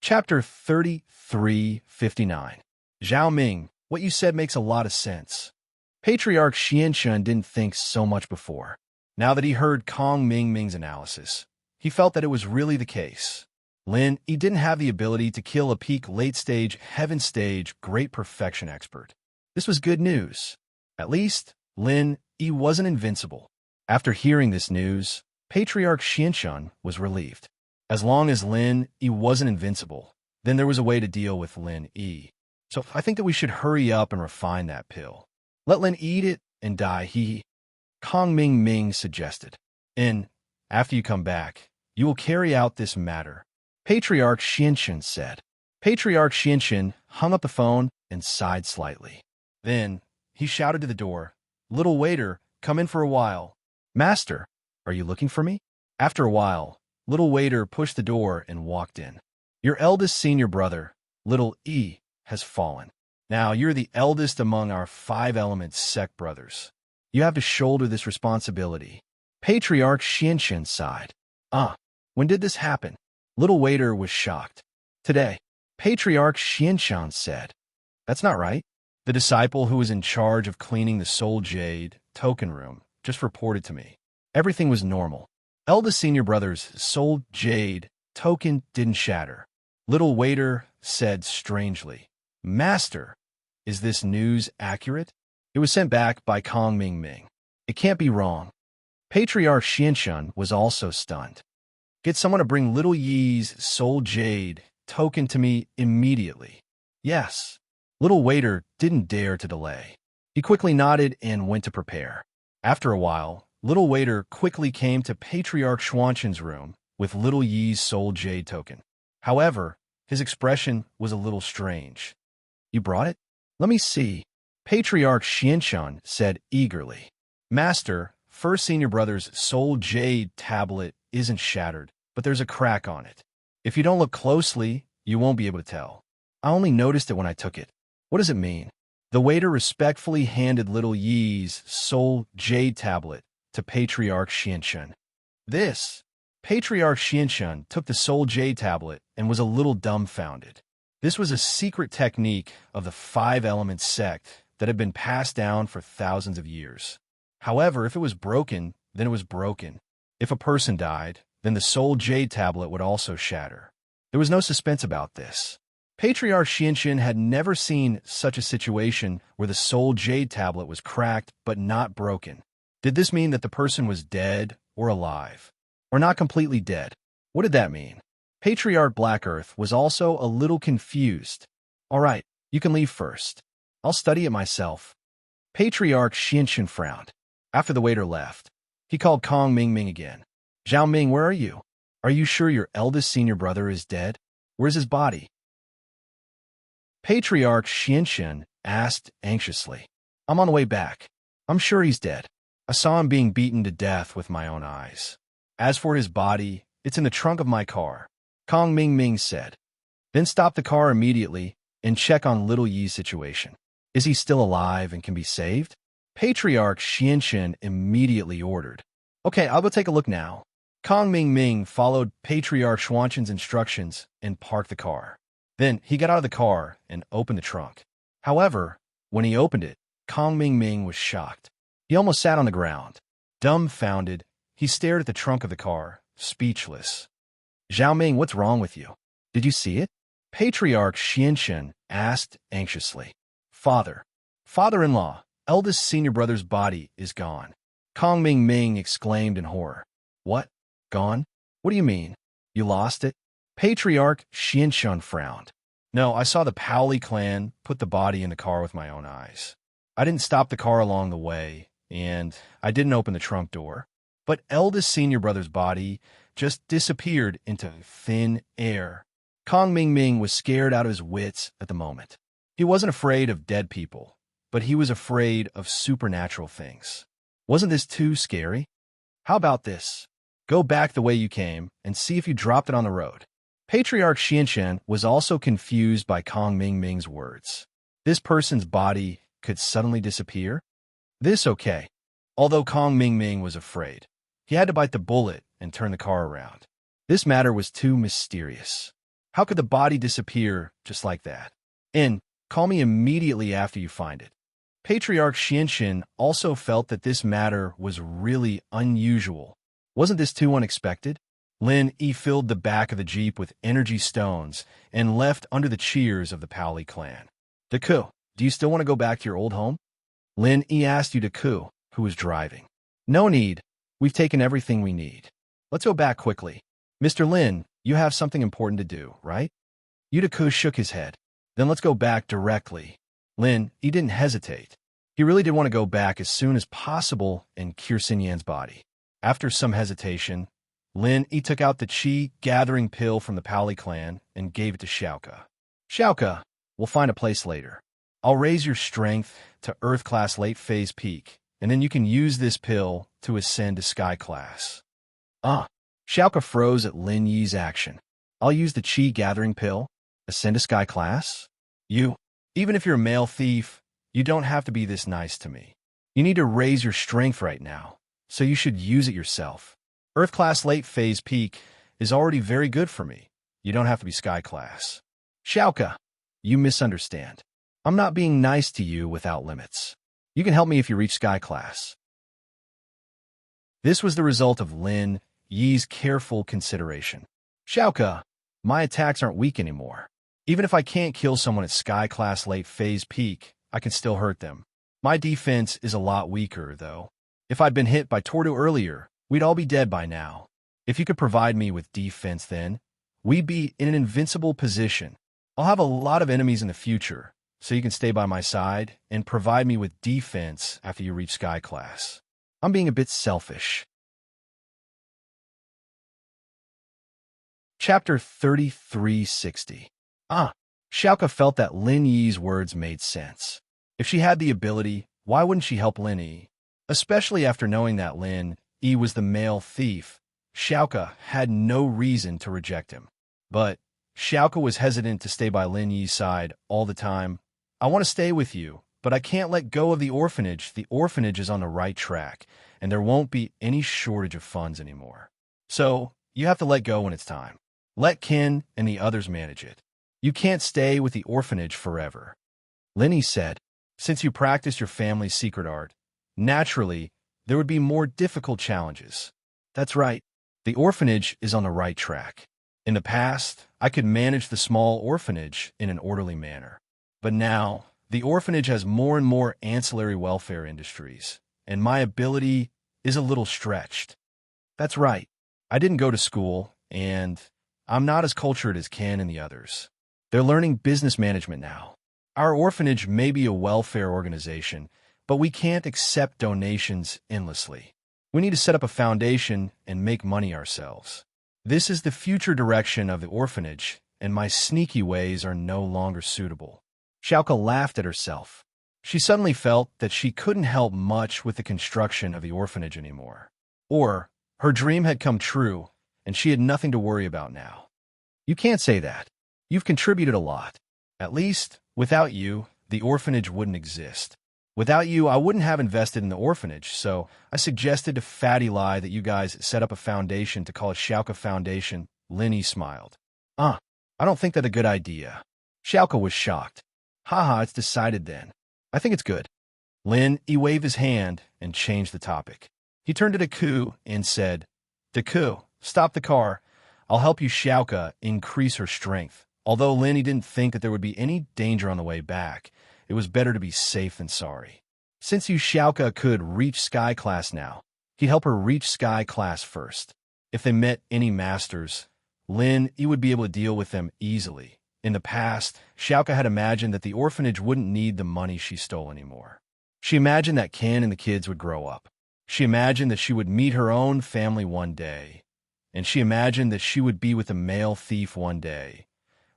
Chapter 3359. Zhao Ming, what you said makes a lot of sense. Patriarch Xianshun didn't think so much before. Now that he heard Kong Ming's analysis, he felt that it was really the case. Lin Yi didn't have the ability to kill a peak late-stage, heaven-stage, great perfection expert. This was good news. At least, Lin Yi wasn't invincible. After hearing this news, Patriarch Xianshun was relieved. As long as Lin Yi wasn't invincible, then there was a way to deal with Lin Yi. So I think that we should hurry up and refine that pill. Let Lin eat it and die, Kong Ming suggested. And, after you come back, you will carry out this matter, Patriarch Xianshun said. Patriarch Xianshun hung up the phone and sighed slightly. Then, he shouted to the door, "Little waiter, come in for a while." "Master, are you looking for me?" After a while, little waiter pushed the door and walked in. "Your eldest senior brother, Little E, has fallen. Now you're the eldest among our 5-element sect brothers. You have to shoulder this responsibility." Patriarch Xianshun sighed. When did this happen?" Little waiter was shocked. "Today," Patriarch Xianshun said. "That's not right. The disciple who was in charge of cleaning the Soul Jade token room just reported to me. Everything was normal. Eldest senior brother's Soul Jade token didn't shatter." Little waiter said strangely, "Master, is this news accurate?" It was sent back by Kong Ming. "It can't be wrong." Patriarch Xianshun was also stunned. "Get someone to bring Little Yi's Soul Jade token to me immediately." "Yes." Little waiter didn't dare to delay. He quickly nodded and went to prepare. After a while, little waiter quickly came to Patriarch Xuanqin's room with Little Yi's Soul Jade token. However, his expression was a little strange. "You brought it? Let me see." Patriarch Xianshun said eagerly. "Master, first senior brother's Soul Jade tablet isn't shattered, but there's a crack on it. If you don't look closely, you won't be able to tell. I only noticed it when I took it." "What does it mean?" The waiter respectfully handed Little Yi's Soul Jade tablet to Patriarch Xianshun. This. Patriarch Xianshun took the Soul Jade tablet and was a little dumbfounded. This was a secret technique of the 5-element sect that had been passed down for thousands of years. However, if it was broken, then it was broken. If a person died, then the Soul Jade tablet would also shatter. There was no suspense about this. Patriarch Xianshun had never seen such a situation where the Soul Jade tablet was cracked but not broken. Did this mean that the person was dead or alive? Or not completely dead? What did that mean? Patriarch Black Earth was also a little confused. "All right, you can leave first. I'll study it myself." Patriarch Xianshun frowned. After the waiter left, he called Kong Ming again. "Zhao Ming, where are you? Are you sure your eldest senior brother is dead? Where's his body?" Patriarch Xianshun asked anxiously. "I'm on the way back. I'm sure he's dead. I saw him being beaten to death with my own eyes. As for his body, it's in the trunk of my car," Kong Ming said. "Then stop the car immediately and check on Little Yi's situation. Is he still alive and can be saved?" Patriarch Xianshun immediately ordered. "Okay, I'll go take a look now." Kong Ming followed Patriarch Xuanqin's instructions and parked the car. Then he got out of the car and opened the trunk. However, when he opened it, Kong Ming was shocked. He almost sat on the ground. Dumbfounded, he stared at the trunk of the car, speechless. "Zhao Ming, what's wrong with you? Did you see it?" Patriarch Xianshun asked anxiously. Father-in-law, eldest senior brother's body is gone," Kong Ming exclaimed in horror. "What? Gone? What do you mean? You lost it?" Patriarch Xianshun frowned. "No, I saw the Paoli clan put the body in the car with my own eyes. I didn't stop the car along the way, and I didn't open the trunk door. But eldest senior brother's body just disappeared into thin air." Kong Ming was scared out of his wits at the moment. He wasn't afraid of dead people, but he was afraid of supernatural things. Wasn't this too scary? "How about this? Go back the way you came and see if you dropped it on the road." Patriarch Xianshun was also confused by Kong Ming's words. This person's body could suddenly disappear? This okay. Although Kong Ming was afraid, he had to bite the bullet and turn the car around. This matter was too mysterious. How could the body disappear just like that? And call me immediately after you find it. Patriarch Xianxin also felt that this matter was really unusual. Wasn't this too unexpected? Lin Yi filled the back of the jeep with energy stones and left under the cheers of the Paoli clan. Deku, do you still want to go back to your old home? Lin Yi asked Deku, who was driving. No need. We've taken everything we need. Let's go back quickly. Mr. Lin, you have something important to do, right? Deku shook his head. Then let's go back directly. Lin Yi didn't hesitate. He really did want to go back as soon as possible and cure Xinyan's body. After some hesitation, Lin Yi took out the chi-gathering pill from the Paoli clan and gave it to Xiaoka. Xiaoka, we'll find a place later. I'll raise your strength to Earth Class Late Phase Peak, and then you can use this pill to ascend to Sky Class. Xiaoka froze at Lin Yi's action. I'll use the chi-gathering pill? Ascend to Sky Class? Even if you're a male thief, you don't have to be this nice to me. You need to raise your strength right now, so you should use it yourself. Earth Class Late Phase Peak is already very good for me. You don't have to be Sky Class. Xiaoka, you misunderstand. I'm not being nice to you without limits. You can help me if you reach Sky Class. This was the result of Lin Yi's careful consideration. Xiaoka, my attacks aren't weak anymore. Even if I can't kill someone at Sky Class Late Phase Peak, I can still hurt them. My defense is a lot weaker, though. If I'd been hit by Tordu earlier, we'd all be dead by now. If you could provide me with defense then, we'd be in an invincible position. I'll have a lot of enemies in the future, so you can stay by my side and provide me with defense after you reach Sky Class. I'm being a bit selfish. Chapter 3360. Xiaoka felt that Lin Yi's words made sense. If she had the ability, why wouldn't she help Lin Yi? Especially after knowing that Lin Yi was the male thief, Xiaoka had no reason to reject him. But Xiaoka was hesitant to stay by Lin Yi's side all the time. I want to stay with you, but I can't let go of the orphanage. The orphanage is on the right track, and there won't be any shortage of funds anymore. So, you have to let go when it's time. Let Ken and the others manage it. You can't stay with the orphanage forever. Lin Yi said, since you practice your family's secret art, naturally, there would be more difficult challenges. That's right. The orphanage is on the right track. In the past, I could manage the small orphanage in an orderly manner. But now, the orphanage has more and more ancillary welfare industries, and my ability is a little stretched. That's right. I didn't go to school, and I'm not as cultured as Ken and the others. They're learning business management now. Our orphanage may be a welfare organization, but we can't accept donations endlessly. We need to set up a foundation and make money ourselves. This is the future direction of the orphanage, and my sneaky ways are no longer suitable. Xiaoka laughed at herself. She suddenly felt that she couldn't help much with the construction of the orphanage anymore. Or her dream had come true, and she had nothing to worry about now. You can't say that. You've contributed a lot. At least, without you, the orphanage wouldn't exist. Without you, I wouldn't have invested in the orphanage, so I suggested to Fatty Lie that you guys set up a foundation to call it Xiaoka Foundation. Lin Yi smiled. I don't think that's a good idea. Xiaoka was shocked. Haha, it's decided then. I think it's good. Lin Yi waved his hand and changed the topic. He turned to Deku and said, Deku, stop the car. I'll help you Xiaoka increase her strength. Although Lin Yi didn't think that there would be any danger on the way back, it was better to be safe than sorry. Since you Xiaoka could reach Sky Class now, he'd help her reach Sky Class first. If they met any masters, Lin Yi would be able to deal with them easily. In the past, Xiaoka had imagined that the orphanage wouldn't need the money she stole anymore. She imagined that Ken and the kids would grow up. She imagined that she would meet her own family one day. And she imagined that she would be with a male thief one day.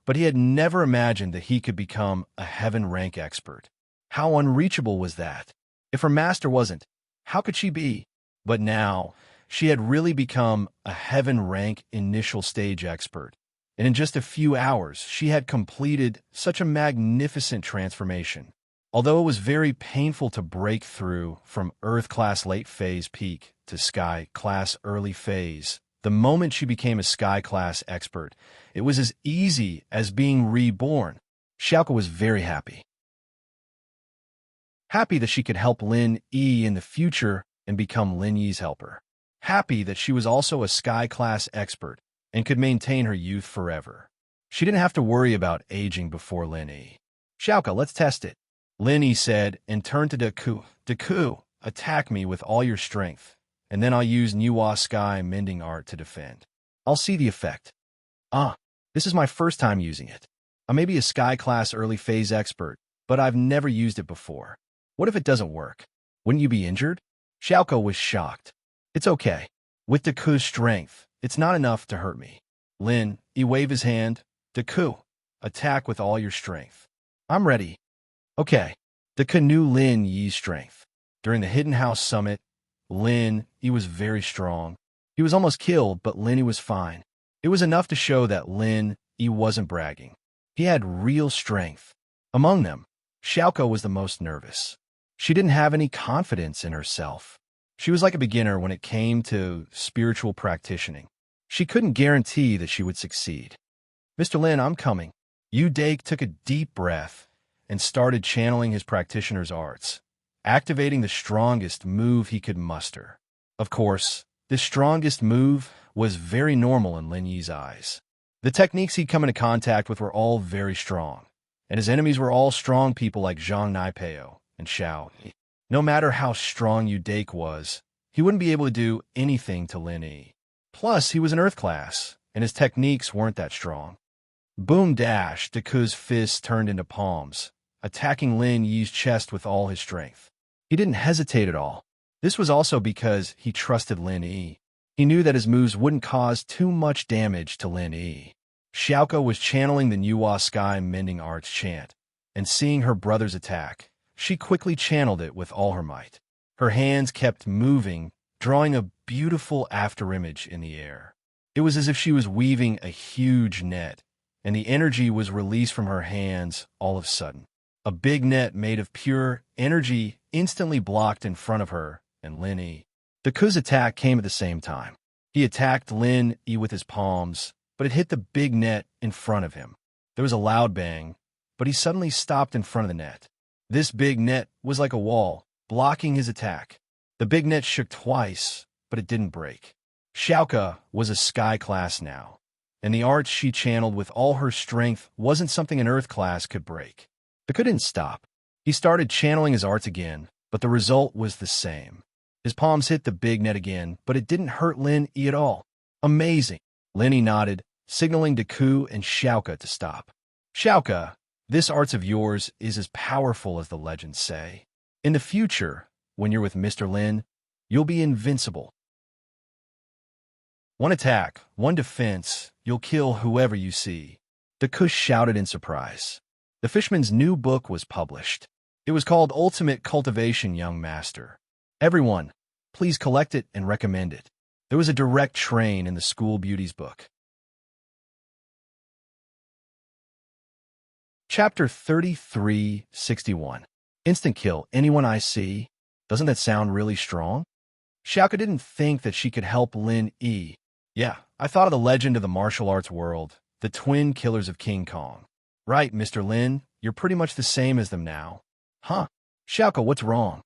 But he had never imagined that he could become a heaven rank expert. How unreachable was that? If her master wasn't, how could she be? But now, she had really become a heaven rank initial stage expert. And in just a few hours, she had completed such a magnificent transformation. Although it was very painful to break through from Earth Class Late Phase Peak to Sky Class Early Phase, The moment she became a Sky class expert, it was as easy as being reborn. Xiaoka was very happy. Happy that she could help Lin Yi in the future and become Lin Yi's helper. Happy that she was also a Sky class expert and could maintain her youth forever. She didn't have to worry about aging before Lin Yi. Xiaoka, let's test it, Lin Yi said and turned to Deku. Deku, attack me with all your strength, and then I'll use Nuwa Sky Mending Art to defend. I'll see the effect. This is my first time using it. I may be a Sky class early phase expert, but I've never used it before. What if it doesn't work? Wouldn't you be injured? Xiaoka was shocked. It's okay. With Deku's strength, it's not enough to hurt me. Lin Yi waved his hand. Deku, attack with all your strength. I'm ready. Okay. Deku knew Lin Yi's strength. During the Hidden House Summit, Lin Yi was very strong. He was almost killed, but Lin Yi was fine. It was enough to show that Lin Yi wasn't bragging. He had real strength. Among them, Xiaoka was the most nervous. She didn't have any confidence in herself. She was like a beginner when it came to spiritual practicing. She couldn't guarantee that she would succeed. Mr. Lin, I'm coming. Yu Dake took a deep breath and started channeling his practitioner's arts, activating the strongest move he could muster. Of course, this strongest move was very normal in Lin Yi's eyes. The techniques he'd come into contact with were all very strong, and his enemies were all strong people like Zhang Naipeo and Xiao. No matter how strong Yu Dake was, he wouldn't be able to do anything to Lin Yi. Plus, he was an Earth class, and his techniques weren't that strong. Boom dash, Deku's fists turned into palms, attacking Lin Yi's chest with all his strength. He didn't hesitate at all. This was also because he trusted Lin Yi. He knew that his moves wouldn't cause too much damage to Lin Yi. Xiaoka was channeling the Nuwa Sky Mending Arts chant, and seeing her brother's attack, she quickly channeled it with all her might. Her hands kept moving, drawing a beautiful afterimage in the air. It was as if she was weaving a huge net, and the energy was released from her hands all of a sudden. A big net made of pure energy instantly blocked in front of her and Lin Yi. Deku's attack came at the same time. He attacked Lin Yi with his palms, but it hit the big net in front of him. There was a loud bang, but he suddenly stopped in front of the net. This big net was like a wall, blocking his attack. The big net shook twice, but it didn't break. Xiaoka was a Sky class now, and the arts she channeled with all her strength wasn't something an Earth class could break. Deku didn't stop. He started channeling his arts again, but the result was the same. His palms hit the big net again, but it didn't hurt Lin Yi at all. Amazing. Lin Yi nodded, signaling Deku and Xiaoka to stop. Xiaoka, this arts of yours is as powerful as the legends say. In the future, when you're with Mr. Lin, you'll be invincible. One attack, one defense, you'll kill whoever you see. Deku shouted in surprise. The Fishman's new book was published. It was called Ultimate Cultivation, Young Master. Everyone, please collect it and recommend it. There was a direct train in the School Beauty's book. Chapter 3361. Instant kill anyone I see. Doesn't that sound really strong? Xiaoka didn't think that she could help Lin Yi. Yeah, I thought of the legend of the martial arts world, the twin killers of King Kong. Right, Mr. Lin, you're pretty much the same as them now. Huh? Xiaoka, what's wrong?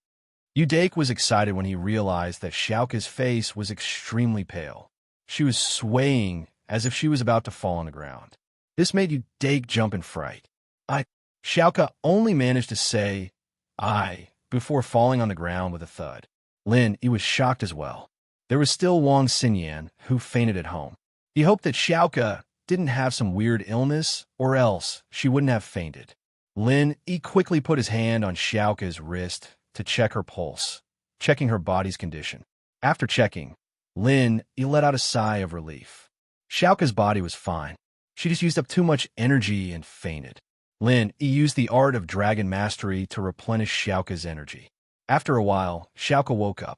Yu Dake was excited when he realized that Xiaoka's face was extremely pale. She was swaying as if she was about to fall on the ground. This made Yu Dake jump in fright. Xiaoka only managed to say, before falling on the ground with a thud. Lin Yi was shocked as well. There was still Wang Xinyan, who fainted at home. He hoped that Xiaoka didn't have some weird illness, or else she wouldn't have fainted. Lin Yi quickly put his hand on Xiaoka's wrist to check her pulse, checking her body's condition. After checking, Lin Yi let out a sigh of relief. Xiaoka's body was fine. She just used up too much energy and fainted. Lin Yi used the art of dragon mastery to replenish Xiaoka's energy. After a while, Xiaoka woke up.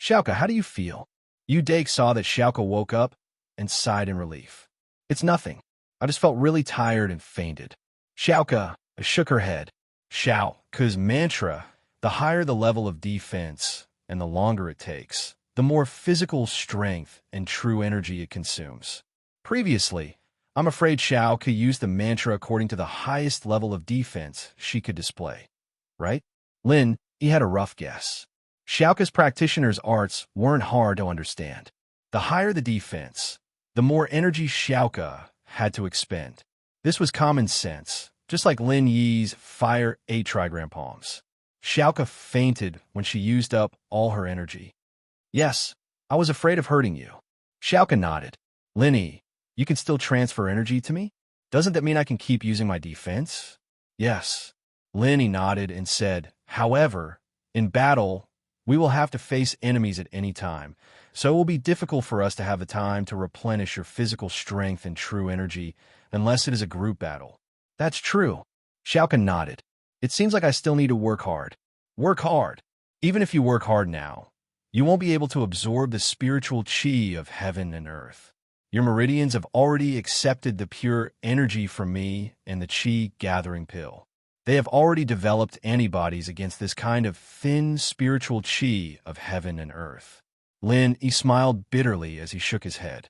Xiaoka, how do you feel? Yu Dake saw that Xiaoka woke up and sighed in relief. It's nothing. I just felt really tired and fainted. Xiaoka shook her head. Xiaoka's mantra, the higher the level of defense and the longer it takes, the more physical strength and true energy it consumes. Previously, I'm afraid Xiao could use the mantra according to the highest level of defense she could display. Right? Lin, he had a rough guess. Xiaoka's practitioner's arts weren't hard to understand. The higher the defense, the more energy Xiaoka had to expend. This was common sense, just like Lin Yi's fire 8 trigram palms. Xiaoka fainted when she used up all her energy. Yes, I was afraid of hurting you. Xiaoka nodded. Lin Yi, you can still transfer energy to me? Doesn't that mean I can keep using my defense? Yes. Lin Yi nodded and said, however, in battle, we will have to face enemies at any time, so it will be difficult for us to have the time to replenish your physical strength and true energy unless it is a group battle. That's true. Xiaoka nodded. It seems like I still need to work hard. Work hard. Even if you work hard now, you won't be able to absorb the spiritual qi of heaven and earth. Your meridians have already accepted the pure energy from me and the qi gathering pill. They have already developed antibodies against this kind of thin spiritual qi of heaven and earth. Lin, he smiled bitterly as he shook his head.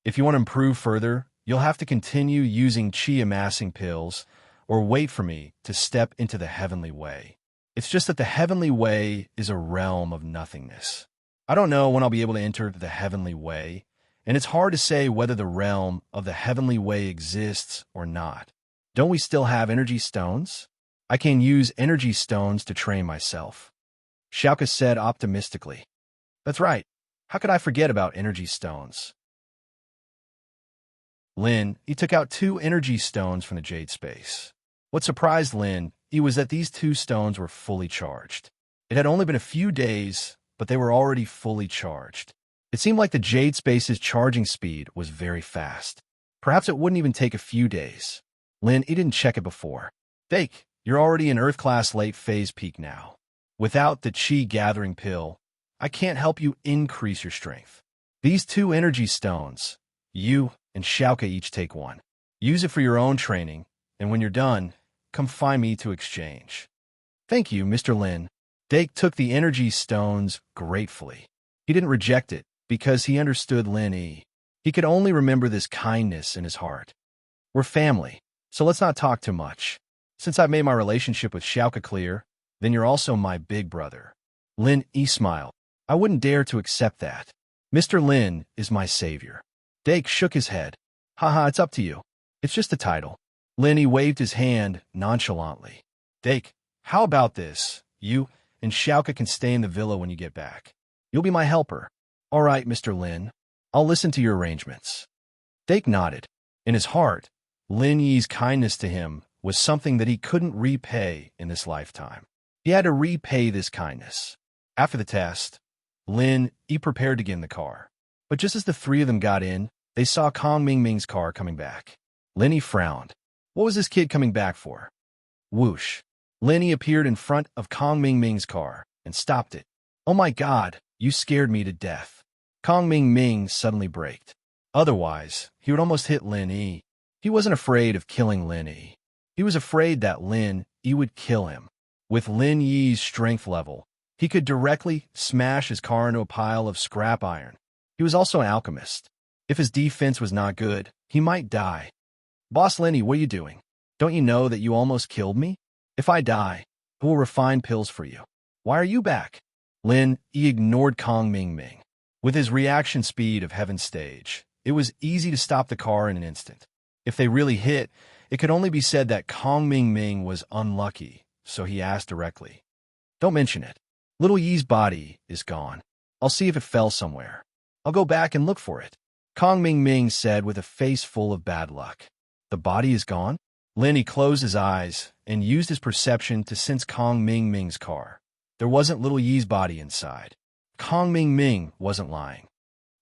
If you want to improve further, you'll have to continue using qi amassing pills or wait for me to step into the heavenly way. It's just that the heavenly way is a realm of nothingness. I don't know when I'll be able to enter the heavenly way, and it's hard to say whether the realm of the heavenly way exists or not. Don't we still have energy stones? I can use energy stones to train myself. Xiaoka said optimistically. That's right. How could I forget about energy stones? Lin, he took out 2 energy stones from the jade space. What surprised Lin, was that these 2 stones were fully charged. It had only been a few days, but they were already fully charged. It seemed like the jade space's charging speed was very fast. Perhaps it wouldn't even take a few days. Lin, he didn't check it before. Fake, you're already in Earth-class late phase peak now. Without the Qi gathering pill, I can't help you increase your strength. These 2 energy stones, you and Xiaoka each take 1. Use it for your own training, and when you're done, come find me to exchange. Thank you, Mr. Lin. Dake took the energy stones gratefully. He didn't reject it because he understood Lin Yi. He could only remember this kindness in his heart. We're family, so let's not talk too much. Since I've made my relationship with Xiaoka clear, then you're also my big brother. Lin Yi smiled. I wouldn't dare to accept that. Mr. Lin is my savior. Dake shook his head. Haha, it's up to you. It's just a title. Lin Yi waved his hand nonchalantly. Dake, how about this? You and Xiaoka can stay in the villa when you get back. You'll be my helper. All right, Mr. Lin. I'll listen to your arrangements. Dake nodded. In his heart, Lin Yi's kindness to him was something that he couldn't repay in this lifetime. He had to repay this kindness. After the test, Lin Yi prepared to get in the car. But just as the 3 of them got in, they saw Kong Mingming's car coming back. Lin Yi frowned. What was this kid coming back for? Whoosh. Lin Yi appeared in front of Kong Mingming's car and stopped it. Oh my God, you scared me to death. Kong Mingming suddenly braked. Otherwise, he would almost hit Lin Yi. He wasn't afraid of killing Lin Yi. He was afraid that Lin Yi would kill him. With Lin Yi's strength level, he could directly smash his car into a pile of scrap iron. He was also an alchemist. If his defense was not good, he might die. Boss Lin Yi, what are you doing? Don't you know that you almost killed me? If I die, I will refine pills for you. Why are you back? Lin Yi ignored Kong Mingming. With his reaction speed of Heaven's Stage, it was easy to stop the car in an instant. If they really hit, it could only be said that Kong Mingming was unlucky, so he asked directly. Don't mention it. Little Yi's body is gone. I'll see if it fell somewhere. I'll go back and look for it. Kong Mingming said with a face full of bad luck. The body is gone? Lin Yi closed his eyes and used his perception to sense Kong Mingming's car. There wasn't Little Yi's body inside. Kong Mingming wasn't lying.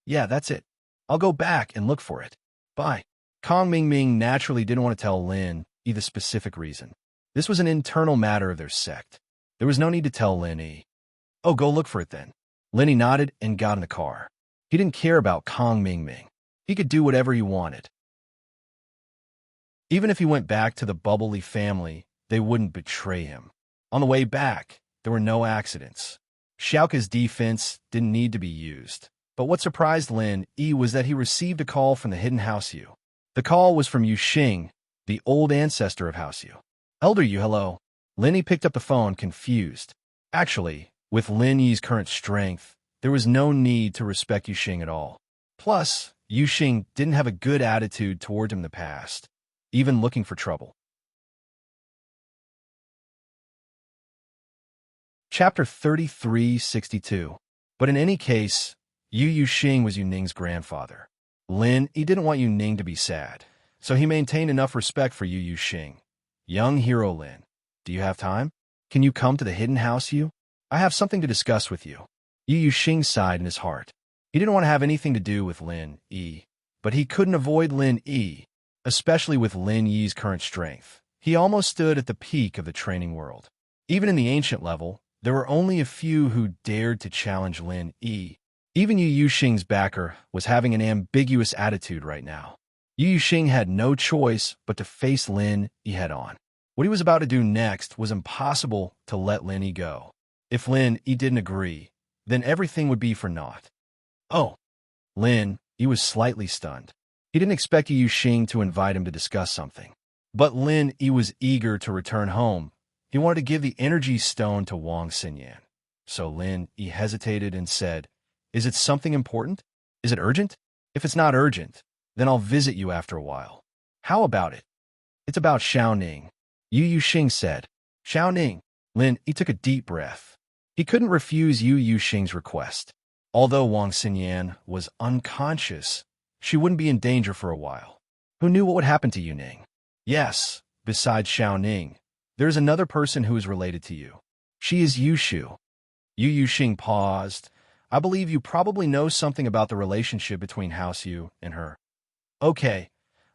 Yeah, that's it. I'll go back and look for it. Bye. Kong Mingming naturally didn't want to tell Lin Yi the specific reason. This was an internal matter of their sect. There was no need to tell Lin Yi. Oh, go look for it then. Lin Yi nodded and got in the car. He didn't care about Kong Mingming. He could do whatever he wanted. Even if he went back to the bubbly family, they wouldn't betray him. On the way back, there were no accidents. Xiaoka's defense didn't need to be used. But what surprised Lin Yi was that he received a call from the hidden House Yu. The call was from Yu Xing, the old ancestor of House Yu. Elder Yu, hello. Lin Yi picked up the phone, confused. Actually, with Lin Yi's current strength, there was no need to respect Yu Xing at all. Plus, Yu Xing didn't have a good attitude toward him in the past, even looking for trouble. Chapter 3362. But in any case, Yu Xing was Yu Ning's grandfather. Lin Yi didn't want Yu Ning to be sad, so he maintained enough respect for Yu Xing. Young hero Lin, do you have time? Can you come to the hidden house, Yu? I have something to discuss with you. Yu Xing sighed in his heart. He didn't want to have anything to do with Lin Yi, but he couldn't avoid Lin Yi, especially with Lin Yi's current strength. He almost stood at the peak of the training world. Even in the ancient level, there were only a few who dared to challenge Lin Yi. Even Yu Xing's backer was having an ambiguous attitude right now. Yu Xing had no choice but to face Lin Yi head-on. What he was about to do next was impossible to let Lin Yi go. If Lin Yi didn't agree, then everything would be for naught. Oh. Lin Yi was slightly stunned. He didn't expect Yu Xing to invite him to discuss something. But Lin Yi was eager to return home. He wanted to give the energy stone to Wang Xinyan. So Lin Yi hesitated and said, "Is it something important? Is it urgent? If it's not urgent, then I'll visit you after a while." "How about it?" "It's about Xiaoning," Yu Xing said. "Xiaoning." Lin Yi took a deep breath. He couldn't refuse Yu Xing's request. Although Wang Xinyan was unconscious, she wouldn't be in danger for a while. Who knew what would happen to Yu Ning? Yes, besides Xiaoning, there's another person who is related to you. She is Yu Shu. Yu Xing paused. "I believe you probably know something about the relationship between House Yu and her." "Okay,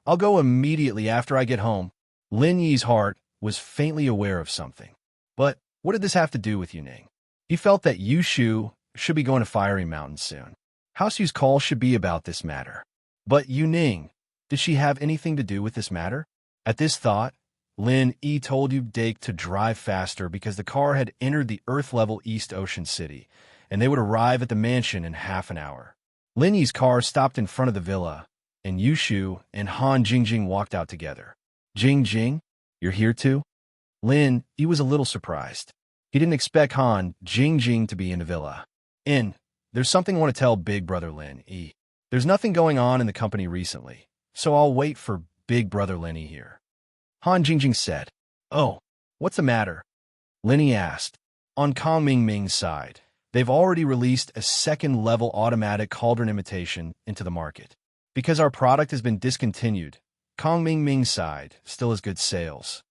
I'll go immediately after I get home." Lin Yi's heart was faintly aware of something. But what did this have to do with Yu Ning? He felt that Yu Shu should be going to Fiery Mountain soon. House Yu's call should be about this matter. But Yu Ning, did she have anything to do with this matter? At this thought, Lin Yi told Yu Dake to drive faster because the car had entered the Earth-level East Ocean City, and they would arrive at the mansion in half an hour. Lin Yi's car stopped in front of the villa, and Yu Shu and Han Jingjing walked out together. "Jingjing, you're here too?" Lin Yi was a little surprised. He didn't expect Han Jingjing to be in the villa. There's something I want to tell Big Brother Lin Yi. There's nothing going on in the company recently, so I'll wait for Big Brother Lin Yi here. Han Jingjing said. "Oh, what's the matter?" Lin Yi asked. On Kong Mingming's side, they've already released a second-level automatic cauldron imitation into the market. Because our product has been discontinued, Kong Mingming's side still has good sales.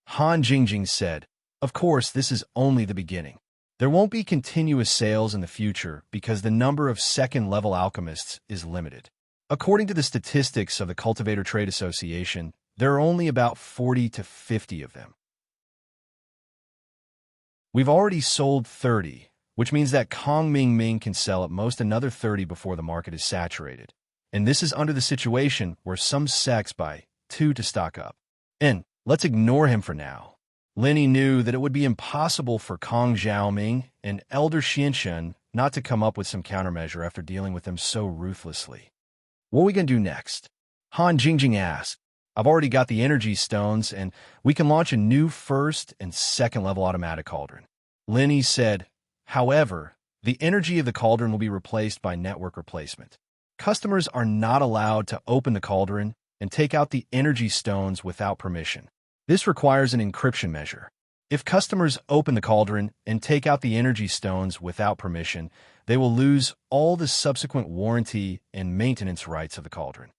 Han Jingjing said, "Of course, this is only the beginning. There won't be continuous sales in the future because the number of second-level alchemists is limited. According to the statistics of the Cultivator Trade Association, there are only about 40 to 50 of them. We've already sold 30, which means that Kong Mingming can sell at most another 30 before the market is saturated. And this is under the situation where some sects buy 2 to stock up. And let's ignore him for now." Lin Yi knew that it would be impossible for Kong Xiaoming and Elder Xianxun not to come up with some countermeasure after dealing with them so ruthlessly. "What are we going to do next?" Han Jingjing asked. "I've already got the energy stones, and we can launch a new first and second level automatic cauldron." Lin Yi said, "However, the energy of the cauldron will be replaced by network replacement. Customers are not allowed to open the cauldron and take out the energy stones without permission. This requires an encryption measure. If customers open the cauldron and take out the energy stones without permission, they will lose all the subsequent warranty and maintenance rights of the cauldron."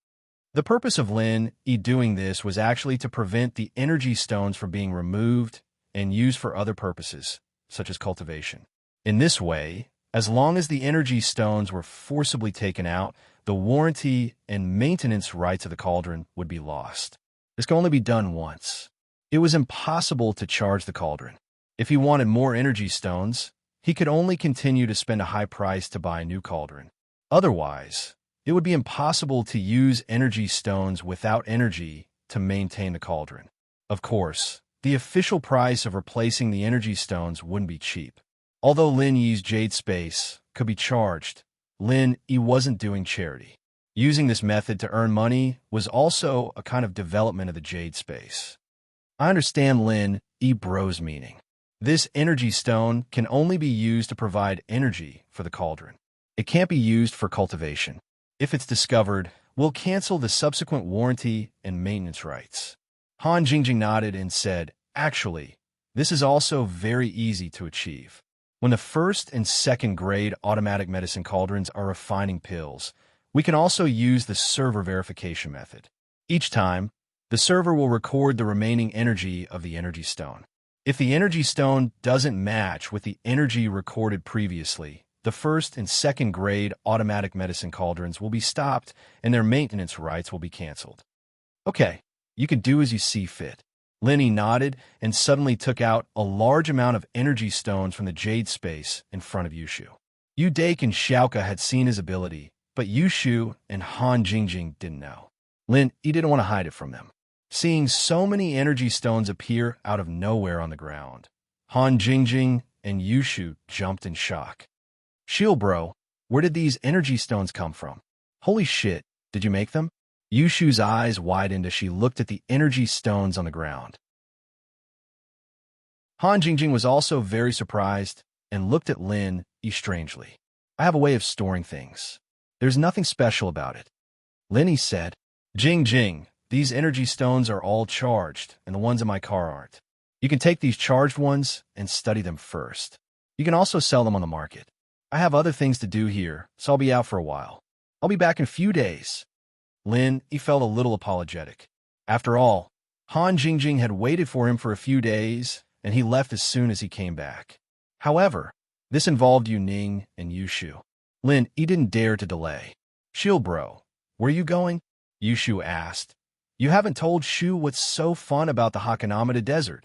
The purpose of Lin Yi doing this was actually to prevent the energy stones from being removed and used for other purposes, such as cultivation. In this way, as long as the energy stones were forcibly taken out, the warranty and maintenance rights of the cauldron would be lost. This can only be done once. It was impossible to charge the cauldron. If he wanted more energy stones, he could only continue to spend a high price to buy a new cauldron. Otherwise, it would be impossible to use energy stones without energy to maintain the cauldron. Of course, the official price of replacing the energy stones wouldn't be cheap. Although Lin Yi's jade space could be charged, Lin Yi wasn't doing charity. Using this method to earn money was also a kind of development of the jade space. I understand Lin Yi Bro's meaning. This energy stone can only be used to provide energy for the cauldron. It can't be used for cultivation. If it's discovered, we'll cancel the subsequent warranty and maintenance rights. Han Jingjing nodded and said, actually, this is also very easy to achieve. When the first and second grade automatic medicine cauldrons are refining pills, we can also use the server verification method. Each time, the server will record the remaining energy of the energy stone. If the energy stone doesn't match with the energy recorded previously, the first and second grade automatic medicine cauldrons will be stopped and their maintenance rights will be canceled. Okay, you can do as you see fit. Lin Yi nodded and suddenly took out a large amount of energy stones from the jade space in front of Yushu. Yu Dake and Xiaoka had seen his ability, but Yushu and Han Jingjing didn't know. Lin Yi didn't want to hide it from them. Seeing so many energy stones appear out of nowhere on the ground, Han Jingjing and Yushu jumped in shock. Shield bro, where did these energy stones come from? Holy shit, did you make them? Yushu's eyes widened as she looked at the energy stones on the ground. Han Jingjing was also very surprised and looked at Lin Yi strangely. I have a way of storing things. There's nothing special about it. Lin Yi said, Jing, these energy stones are all charged, and the ones in my car aren't. You can take these charged ones and study them first. You can also sell them on the market. I have other things to do here, so I'll be out for a while. I'll be back in a few days. Lin Yi felt a little apologetic. After all, Han Jingjing had waited for him for a few days, and he left as soon as he came back. However, this involved Yu Ning and Yushu. Lin Yi didn't dare to delay. Shield bro, where are you going? Yushu asked. You haven't told Shu what's so fun about the Hakanamada Desert.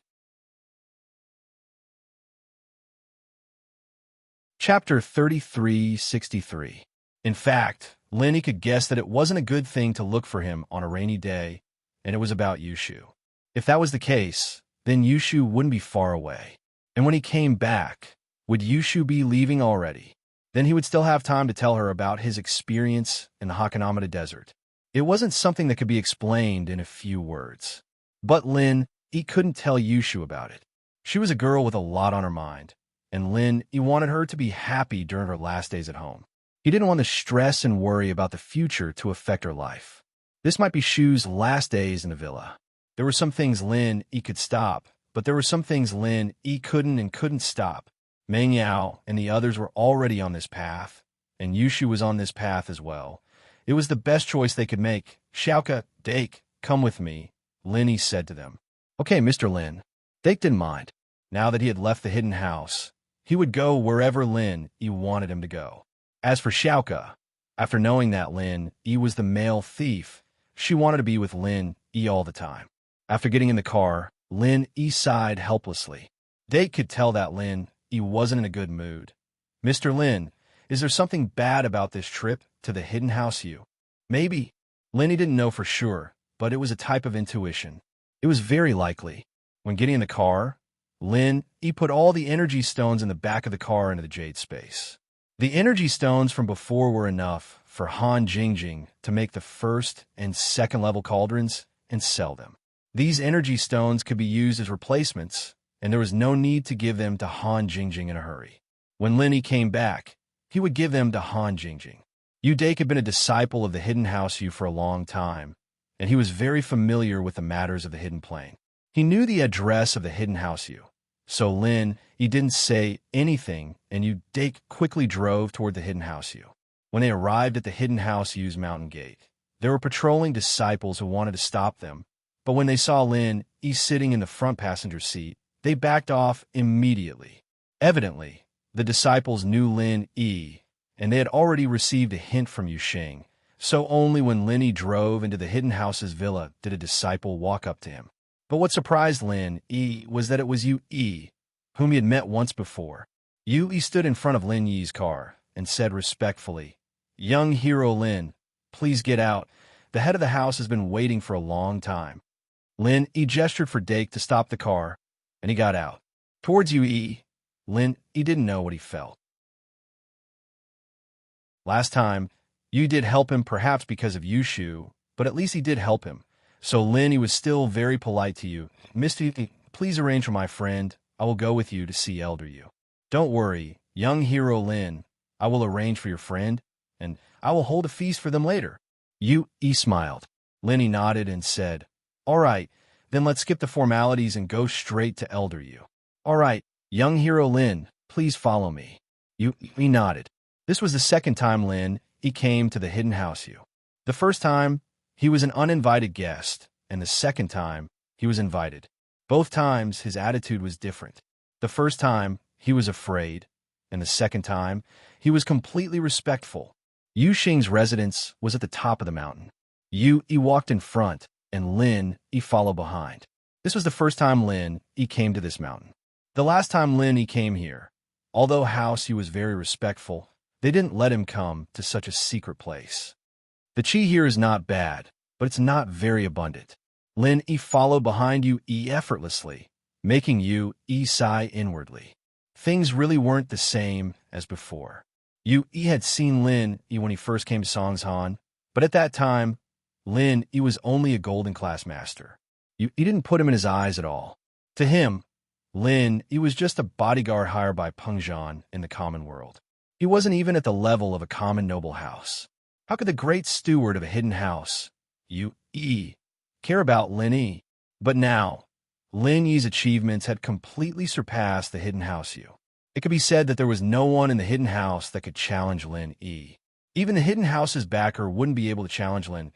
Chapter 3363. In fact, Lin Yi could guess that it wasn't a good thing to look for him on a rainy day, and it was about Yushu. If that was the case, then Yushu wouldn't be far away. And when he came back, would Yushu be leaving already? Then he would still have time to tell her about his experience in the Hakanamada Desert. It wasn't something that could be explained in a few words. But Lin Yi couldn't tell Yushu about it. She was a girl with a lot on her mind, and Lin Yi wanted her to be happy during her last days at home. He didn't want the stress and worry about the future to affect her life. This might be Shu's last days in the villa. There were some things Lin Yi could stop, but there were some things Lin Yi couldn't stop. Meng Yao and the others were already on this path, and Yushu was on this path as well. It was the best choice they could make. Xiaoka, Dake, come with me, Lin Yi said to them. Okay, Mr. Lin. Dake didn't mind. Now that he had left the hidden house, he would go wherever Lin Yi wanted him to go. As for Xiaoka, after knowing that Lin Yi was the male thief, she wanted to be with Lin Yi all the time. After getting in the car, Lin Yi sighed helplessly. Dake could tell that Lin Yi wasn't in a good mood. Mr. Lin, is there something bad about this trip to the hidden house you? Maybe. Lin Yi didn't know for sure, but it was a type of intuition. It was very likely. When getting in the car, Lin Yi put all the energy stones in the back of the car into the jade space. The energy stones from before were enough for Han Jingjing to make the first and second level cauldrons and sell them. These energy stones could be used as replacements, and there was no need to give them to Han Jingjing in a hurry. When Lin Yi came back, he would give them to Han Jingjing. Yu Dake had been a disciple of the Hidden House Yu for a long time, and he was very familiar with the matters of the Hidden Plane. He knew the address of the Hidden House Yu, so Lin Yi didn't say anything, and Yu Dake quickly drove toward the Hidden House Yu. When they arrived at the Hidden House Yu's mountain gate, there were patrolling disciples who wanted to stop them, but when they saw Lin Yi sitting in the front passenger seat, they backed off immediately. Evidently, the disciples knew Lin Yi, and they had already received a hint from Yu Xing, so only when Lin Yi drove into the Hidden House's villa did a disciple walk up to him. But what surprised Lin Yi was that it was Yu Yi, whom he had met once before. Yu Yi stood in front of Lin Yi's car and said respectfully, Young hero Lin, please get out. The head of the house has been waiting for a long time. Lin Yi gestured for Dake to stop the car, and he got out. Towards Yu Yi, Lin, he didn't know what he felt. Last time, you did help him perhaps because of Yushu, but at least he did help him. So Lin, he was still very polite to you. Misty, please arrange for my friend. I will go with you to see Elder Yu. Don't worry, young hero Lin. I will arrange for your friend, and I will hold a feast for them later. He smiled. Lin, he nodded and said, all right, then let's skip the formalities and go straight to Elder Yu. All right, young hero Lin, please follow me. He nodded. This was the second time Lin, he came to the hidden house Yu. The first time, he was an uninvited guest, and the second time, he was invited. Both times, his attitude was different. The first time, he was afraid, and the second time, he was completely respectful. Yu Xing's residence was at the top of the mountain. He walked in front, and Lin, he followed behind. This was the first time Lin, he came to this mountain. The last time Lin, he came here, although house he was very respectful, they didn't let him come to such a secret place. The chi here is not bad, but it's not very abundant. Lin, he followed behind Yu effortlessly, making Yu sigh inwardly. Things really weren't the same as before. Yu had seen Lin when he first came to Songshan, but at that time, Lin was only a golden class master. He didn't put him in his eyes at all. To him, Lin was just a bodyguard hired by Pengzhan in the common world. He wasn't even at the level of a common noble house. How could the great steward of a hidden house, Yu care about Lin Yi? But now, Lin Yi's achievements had completely surpassed the hidden house Yu. It could be said that there was no one in the hidden house that could challenge Lin Yi. Even the hidden house's backer wouldn't be able to challenge Lin.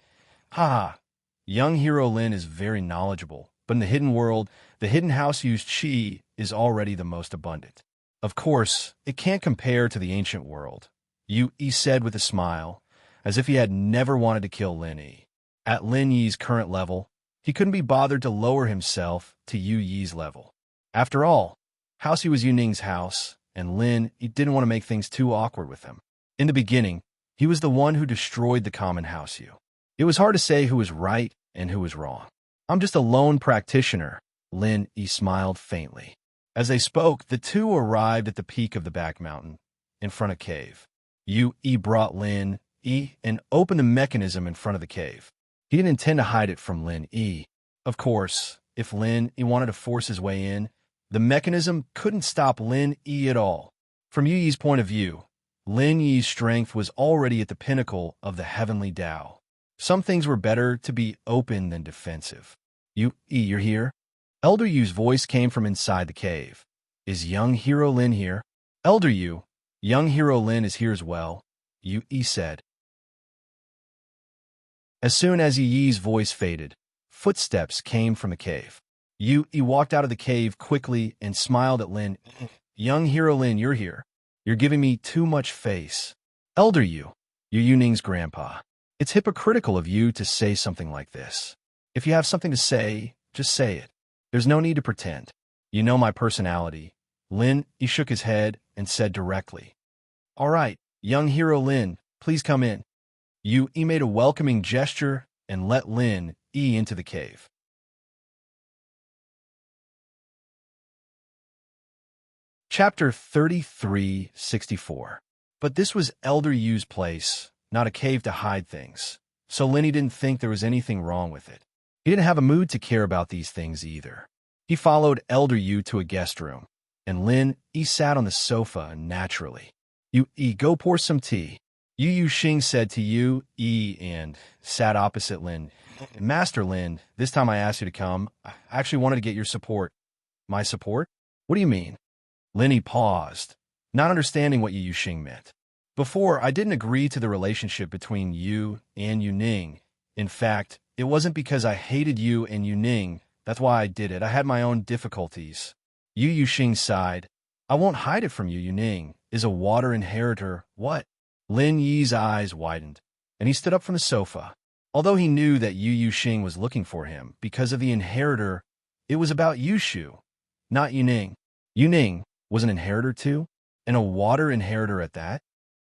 Young hero Lin is very knowledgeable, but in the hidden world, the hidden house Yu's chi is already the most abundant. Of course, it can't compare to the ancient world, Yu said with a smile, as if he had never wanted to kill Lin Yi. At Lin Yi's current level, he couldn't be bothered to lower himself to Yu Yi's level. After all, House Yu was Yu Ning's house, and Lin, he didn't want to make things too awkward with him. In the beginning, he was the one who destroyed the common house Yu. It was hard to say who was right and who was wrong. I'm just a lone practitioner, Lin smiled faintly. As they spoke, the two arrived at the peak of the back mountain, in front of cave. Yu brought Lin and opened the mechanism in front of the cave. He didn't intend to hide it from Lin Yi. Of course, if Lin wanted to force his way in, the mechanism couldn't stop Lin Yi at all. From Yu Yi's point of view, Lin Yi's strength was already at the pinnacle of the heavenly Tao. Some things were better to be open than defensive. You're here? Elder Yu's voice came from inside the cave. Is young hero Lin here? Elder Yu, young hero Lin is here as well, Yu said. As soon as Yi's voice faded, footsteps came from the cave. Yu walked out of the cave quickly and smiled at Lin. Young hero Lin, you're here. You're giving me too much face. Elder Yu, you're Yu Ning's grandpa. It's hypocritical of you to say something like this. If you have something to say, just say it. There's no need to pretend. You know my personality. Lin, he shook his head and said directly. All right, young hero Lin, please come in. Yu made a welcoming gesture and let Lin into the cave. Chapter 3364. But this was Elder Yu's place, not a cave to hide things, so Lin didn't think there was anything wrong with it. He didn't have a mood to care about these things either. He followed Elder Yu to a guest room, and Lin sat on the sofa naturally. Yu go pour some tea. Yu Xing said to Yu and sat opposite Lin. Master Lin, this time I asked you to come. I actually wanted to get your support. My support? What do you mean? Lin paused, not understanding what Yu Xing meant. Before, I didn't agree to the relationship between you and Yu Ning. In fact, it wasn't because I hated you and Yu Ning. That's why I did it. I had my own difficulties. Yu Xing sighed. I won't hide it from you. Yu Ning is a water inheritor. What? Lin Yi's eyes widened, and he stood up from the sofa. Although he knew that Yu Xing was looking for him because of the inheritor, it was about Yushu, not Yu Ning. Yu Ning was an inheritor too, and a water inheritor at that?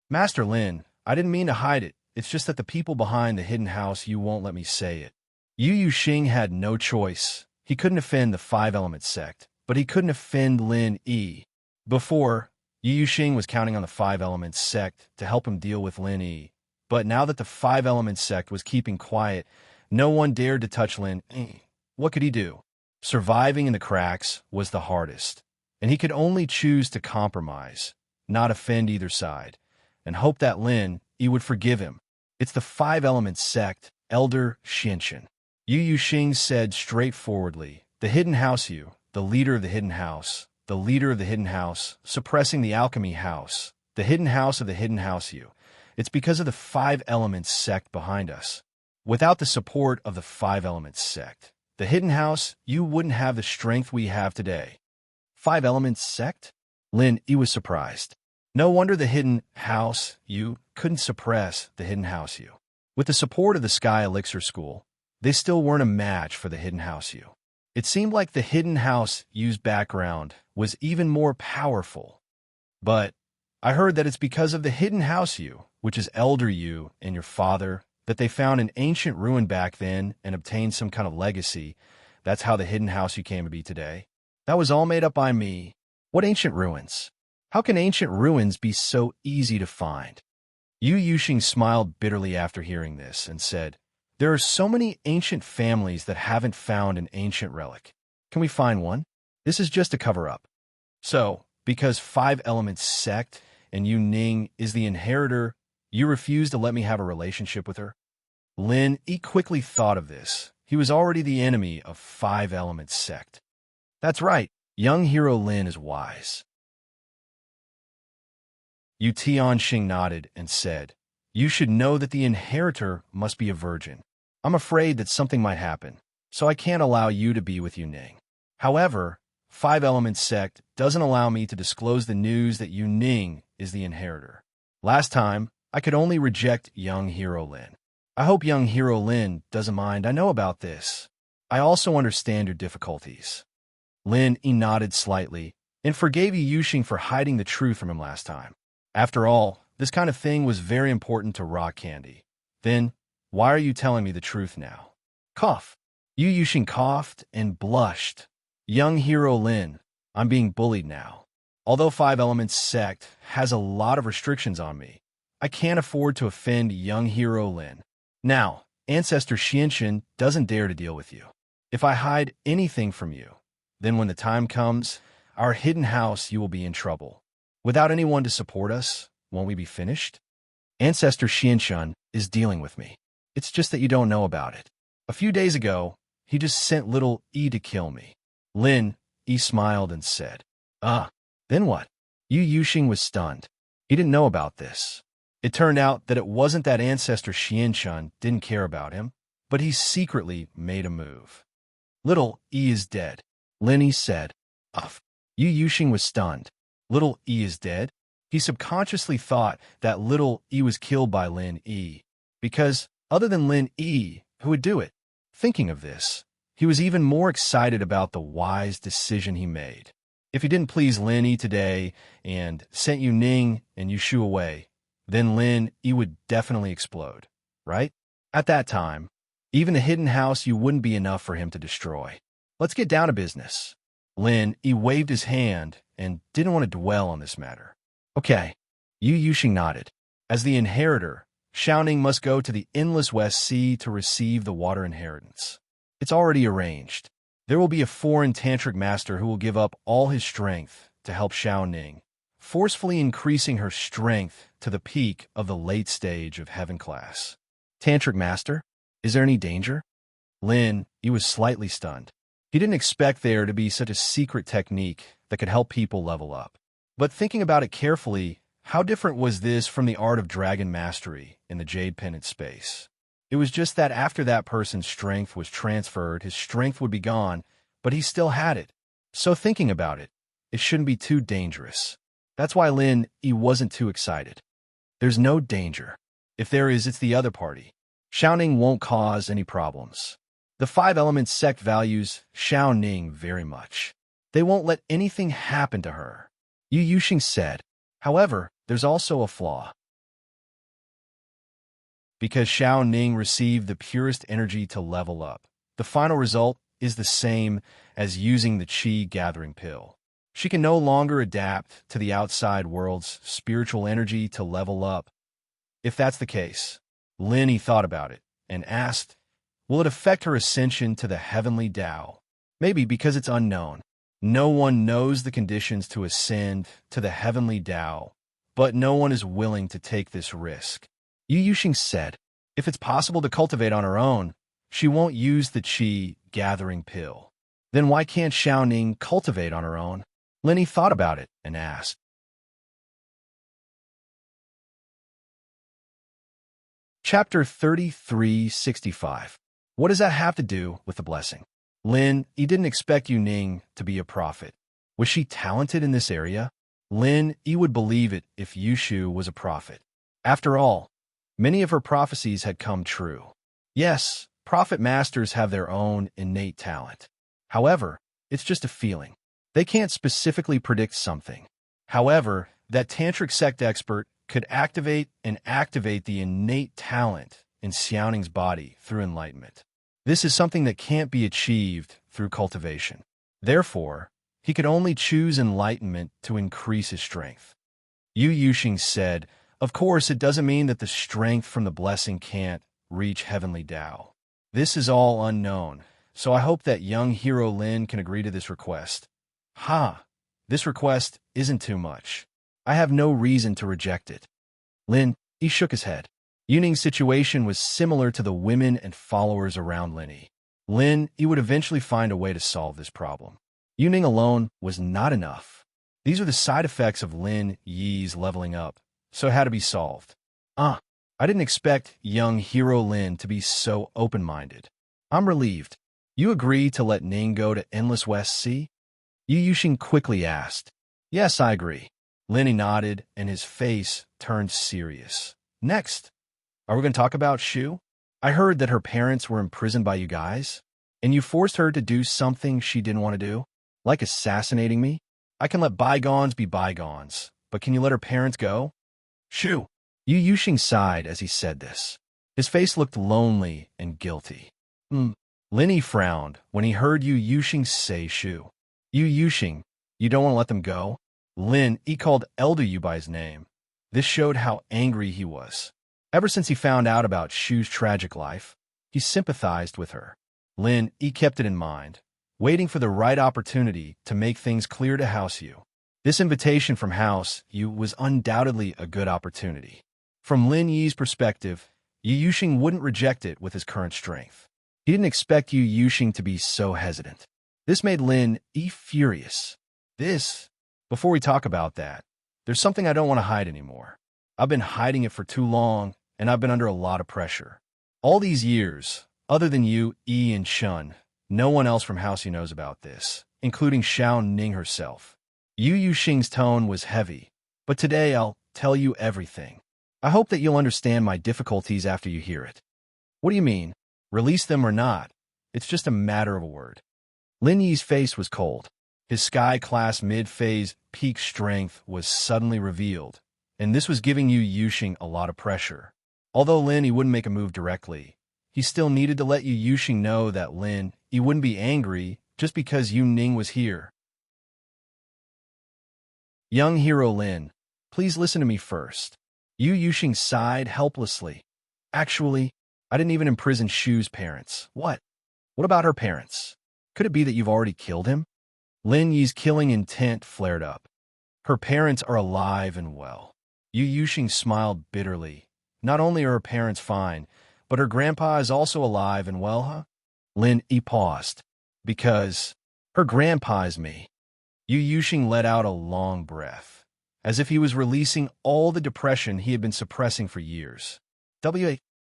Master Lin, I didn't mean to hide it. It's just that the people behind the hidden house you won't let me say it. Yu Xing had no choice. He couldn't offend the Five Element sect, but he couldn't offend Lin Yi. Before, Yu Yuxing was counting on the Five Elements sect to help him deal with Lin Yi. But now that the Five Elements sect was keeping quiet, no one dared to touch Lin Yi. What could he do? Surviving in the cracks was the hardest, and he could only choose to compromise, not offend either side, and hope that Lin Yi would forgive him. It's the Five Elements sect, Elder Xianxin. Yu Yuxing said straightforwardly, the Hidden House Yu, the leader of the Hidden House, the leader of the Hidden House, suppressing the Alchemy House, the Hidden House of the Hidden House Yu. It's because of the Five Elements sect behind us. Without the support of the Five Elements sect, the Hidden House, you wouldn't have the strength we have today. Five Elements sect? Lin Yi was surprised. No wonder the Hidden House Yu couldn't suppress the Hidden House Yu. With the support of the Sky Elixir School, they still weren't a match for the Hidden House Yu. It seemed like the Hidden House Yu's background was even more powerful. But I heard that it's because of the Hidden House Yu, which is Elder Yu and your father, that they found an ancient ruin back then and obtained some kind of legacy. That's how the Hidden House Yu came to be today. That was all made up by me. What ancient ruins? How can ancient ruins be so easy to find? Yu Yuxing smiled bitterly after hearing this and said, there are so many ancient families that haven't found an ancient relic. Can we find one? This is just a cover-up. So, because Five Elements sect and Yu Ning is the inheritor, you refuse to let me have a relationship with her? Lin Yi quickly thought of this. He was already the enemy of Five Elements sect. That's right, young hero Lin is wise. Yu Tianxing nodded and said, you should know that the inheritor must be a virgin. I'm afraid that something might happen, so I can't allow you to be with Yu Ning. However, Five Elements sect doesn't allow me to disclose the news that Yu Ning is the inheritor. Last time, I could only reject young hero Lin. I hope young hero Lin doesn't mind. I know about this. I also understand your difficulties. Lin Yi nodded slightly and forgave Yu Yuxing for hiding the truth from him last time. After all, this kind of thing was very important to Rock Candy. Then, why are you telling me the truth now? Cough. Yu Yuxing coughed and blushed. Young hero Lin, I'm being bullied now. Although Five Elements sect has a lot of restrictions on me, I can't afford to offend young hero Lin. Now, Ancestor Xianxin doesn't dare to deal with you. If I hide anything from you, then when the time comes, our hidden house, you will be in trouble. Without anyone to support us, won't we be finished? Ancestor Xianxin is dealing with me. It's just that you don't know about it. A few days ago, he just sent little Yi to kill me. Lin Yi smiled and said, then what? Yu Yuxing was stunned. He didn't know about this. It turned out that it wasn't that Ancestor Xianxin didn't care about him, but he secretly made a move. Little Yi is dead, Lin Yi said. Yu Yuxing was stunned. Little Yi is dead? He subconsciously thought that little Yi was killed by Lin Yi, because other than Lin Yi, who would do it? Thinking of this, he was even more excited about the wise decision he made. If he didn't please Lin Yi today and sent Yu Ning and Yu Shu away, then Lin Yi would definitely explode, right? At that time, even the hidden house Yu wouldn't be enough for him to destroy. Let's get down to business. Lin Yi waved his hand and didn't want to dwell on this matter. Okay, Yu Yuxing nodded. As the inheritor, Xiaoning must go to the Endless West Sea to receive the water inheritance. It's already arranged. There will be a foreign tantric master who will give up all his strength to help Xiaoning, forcefully increasing her strength to the peak of the late stage of heaven class. Tantric master? Is there any danger? Lin Yi was slightly stunned. He didn't expect there to be such a secret technique that could help people level up. But thinking about it carefully, how different was this from the art of dragon mastery in the Jade Pendant space? It was just that after that person's strength was transferred, his strength would be gone, but he still had it. So thinking about it, it shouldn't be too dangerous. That's why Lin Yi wasn't too excited. There's no danger. If there is, it's the other party. Xiaoning won't cause any problems. The Five Elements sect values Xiaoning very much. They won't let anything happen to her, Yu Yuxing said. However, there's also a flaw. Because Xiaoning received the purest energy to level up, the final result is the same as using the Qi gathering pill. She can no longer adapt to the outside world's spiritual energy to level up. If that's the case, Lin thought about it and asked, will it affect her ascension to the heavenly Tao? Maybe because it's unknown. No one knows the conditions to ascend to the heavenly Tao, but no one is willing to take this risk. Yu Yuxing said, if it's possible to cultivate on her own, she won't use the qi gathering pill. Then why can't Xiaoning cultivate on her own? Lin thought about it and asked. Chapter 3365. What does that have to do with the blessing? Lin, he didn't expect Yu Ning to be a prophet. Was she talented in this area? Lin, he would believe it if Yushu was a prophet. After all, many of her prophecies had come true. Yes, prophet masters have their own innate talent. However, it's just a feeling. They can't specifically predict something. However, that tantric sect expert could activate the innate talent in Xiaoning's body through enlightenment. This is something that can't be achieved through cultivation. Therefore, he could only choose enlightenment to increase his strength. Yu Yuxing said, of course, it doesn't mean that the strength from the blessing can't reach heavenly Tao. This is all unknown, so I hope that young hero Lin can agree to this request. This request isn't too much. I have no reason to reject it. Lin, he shook his head. Yu Ning's situation was similar to the women and followers around Lin. Lin, he would eventually find a way to solve this problem. Yu Ning alone was not enough. These are the side effects of Lin Yi's leveling up, so it had to be solved. I didn't expect young hero Lin to be so open-minded. I'm relieved. You agree to let Ning go to Endless West Sea? Yu Yuxing quickly asked. Yes, I agree. Lin nodded, and his face turned serious. Next, are we going to talk about Shu? I heard that her parents were imprisoned by you guys, and you forced her to do something she didn't want to do, like assassinating me. I can let bygones be bygones, but can you let her parents go? Shu! Yu Yuxing sighed as he said this. His face looked lonely and guilty. Lin frowned when he heard Yu Yuxing say Shu. Yu Yuxing, you don't want to let them go? Lin, he called Elder Yu by his name. This showed how angry he was. Ever since he found out about Shu's tragic life, he sympathized with her. Lin, he kept it in mind, waiting for the right opportunity to make things clear to House Yu. This invitation from House Yu was undoubtedly a good opportunity. From Lin Yi's perspective, Yu Yuxing wouldn't reject it with his current strength. He didn't expect Yu Yuxing to be so hesitant. This made Lin Yi furious. Before we talk about that, there's something I don't want to hide anymore. I've been hiding it for too long, and I've been under a lot of pressure. All these years, other than you, Yi, and Shun, no one else from House Yu knows about this, including Xiaoning herself. Yu Yuxing's tone was heavy, but today I'll tell you everything. I hope that you'll understand my difficulties after you hear it. What do you mean? Release them or not? It's just a matter of a word. Lin Yi's face was cold. His sky-class mid-phase peak strength was suddenly revealed, and this was giving Yu Yuxing a lot of pressure. Although Lin Yi wouldn't make a move directly, he still needed to let Yu Yuxing know that Lin Yi wouldn't be angry just because Yu Ning was here. Young hero Lin, please listen to me first. Yu Yuxing sighed helplessly. Actually, I didn't even imprison Shu's parents. What? What about her parents? Could it be that you've already killed him? Lin Yi's killing intent flared up. Her parents are alive and well. Yu Yuxing smiled bitterly. Not only are her parents fine, but her grandpa is also alive and well, huh? Lin Yi paused. Because her grandpa is me. Yu Yuxing let out a long breath, as if he was releasing all the depression he had been suppressing for years.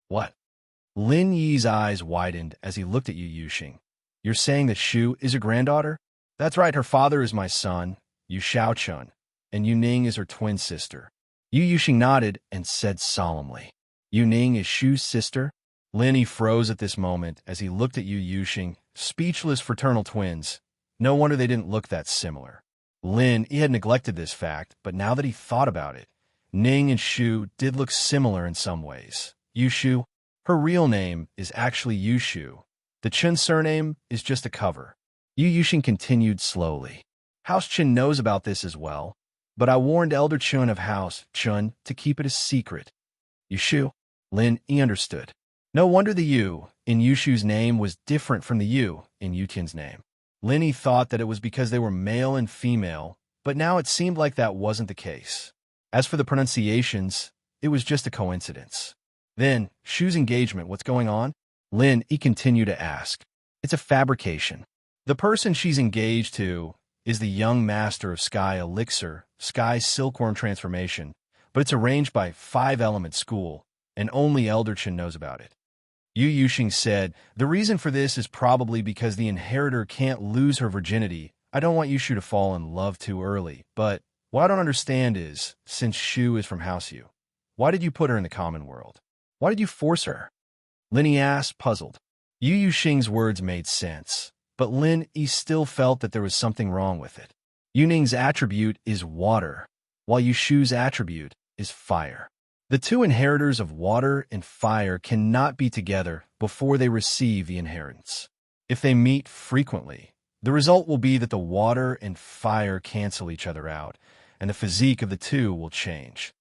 What? Lin Yi's eyes widened as he looked at Yu Yuxing. You're saying that Shu is your granddaughter? That's right, her father is my son, Yu Xiaochun, and Yu Ning is her twin sister. Yu Yuxing nodded and said solemnly, Yu Ning is Shu's sister? Lin Yi froze at this moment as he looked at Yu Yuxing, speechless fraternal twins. No wonder they didn't look that similar. Lin Yi had neglected this fact, but now that he thought about it, Ning and Shu did look similar in some ways. Yu Shu, her real name is actually Yu Shu. The Chun surname is just a cover. Yu Yuxing continued slowly. House Chun knows about this as well, but I warned Elder Chun of House Chun to keep it a secret. Yushu? Lin Yi understood. No wonder the Yu in Yushu's name was different from the Yu in Yutin's name. Lin Yi thought that it was because they were male and female, but now it seemed like that wasn't the case. As for the pronunciations, it was just a coincidence. Then, Shu's engagement, what's going on? Lin Yi continued to ask. It's a fabrication. The person she's engaged to is the young master of Sky Elixir, Sky Silkworm Transformation, but it's arranged by 5-Element School, and only Elder Chen knows about it. Yu Yuxing said, the reason for this is probably because the inheritor can't lose her virginity. I don't want Yushu to fall in love too early, but what I don't understand is, since Shu is from House Yu, why did you put her in the common world? Why did you force her? Lin Yi asked, puzzled. Yu Yuxing's words made sense, but Lin Yi still felt that there was something wrong with it. Yu Ning's attribute is water, while Yushu's attribute is fire. The two inheritors of water and fire cannot be together before they receive the inheritance. If they meet frequently, the result will be that the water and fire cancel each other out, and the physique of the two will change.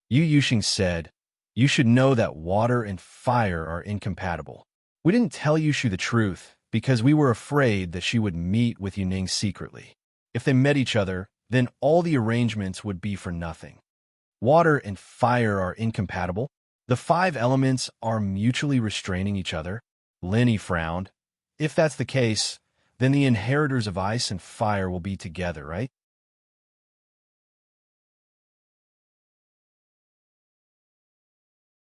Yu Yuxing said, you should know that water and fire are incompatible. We didn't tell Yushu the truth because we were afraid that she would meet with Yuning secretly. If they met each other, then all the arrangements would be for nothing. Water and fire are incompatible. The 5 elements are mutually restraining each other. Lin Yi frowned. If that's the case, then the inheritors of ice and fire will be together, right?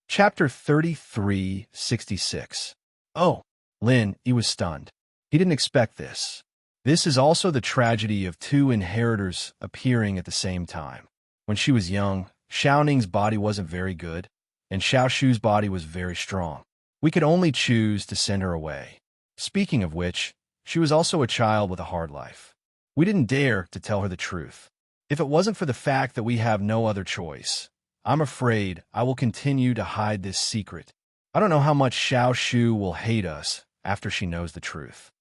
Chapter 33:66. Oh, Lin Yi was stunned. He didn't expect this. This is also the tragedy of 2 inheritors appearing at the same time. When she was young, Xiao Ning's body wasn't very good, and Xiao Shu's body was very strong. We could only choose to send her away. Speaking of which, she was also a child with a hard life. We didn't dare to tell her the truth. If it wasn't for the fact that we have no other choice, I'm afraid I will continue to hide this secret. I don't know how much Xiao Shu will hate us after she knows the truth.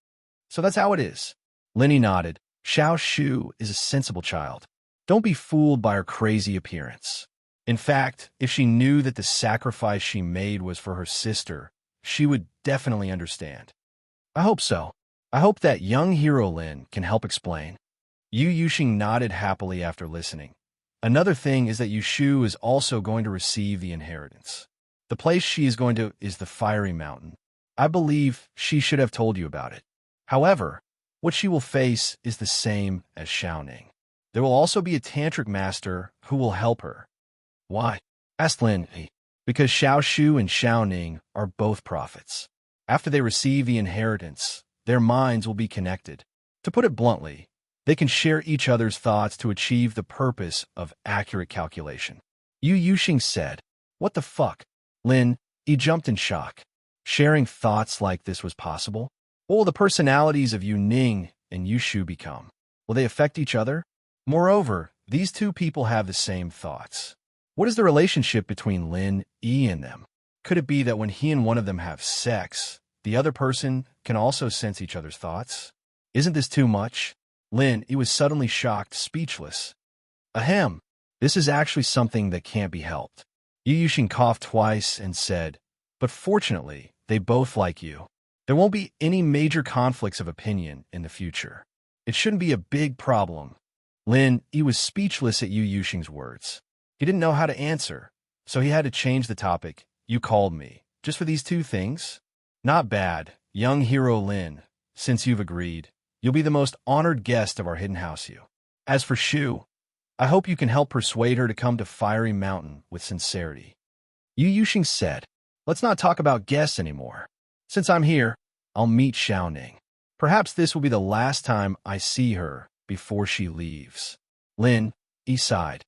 So that's how it is. Lin Yi nodded. Xiao Shu is a sensible child. Don't be fooled by her crazy appearance. In fact, if she knew that the sacrifice she made was for her sister, she would definitely understand. I hope so. I hope that young hero Lin can help explain. Yu Yuxing nodded happily after listening. Another thing is that Yushu is also going to receive the inheritance. The place she is going to is the Fiery Mountain. I believe she should have told you about it. However, what she will face is the same as Xiao Ning. There will also be a tantric master who will help her. Why? Asked Lin Yi. Because Xiao Shu and Xiao Ning are both prophets. After they receive the inheritance, their minds will be connected. To put it bluntly, they can share each other's thoughts to achieve the purpose of accurate calculation. Yu Yuxing said, what the fuck? Lin Yi jumped in shock. Sharing thoughts like this was possible? What will the personalities of Yu Ning and Yushu become? Will they affect each other? Moreover, these two people have the same thoughts. What is the relationship between Lin Yi and them? Could it be that when he and one of them have sex, the other person can also sense each other's thoughts? Isn't this too much? Lin Yi was suddenly shocked, speechless. Ahem, this is actually something that can't be helped. Yu Yuxing coughed twice and said, but fortunately, they both like you. There won't be any major conflicts of opinion in the future. It shouldn't be a big problem. Lin Yi was speechless at Yu Yuxing's words. He didn't know how to answer, so he had to change the topic. You called me, just for these 2 things? Not bad, young hero Lin. Since you've agreed, you'll be the most honored guest of our hidden house Yu. As for Shu, I hope you can help persuade her to come to Fiery Mountain with sincerity. Yu Yuxing said, let's not talk about guests anymore. Since I'm here, I'll meet Xiao Ning. Perhaps this will be the last time I see her before she leaves. Lin Yi sighed.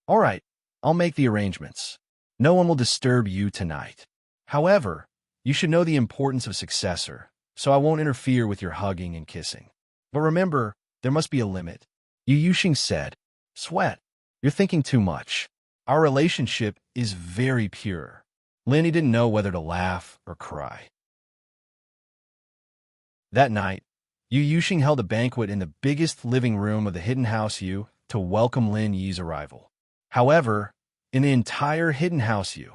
All right, I'll make the arrangements. No one will disturb you tonight. However, you should know the importance of successor, so I won't interfere with your hugging and kissing. But remember, there must be a limit. Yu Yuxing said, Sweat, you're thinking too much. Our relationship is very pure. Lin Yi didn't know whether to laugh or cry. That night, Yu Yuxing held a banquet in the biggest living room of the Hidden House Yu to welcome Lin Yi's arrival. However, in the entire Hidden House Yu,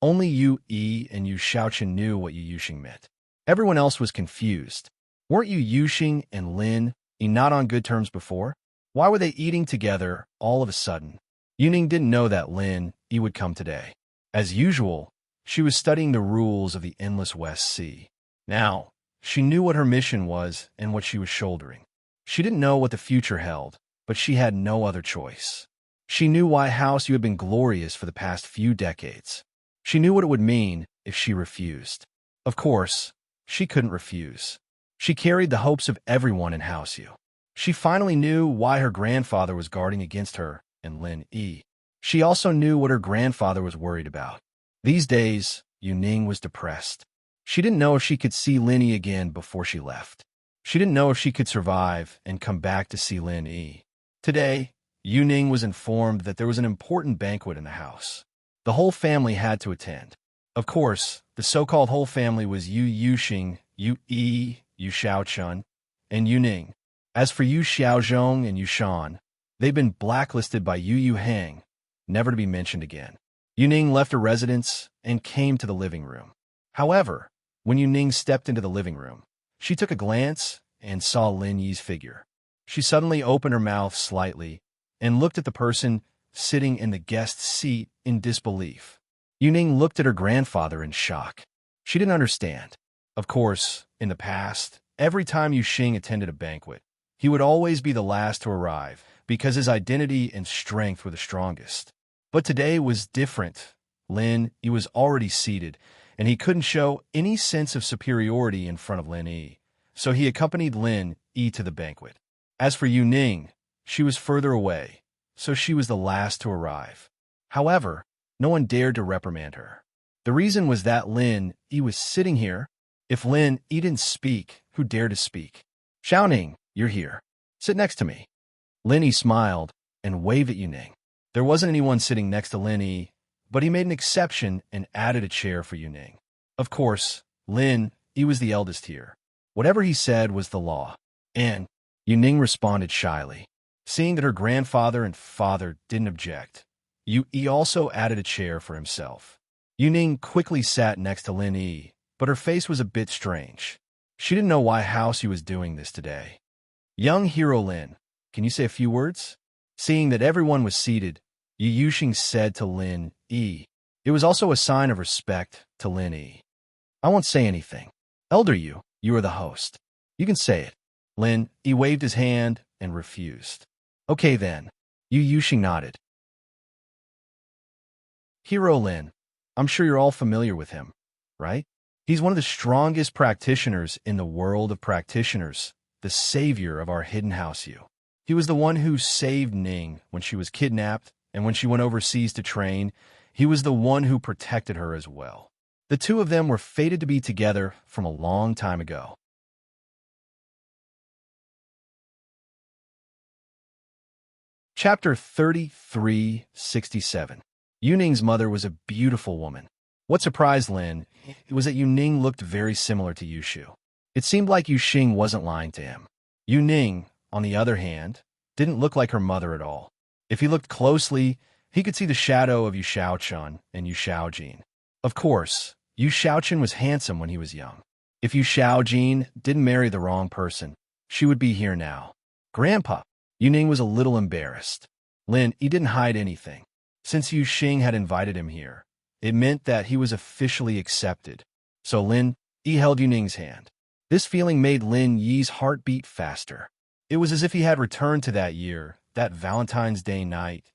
only Yu Yi and Yu Xiaochen knew what Yu Yuxing meant. Everyone else was confused. Weren't Yu Yuxing and Lin Yi not on good terms before? Why were they eating together all of a sudden? Yuning didn't know that Lin Yi would come today. As usual, she was studying the rules of the Endless West Sea. Now, she knew what her mission was and what she was shouldering. She didn't know what the future held, but she had no other choice. She knew why House Yu had been glorious for the past few decades. She knew what it would mean if she refused. Of course, she couldn't refuse. She carried the hopes of everyone in House Yu. She finally knew why her grandfather was guarding against her and Lin Yi. She also knew what her grandfather was worried about. These days, Yu Ning was depressed. She didn't know if she could see Lin Yi again before she left. She didn't know if she could survive and come back to see Lin Yi. Today, Yu Ning was informed that there was an important banquet in the house. The whole family had to attend. Of course, the so-called whole family was Yu Yuxing, Yu Yi, Yu Xiaochun, and Yu Ning. As for Yu Xiaozhong and Yu Shan, they've been blacklisted by Yu Hang, never to be mentioned again. Yu Ning left her residence and came to the living room. However, when Yu Ning stepped into the living room, she took a glance and saw Lin Yi's figure. She suddenly opened her mouth slightly and looked at the person sitting in the guest seat in disbelief. Yu Ning looked at her grandfather in shock. She didn't understand. Of course, in the past, every time Yu Xing attended a banquet, he would always be the last to arrive because his identity and strength were the strongest. But today was different. Lin Yi was already seated, and he couldn't show any sense of superiority in front of Lin Yi, so he accompanied Lin Yi to the banquet. As for Yu Ning, she was further away, so she was the last to arrive. However, no one dared to reprimand her. The reason was that Lin Yi was sitting here. If Lin Yi didn't speak, who dared to speak? Xiaoning, you're here. Sit next to me. Lin Yi smiled and waved at Yu Ning. There wasn't anyone sitting next to Lin Yi, but he made an exception and added a chair for Yu Ning. Of course, Lin Yi was the eldest here. Whatever he said was the law. And Yu Ning responded shyly. Seeing that her grandfather and father didn't object, Yu Yi also added a chair for himself. Yu Ning quickly sat next to Lin Yi, but her face was a bit strange. She didn't know why House Yu was doing this today. Young hero Lin, can you say a few words? Seeing that everyone was seated, Yu Yuxing said to Lin Yi. It was also a sign of respect to Lin Yi. I won't say anything. Elder Yu, you are the host. You can say it. Lin Yi waved his hand and refused. Okay then. Yu Yuxing nodded. Hero Lin, I'm sure you're all familiar with him, right? He's one of the strongest practitioners in the world of practitioners, the savior of our Hidden House Yu. He was the one who saved Ning when she was kidnapped, and when she went overseas to train, he was the one who protected her as well. The two of them were fated to be together from a long time ago. Chapter 3367. Yu Ning's mother was a beautiful woman. What surprised Lin was that Yu Ning looked very similar to Yu Shu. It seemed like Yu Xing wasn't lying to him. Yu Ning, on the other hand, didn't look like her mother at all. If he looked closely, he could see the shadow of Yu Xiaochun and Yu Xiaojin. Of course, Yu Xiaochun was handsome when he was young. If Yu Xiaojin didn't marry the wrong person, she would be here now. Grandpa, Yu Ning was a little embarrassed. Lin Yi didn't hide anything. Since Yu Xing had invited him here, it meant that he was officially accepted. So Lin Yi held Yu Ning's hand. This feeling made Lin Yi's heart beat faster. It was as if he had returned to that year, that Valentine's Day night.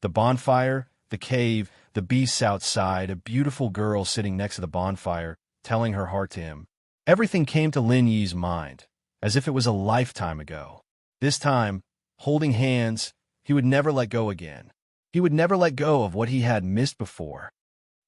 The bonfire, the cave, the beasts outside, a beautiful girl sitting next to the bonfire, telling her heart to him. Everything came to Lin Yi's mind, as if it was a lifetime ago. This time, holding hands, he would never let go again. He would never let go of what he had missed before.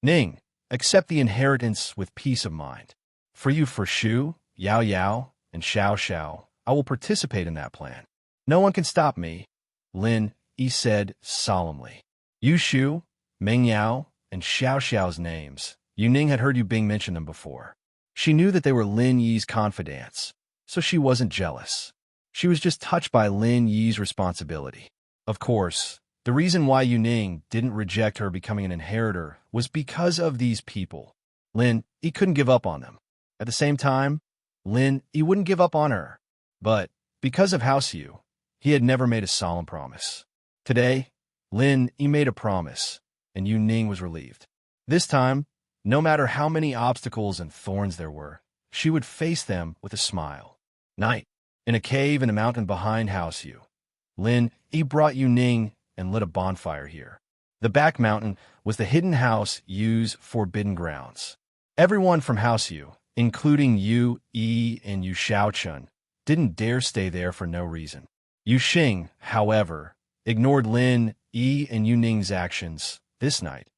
Ning, accept the inheritance with peace of mind. For you, for Shu, Yao Yao, and Xiao Xiao, I will participate in that plan. No one can stop me, Lin Yi said solemnly. Yu Shu, Meng Yao, and Xiao Xiao's names. Yu Ning had heard Yu Bing mention them before. She knew that they were Lin Yi's confidants, so she wasn't jealous. She was just touched by Lin Yi's responsibility. Of course, the reason why Yuning didn't reject her becoming an inheritor was because of these people. Lin Yi couldn't give up on them. At the same time, Lin Yi wouldn't give up on her. But because of House Yu, he had never made a solemn promise. Today, Lin Yi made a promise, and Yuning was relieved. This time, no matter how many obstacles and thorns there were, she would face them with a smile. Night. In a cave in a mountain behind House Yu, Lin Yi brought Yuning and lit a bonfire here. The back mountain was the hidden House Yu's forbidden grounds. Everyone from House Yu, including Yu Yi and Yu Shaochun, didn't dare stay there for no reason. Yu Xing, however, ignored Lin Yi and Yuning's actions. This night,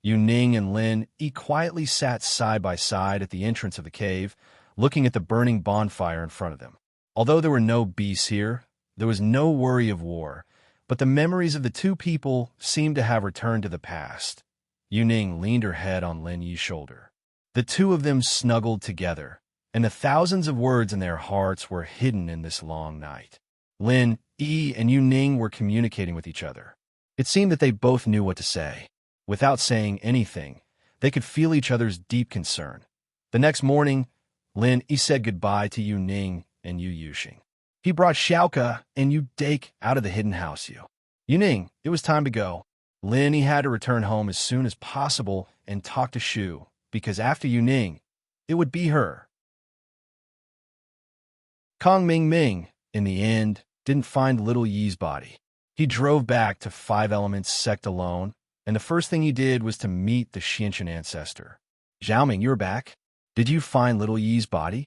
Yuning and Lin Yi quietly sat side by side at the entrance of the cave, looking at the burning bonfire in front of them. Although there were no beasts here, there was no worry of war, but the memories of the two people seemed to have returned to the past. Yuning leaned her head on Lin Yi's shoulder. The two of them snuggled together, and the thousands of words in their hearts were hidden in this long night. Lin Yi and Yuning were communicating with each other. It seemed that they both knew what to say. Without saying anything, they could feel each other's deep concern. The next morning, Lin Yi said goodbye to Yuning and Yu Yuxing. He brought Xiaoke and Yu Dake out of the hidden House Yu. Yuning, it was time to go. Lin Yi had to return home as soon as possible and talk to Shu, because after Yuning, it would be her. Kong Ming, in the end, didn't find Little Yi's body. He drove back to Five Elements sect alone, and the first thing he did was to meet the Xiantian ancestor. Xiaoming, you're back. Did you find Little Yi's body?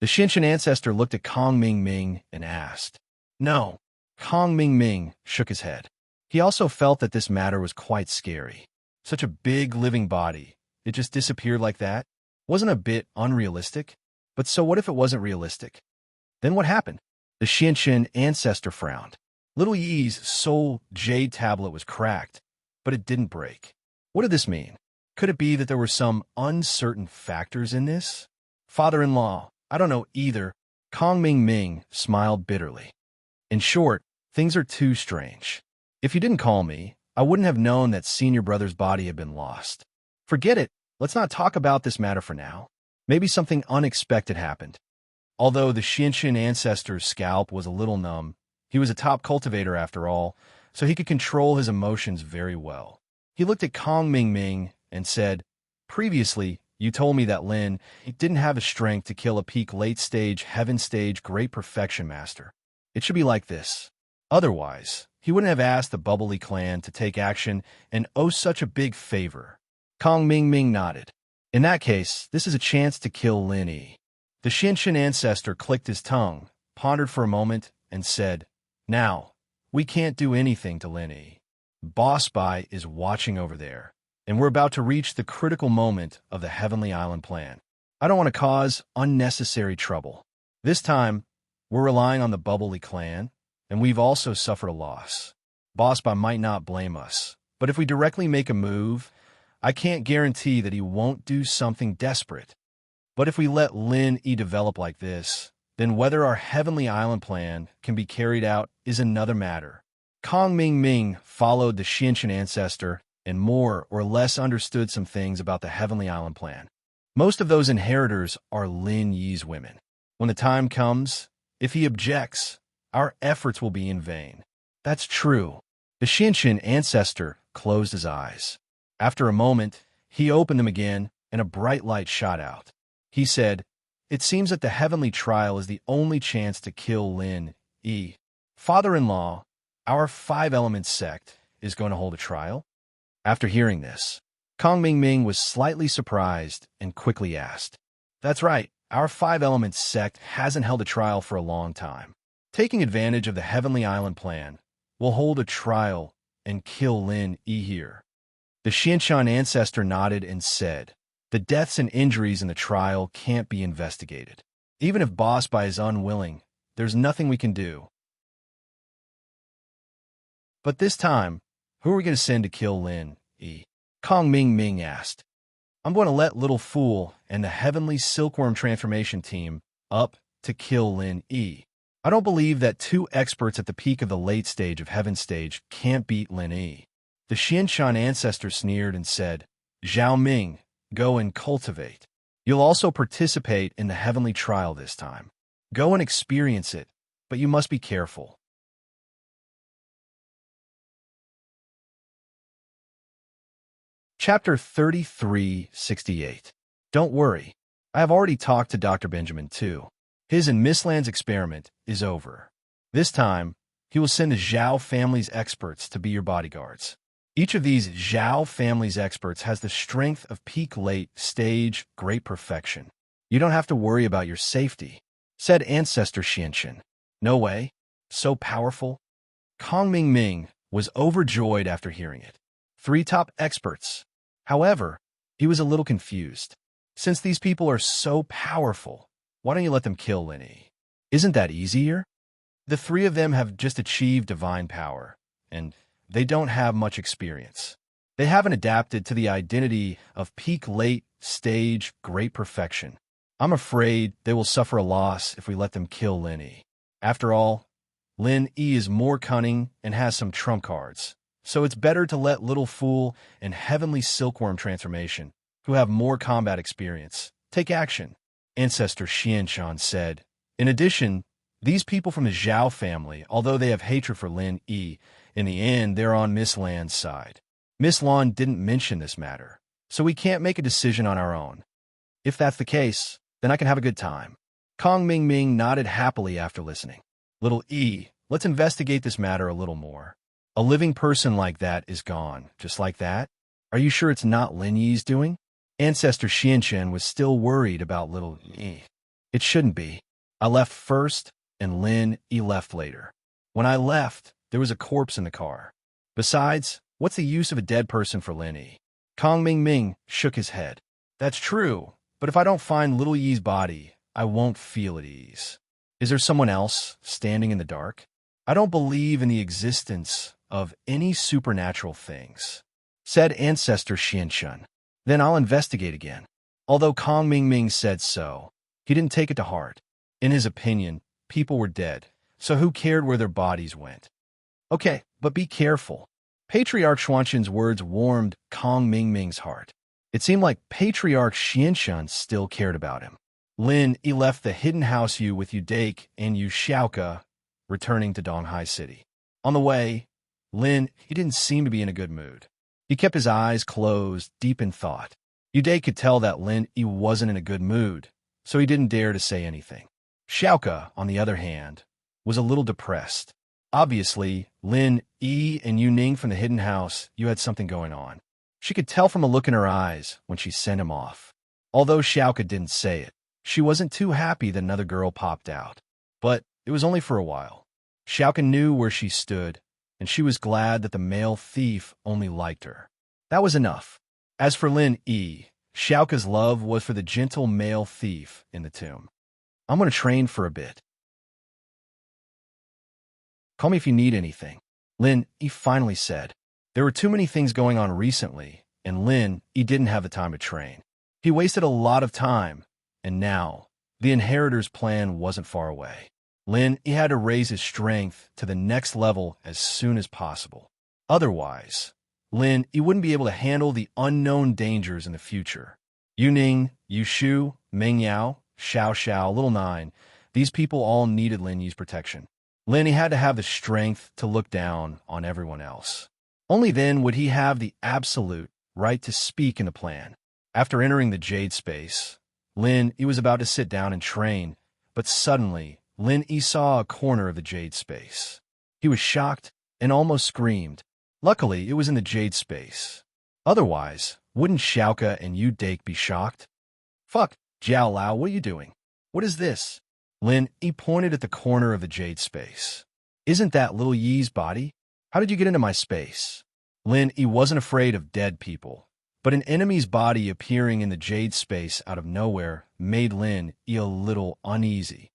The Xiantian ancestor looked at Kong Ming and asked. No. Kong Ming shook his head. He also felt that this matter was quite scary. Such a big living body, it just disappeared like that? Wasn't a bit unrealistic? But so what if it wasn't realistic? Then what happened? The Xiantian ancestor frowned. Little Yi's soul jade tablet was cracked, but it didn't break. What did this mean? Could it be that there were some uncertain factors in this? Father-in-law, I don't know either. Kong Ming smiled bitterly. In short, things are too strange. If you didn't call me, I wouldn't have known that senior brother's body had been lost. Forget it. Let's not talk about this matter for now. Maybe something unexpected happened. Although the Xiantian ancestor's scalp was a little numb, he was a top cultivator after all, so he could control his emotions very well. He looked at Kong Ming and said, previously, you told me that Lin didn't have the strength to kill a peak late-stage, heaven-stage, great perfection master. It should be like this. Otherwise, he wouldn't have asked the Bubbly clan to take action and owe such a big favor. Kong Ming nodded. In that case, this is a chance to kill Lin Yi. The Xiantian ancestor clicked his tongue, pondered for a moment, and said, now, we can't do anything to Lin Yi. Boss Bai is watching over there, and we're about to reach the critical moment of the Heavenly Island plan. I don't want to cause unnecessary trouble. This time, we're relying on the Bubbly clan, and we've also suffered a loss. Boss Bai might not blame us, but if we directly make a move, I can't guarantee that he won't do something desperate. But if we let Lin Yi develop like this, then whether our Heavenly Island plan can be carried out is another matter. Kong Ming followed the Xiantian ancestor and more or less understood some things about the Heavenly Island plan. Most of those inheritors are Lin Yi's women. When the time comes, if he objects, our efforts will be in vain. That's true. The Xiantian ancestor closed his eyes. After a moment, he opened them again, and a bright light shot out. He said, it seems that the heavenly trial is the only chance to kill Lin Yi. Father-in-law, our Five Elements sect is going to hold a trial? After hearing this, Kong Ming was slightly surprised and quickly asked, that's right, our Five Elements sect hasn't held a trial for a long time. Taking advantage of the Heavenly Island plan, we'll hold a trial and kill Lin Yi here. The Xiantian ancestor nodded and said, the deaths and injuries in the trial can't be investigated. Even if Boss Bai is unwilling, there's nothing we can do. But this time, who are we going to send to kill Lin Yi? Kong Ming asked. I'm going to let Little Fool and the Heavenly Silkworm Transformation team up to kill Lin Yi. I don't believe that two experts at the peak of the late stage of Heaven stage can't beat Lin Yi. The Xianshan ancestor sneered and said, Zhao Ming, go and cultivate. You'll also participate in the heavenly trial this time. Go and experience it, but you must be careful. Chapter 3368. Don't worry. I have already talked to Dr. Benjamin too. His and Miss Land's experiment is over. This time, he will send the Zhao family's experts to be your bodyguards. Each of these Zhao family's experts has the strength of peak late stage great perfection. You don't have to worry about your safety, said Ancestor Xianshan. No way. So powerful. Kong Ming Ming was overjoyed after hearing it. 3 top experts. However, he was a little confused. Since these people are so powerful, why don't you let them kill Lin Yi? Isn't that easier? The 3 of them have just achieved divine power, and they don't have much experience. They haven't adapted to the identity of peak late stage great perfection. I'm afraid they will suffer a loss if we let them kill Lin Yi. After all, Lin Yi is more cunning and has some trump cards, so it's better to let Little Fool and Heavenly Silkworm Transformation, who have more combat experience, take action, Ancestor Xianshan said. In addition, these people from the Zhao family, although they have hatred for Lin Yi, in the end they're on Miss Lan's side. Miss Lan didn't mention this matter, so we can't make a decision on our own. If that's the case, then I can have a good time. Kong Ming Ming nodded happily after listening. Little E, let's investigate this matter a little more. A living person like that is gone, just like that? Are you sure it's not Lin Yi's doing? Ancestor Xianshan was still worried about Little E. It shouldn't be. I left first, and Lin Yi left later. When I left, there was a corpse in the car. Besides, what's the use of a dead person for Lin Yi? Kong Ming Ming shook his head. That's true, but if I don't find Little Yi's body, I won't feel at ease. Is there someone else standing in the dark? I don't believe in the existence of any supernatural things, said Ancestor Xianshan. Then I'll investigate again. Although Kong Ming Ming said so, he didn't take it to heart. In his opinion, people were dead, so who cared where their bodies went? Okay, but be careful. Patriarch Xuanshan's words warmed Kong Ming Ming's heart. It seemed like Patriarch Xianshan still cared about him. Lin Yi left the hidden house Yu with Yu Dake and Yu Xiaoke, returning to Donghai City. On the way, Lin Yi didn't seem to be in a good mood. He kept his eyes closed, deep in thought. Yu Dake could tell that Lin Yi wasn't in a good mood, so he didn't dare to say anything. Xiaoke, on the other hand, was a little depressed. Obviously, Lin Yi and Yu Ning from the hidden house, you had something going on. She could tell from a look in her eyes when she sent him off. Although Xiaoke didn't say it, she wasn't too happy that another girl popped out. But it was only for a while. Xiaoke knew where she stood, and she was glad that the male thief only liked her. That was enough. As for Lin Yi, Xiaoke's love was for the gentle male thief in the tomb. I'm going to train for a bit. Call me if you need anything, Lin Yi finally said. There were too many things going on recently, and Lin Yi didn't have the time to train. He wasted a lot of time, and now, the inheritor's plan wasn't far away. Lin Yi had to raise his strength to the next level as soon as possible. Otherwise, Lin Yi wouldn't be able to handle the unknown dangers in the future. Yu Ning, Yu Shu, Meng Yao, Xiao Xiao, Little Nine, these people all needed Lin Yi's protection. Lin Yi had to have the strength to look down on everyone else. Only then would he have the absolute right to speak in the plan. After entering the Jade Space, Lin Yi was about to sit down and train, but suddenly, Lin Yi saw a corner of the Jade Space. He was shocked and almost screamed. Luckily, it was in the Jade Space. Otherwise, wouldn't Xiaoke and Yu Dake be shocked? Fuck, Jiao Lao, what are you doing? What is this? Lin Yi pointed at the corner of the Jade Space. Isn't that Little Yi's body? How did you get into my space? Lin Yi wasn't afraid of dead people, but an enemy's body appearing in the Jade Space out of nowhere made Lin Yi a little uneasy.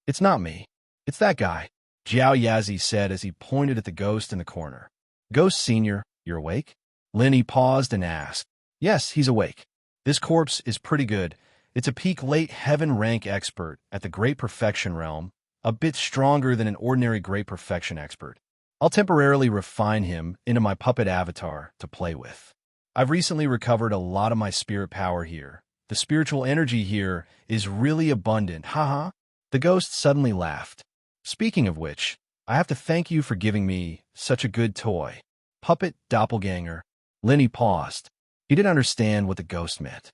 It's not me. It's that guy, Jiao Yazi said as he pointed at the ghost in the corner. Ghost Senior, you're awake? Lin Yi paused and asked. Yes, he's awake. This corpse is pretty good, It's a peak late heaven rank expert at the Great Perfection realm, a bit stronger than an ordinary Great Perfection expert. I'll temporarily refine him into my puppet avatar to play with. I've recently recovered a lot of my spirit power here. The spiritual energy here is really abundant, haha. The ghost suddenly laughed. Speaking of which, I have to thank you for giving me such a good toy. Puppet doppelganger. Lenny paused. He didn't understand what the ghost meant.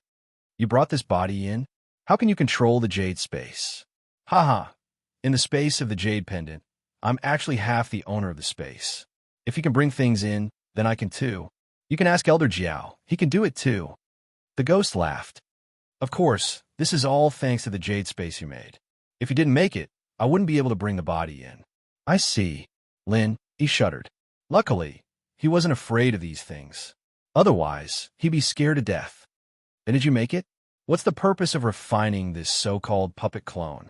You brought this body in? How can you control the jade space? Haha. In the space of the jade pendant, I'm actually half the owner of the space. If he can bring things in, then I can too. You can ask Elder Jiao. He can do it too. The ghost laughed. Of course, this is all thanks to the jade space you made. If you didn't make it, I wouldn't be able to bring the body in. I see. Lin, he shuddered. Luckily, he wasn't afraid of these things. Otherwise, he'd be scared to death. And did you make it? What's the purpose of refining this so-called puppet clone?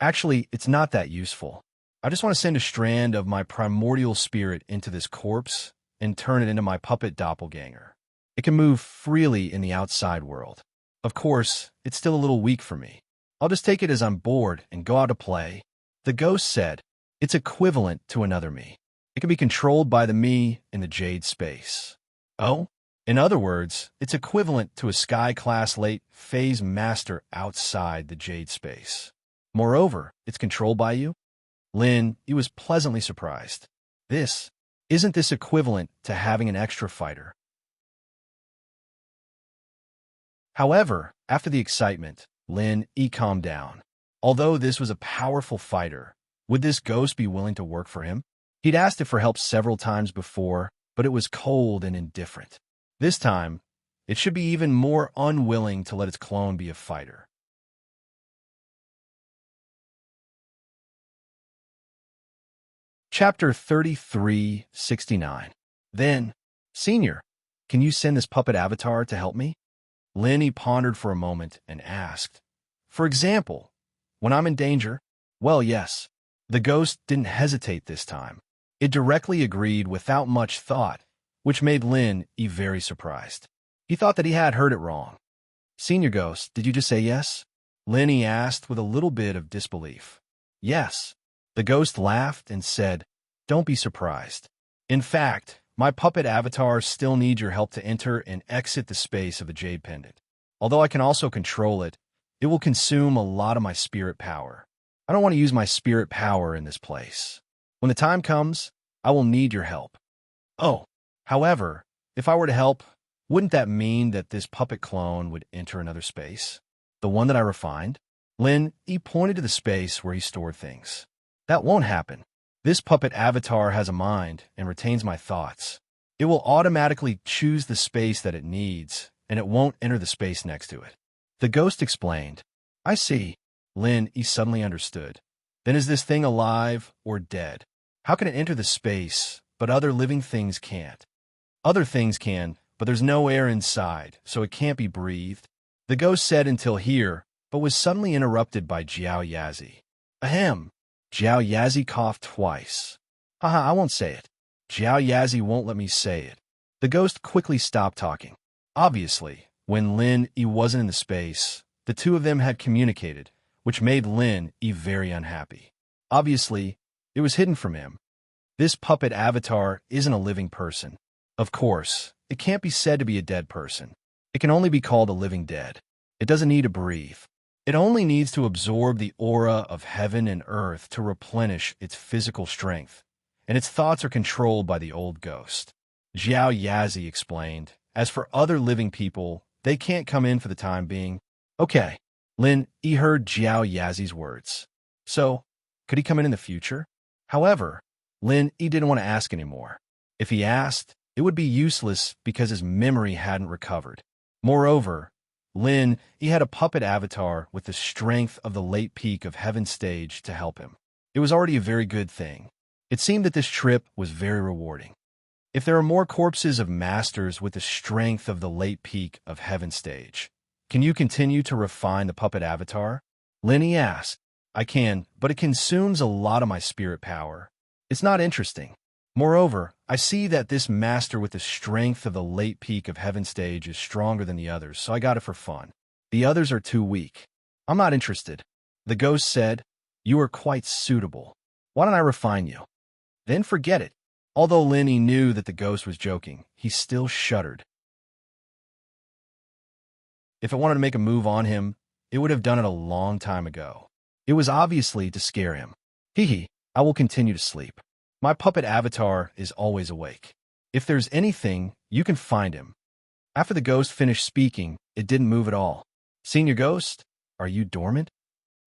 Actually, it's not that useful. I just want to send a strand of my primordial spirit into this corpse and turn it into my puppet doppelganger. It can move freely in the outside world. Of course, it's still a little weak for me. I'll just take it as I'm bored and go out to play. The ghost said, it's equivalent to another me. It can be controlled by the me in the jade space. Oh? In other words, it's equivalent to a sky-class late phase master outside the jade space. Moreover, it's controlled by you? Lin, he was pleasantly surprised. Isn't this equivalent to having an extra fighter? However, after the excitement, Lin, he calmed down. Although this was a powerful fighter, would this ghost be willing to work for him? He'd asked it for help several times before, but it was cold and indifferent. This time, it should be even more unwilling to let its clone be a fighter. Chapter 33-69. Then, Senior, can you send this puppet avatar to help me? Lenny pondered for a moment and asked, for example, when I'm in danger? Well, yes. The ghost didn't hesitate this time. It directly agreed without much thought, which made Lin very surprised. He thought that he had heard it wrong. Senior Ghost, did you just say yes? Lenny asked with a little bit of disbelief. Yes. The ghost laughed and said, don't be surprised. In fact, my puppet avatar still needs your help to enter and exit the space of the jade pendant. Although I can also control it, it will consume a lot of my spirit power. I don't want to use my spirit power in this place. When the time comes, I will need your help. Oh, however, if I were to help, wouldn't that mean that this puppet clone would enter another space? The one that I refined? Lin, he pointed to the space where he stored things. That won't happen. This puppet avatar has a mind and retains my thoughts. It will automatically choose the space that it needs, and it won't enter the space next to it. The ghost explained. I see. Lin, he suddenly understood. Then is this thing alive or dead? How can it enter the space, but other living things can't? Other things can, but there's no air inside, so it can't be breathed. The ghost said until here, but was suddenly interrupted by Jiao Yazi. Ahem. Jiao Yazi coughed twice. Haha, I won't say it. Jiao Yazi won't let me say it. The ghost quickly stopped talking. Obviously, when Lin wasn't in the space, the two of them had communicated, which made Lin very unhappy. Obviously, it was hidden from him. This puppet avatar isn't a living person. Of course, it can't be said to be a dead person. It can only be called a living dead. It doesn't need to breathe. It only needs to absorb the aura of heaven and earth to replenish its physical strength, and its thoughts are controlled by the old ghost. Jiao Yazi explained. As for other living people, they can't come in for the time being. Okay. Lin, he heard Jiao Yazi's words. So, could he come in the future? However, Lin, he didn't want to ask anymore. If he asked, it would be useless because his memory hadn't recovered. Moreover, Lin, he had a puppet avatar with the strength of the late peak of Heaven stage to help him. It was already a very good thing. It seemed that this trip was very rewarding. If there are more corpses of masters with the strength of the late peak of Heaven stage, can you continue to refine the puppet avatar? Lenny asked. I can, but it consumes a lot of my spirit power. It's not interesting. Moreover, I see that this master with the strength of the late peak of Heaven stage is stronger than the others, so I got it for fun. The others are too weak. I'm not interested. The ghost said, you are quite suitable. Why don't I refine you? Then forget it. Although Lenny knew that the ghost was joking, he still shuddered. If it wanted to make a move on him, it would have done it a long time ago. It was obviously to scare him. Hee hee, I will continue to sleep. My puppet avatar is always awake. If there's anything, you can find him. After the ghost finished speaking, it didn't move at all. Senior Ghost, are you dormant?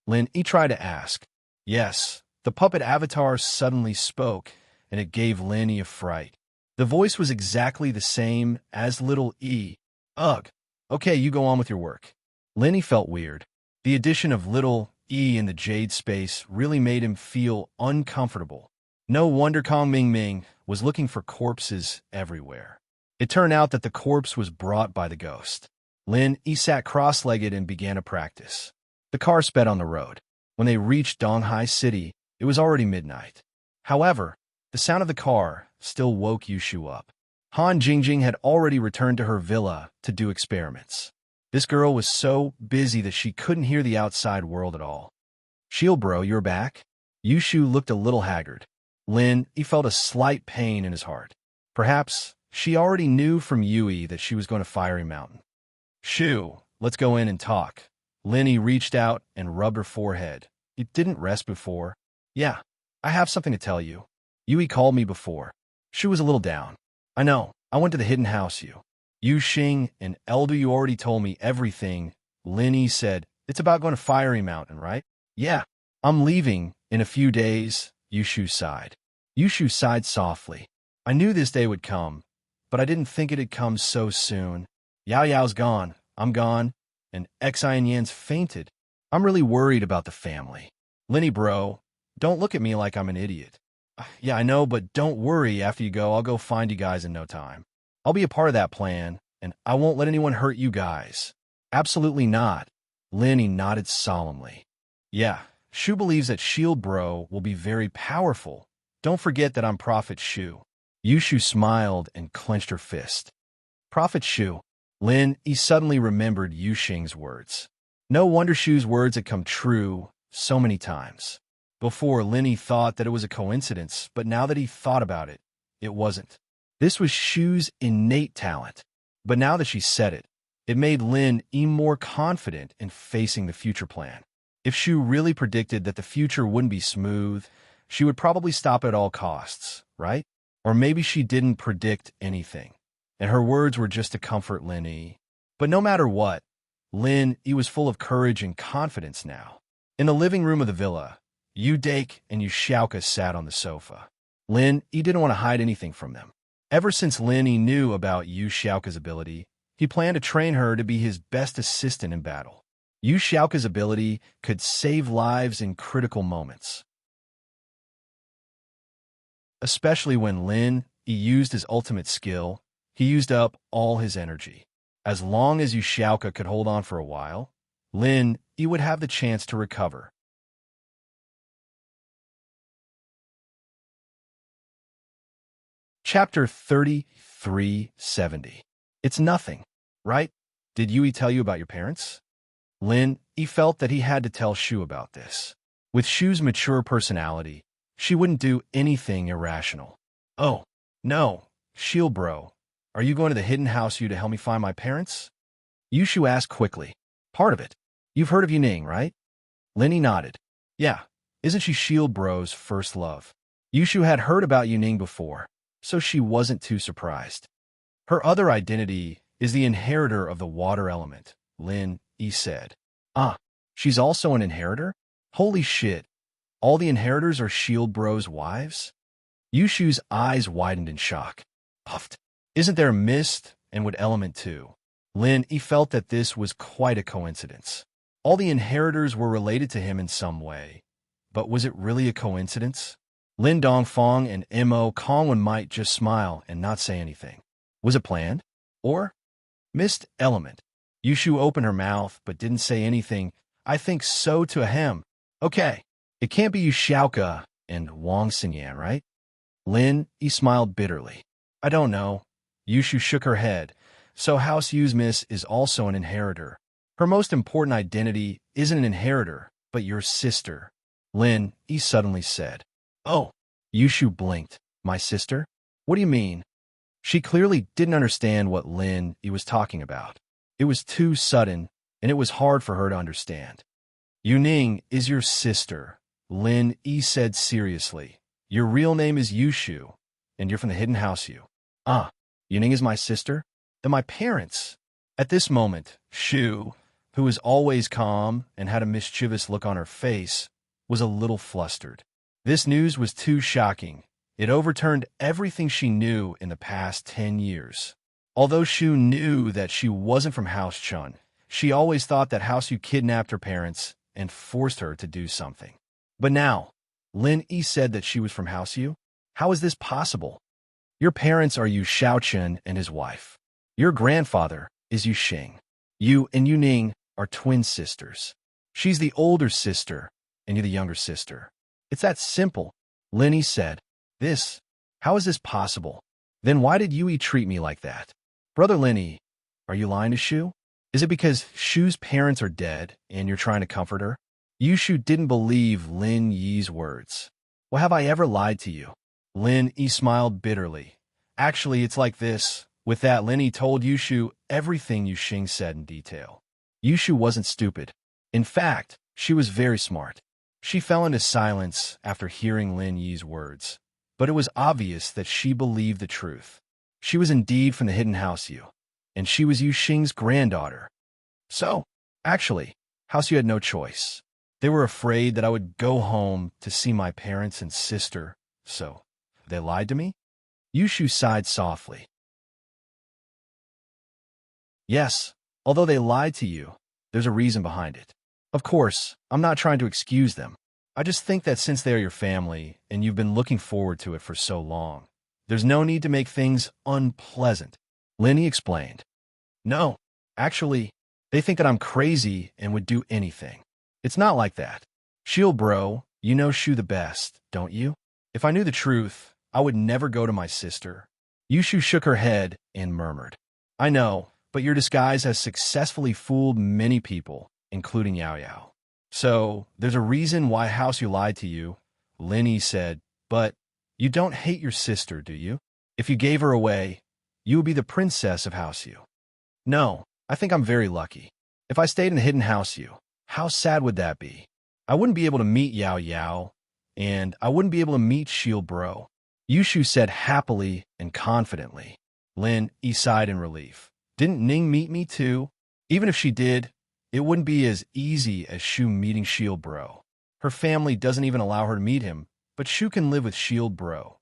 Lin E tried to ask. Yes, the puppet avatar suddenly spoke, and it gave Lin E a fright. The voice was exactly the same as little E. Ugh. Okay, you go on with your work. Lin E felt weird. The addition of little E in the jade space really made him feel uncomfortable. No wonder Kong Ming Ming was looking for corpses everywhere. It turned out that the corpse was brought by the ghost. Lin E sat cross-legged and began to practice. The car sped on the road. When they reached Donghai City, it was already midnight. However, the sound of the car still woke Yushu up. Han Jingjing had already returned to her villa to do experiments. This girl was so busy that she couldn't hear the outside world at all. Shield bro, you're back? Yushu looked a little haggard. Lin, he felt a slight pain in his heart. Perhaps she already knew from Yui that she was going to Fiery Mountain. Shu, let's go in and talk. Linny reached out and rubbed her forehead. It didn't rest before. Yeah, I have something to tell you. Yui called me before. Shu was a little down. I know, I went to the hidden house Yu Xing and Elder, you already told me everything. Linny said, it's about going to Fiery Mountain, right? Yeah, I'm leaving in a few days. Yushu sighed. Yushu sighed softly. I knew this day would come, but I didn't think it'd come so soon. Yao Yao's gone, I'm gone, and Xian Yan's fainted. I'm really worried about the family. Linny bro, don't look at me like I'm an idiot. Yeah, I know, but don't worry, after you go, I'll go find you guys in no time. I'll be a part of that plan, and I won't let anyone hurt you guys. Absolutely not. Linny nodded solemnly. Yeah, Shu believes that Shield Bro will be very powerful. Don't forget that I'm Prophet Shu. Yushu smiled and clenched her fist. Prophet Shu. Lin, he suddenly remembered Yu Xing's words. No wonder Shu's words had come true so many times. Before, Linny thought that it was a coincidence, but now that he thought about it, it wasn't. This was Shu's innate talent. But now that she said it, it made Lin even more confident in facing the future plan. If Shu really predicted that the future wouldn't be smooth, she would probably stop at all costs, right? Or maybe she didn't predict anything, and her words were just to comfort Lin E. But no matter what, Lin E was full of courage and confidence now. In the living room of the villa, Yu Dake and Yu Xiaoka sat on the sofa. Lin E didn't want to hide anything from them. Ever since Lin E knew about Yu Xiaoka's ability, he planned to train her to be his best assistant in battle. Yu Xiaoka's ability could save lives in critical moments. Especially when Lin E used his ultimate skill, he used up all his energy. As long as Yu Xiaoka could hold on for a while, Lin E would have the chance to recover. Chapter 3370. It's nothing, right? Did Yui tell you about your parents? Lin, he felt that he had to tell Shu about this. With Shu's mature personality, she wouldn't do anything irrational. Oh, no, Shield Bro, are you going to the hidden house to help me find my parents? Yushu asked quickly. Part of it. You've heard of Yuning, right? Linny nodded. Yeah, isn't she Shield Bro's first love? Yushu had heard about Yuning before, so she wasn't too surprised. Her other identity is the inheritor of the water element, Lin E said. Ah, she's also an inheritor? Holy shit, all the inheritors are Shield Bro's wives? Yushu's eyes widened in shock. Puffed. Isn't there a mist and would element too? Lin E felt that this was quite a coincidence. All the inheritors were related to him in some way, but was it really a coincidence? Lin Dongfang and Mo Kongwen might just smile and not say anything. Was it planned? Or? Mist element. Yushu opened her mouth but didn't say anything. I think so to a hem. Okay, it can't be Yu Xiaoka and Wang Xinyan, right? Lin, he smiled bitterly. I don't know. Yushu shook her head. So House Yu's Miss is also an inheritor. Her most important identity isn't an inheritor, but your sister. Lin, he suddenly said. Oh, Yushu blinked. My sister? What do you mean? She clearly didn't understand what Lin he was talking about. It was too sudden, and it was hard for her to understand. Yuning is your sister, Lin Yi said seriously. Your real name is Yushu, and you're from the hidden house you. Ah, Yuning is my sister? Then my parents. At this moment, Shu, who was always calm and had a mischievous look on her face, was a little flustered. This news was too shocking. It overturned everything she knew in the past 10 years. Although Shu knew that she wasn't from House Chun, she always thought that House Yu kidnapped her parents and forced her to do something. But now, Lin Yi said that she was from House Yu? How is this possible? Your parents are Yu Shaochen and his wife. Your grandfather is Yu Xing. You and Yuning are twin sisters. She's the older sister, and you're the younger sister. It's that simple, Lin Yi said. How is this possible? Then why did Yui treat me like that? Brother Lin Yi, are you lying to Shu? Is it because Shu's parents are dead and you're trying to comfort her? Yushu didn't believe Lin Yi's words. Well, have I ever lied to you? Lin Yi smiled bitterly. Actually, it's like this. With that, Lin Yi told Yushu everything Yu Xing said in detail. Yushu wasn't stupid. In fact, she was very smart. She fell into silence after hearing Lin Yi's words. But it was obvious that she believed the truth. She was indeed from the hidden house Yu, and she was Yu Xing's granddaughter. So, actually, House Yu had no choice. They were afraid that I would go home to see my parents and sister, so they lied to me? Yushu sighed softly. Yes, although they lied to you, there's a reason behind it. Of course, I'm not trying to excuse them. I just think that since they are your family, and you've been looking forward to it for so long, there's no need to make things unpleasant, Lin Yi explained. No, actually, they think that I'm crazy and would do anything. It's not like that. Shield bro, you know Shu the best, don't you? If I knew the truth, I would never go to my sister. Yushu shook her head and murmured. I know, but your disguise has successfully fooled many people, including Yao Yao. So, there's a reason why House Yu lied to you, Lin Yi said, but you don't hate your sister, do you? If you gave her away, you would be the princess of House Yu. No, I think I'm very lucky. If I stayed in the hidden House Yu, how sad would that be? I wouldn't be able to meet Yao Yao, and I wouldn't be able to meet Shield Bro. Yushu said happily and confidently. Lin Yi sighed in relief. Didn't Ning meet me too? Even if she did, it wouldn't be as easy as Shu meeting Shield Bro. Her family doesn't even allow her to meet him, but Shu can live with Shield Bro.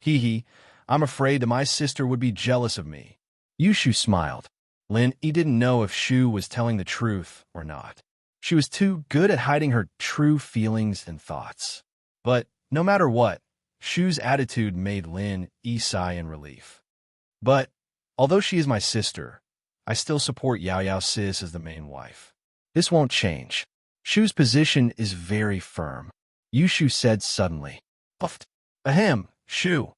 Hee, I'm afraid that my sister would be jealous of me. Yushu smiled. Lin Yi didn't know if Shu was telling the truth or not. She was too good at hiding her true feelings and thoughts. But no matter what, Shu's attitude made Lin Yi sigh in relief. But although she is my sister, I still support Yao Yao Sis as the main wife. This won't change. Shu's position is very firm. Yushu said suddenly. Puffed. Ahem, Shu.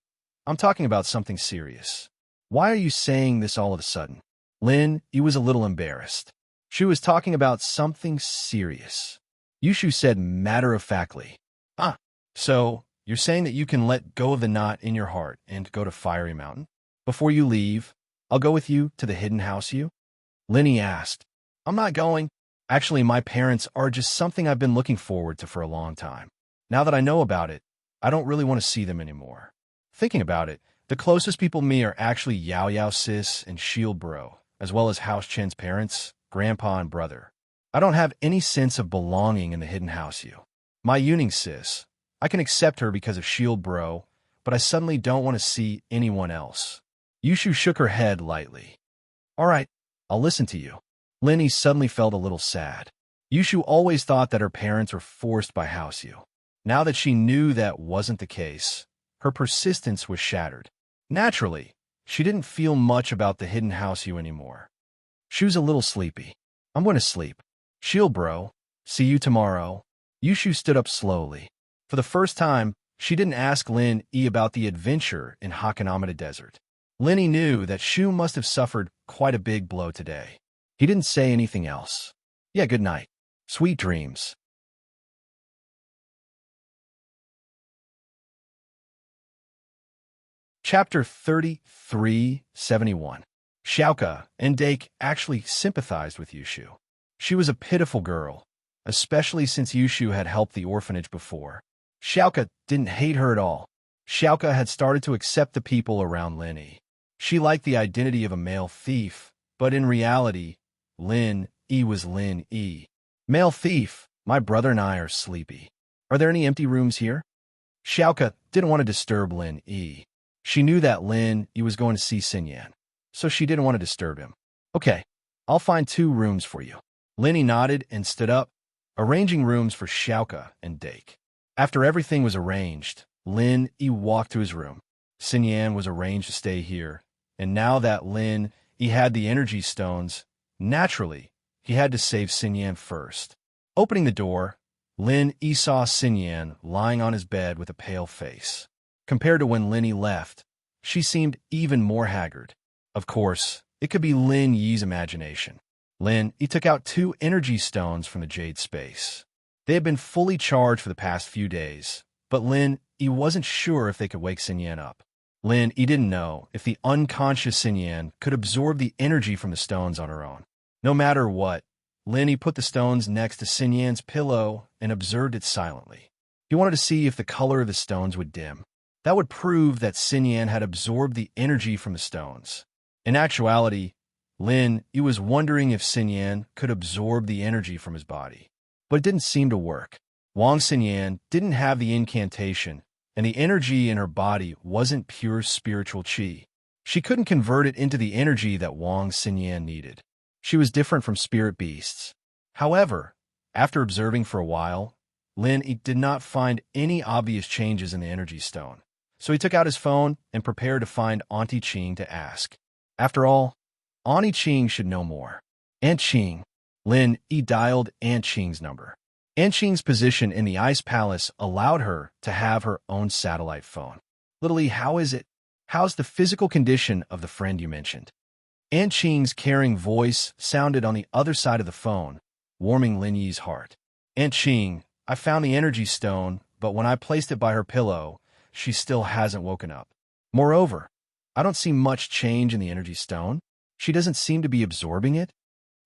I'm talking about something serious. Why are you saying this all of a sudden? Lin Yi was a little embarrassed. Shu was talking about something serious. Yushu said matter-of-factly. Ah, so you're saying that you can let go of the knot in your heart and go to Fiery Mountain? Before you leave, I'll go with you to the hidden house Yu? Lin Yi asked. I'm not going. Actually, my parents are just something I've been looking forward to for a long time. Now that I know about it, I don't really want to see them anymore. Thinking about it, the closest people to me are actually Yao Yao Sis and Shield Bro, as well as House Chen's parents, grandpa and brother. I don't have any sense of belonging in the hidden house Yu. My Yuning sis, I can accept her because of Shield Bro, but I suddenly don't want to see anyone else. Yushu shook her head lightly. All right, I'll listen to you. Lin Yi suddenly felt a little sad. Yushu always thought that her parents were forced by House Yu. Now that she knew that wasn't the case, her persistence was shattered. Naturally, she didn't feel much about the hidden house Yu anymore. Shu's a little sleepy. I'm going to sleep. Shield Bro, see you tomorrow. Yushu stood up slowly. For the first time, she didn't ask Lin Yi about the adventure in Hakanamada Desert. Lin Yi knew that Shu must have suffered quite a big blow today. He didn't say anything else. Yeah, good night. Sweet dreams. Chapter 3371. Xiaoka and Dake actually sympathized with Yushu. She was a pitiful girl, especially since Yushu had helped the orphanage before. Xiaoka didn't hate her at all. Xiaoka had started to accept the people around Lin Yi. She liked the identity of a male thief, but in reality, Lin Yi was Lin Yi. Male thief, my brother and I are sleepy. Are there any empty rooms here? Xiaoka didn't want to disturb Lin Yi. She knew that Lin Yi was going to see Xinyan, so she didn't want to disturb him. Okay, I'll find 2 rooms for you. Lin Yi nodded and stood up, arranging rooms for Xiaoka and Dake. After everything was arranged, Lin Yi walked to his room. Xinyan was arranged to stay here, and now that Lin Yi had the energy stones, naturally, he had to save Xinyan first. Opening the door, Lin Yi saw Xinyan lying on his bed with a pale face. Compared to when Lin Yi left, she seemed even more haggard. Of course, it could be Lin Yi's imagination. Lin Yi took out 2 energy stones from the jade space. They had been fully charged for the past few days, but Lin Yi wasn't sure if they could wake Xinyan up. Lin Yi didn't know if the unconscious Xinyan could absorb the energy from the stones on her own. No matter what, Lin Yi put the stones next to Xinyan's pillow and observed it silently. He wanted to see if the color of the stones would dim. That would prove that Xinyan had absorbed the energy from the stones. In actuality, Lin Yi was wondering if Xinyan could absorb the energy from his body. But it didn't seem to work. Wang Xinyan didn't have the incantation, and the energy in her body wasn't pure spiritual qi. She couldn't convert it into the energy that Wang Xinyan needed. She was different from spirit beasts. However, after observing for a while, Lin Yi did not find any obvious changes in the energy stone. So he took out his phone and prepared to find Auntie Qing to ask. After all, Auntie Qing should know more. Aunt Qing. Lin Yi dialed Aunt Qing's number. Aunt Qing's position in the Ice Palace allowed her to have her own satellite phone. Little Yi, how is it? How's the physical condition of the friend you mentioned? Aunt Qing's caring voice sounded on the other side of the phone, warming Lin Yi's heart. Aunt Qing, I found the energy stone, but when I placed it by her pillow, she still hasn't woken up. Moreover, I don't see much change in the energy stone. She doesn't seem to be absorbing it.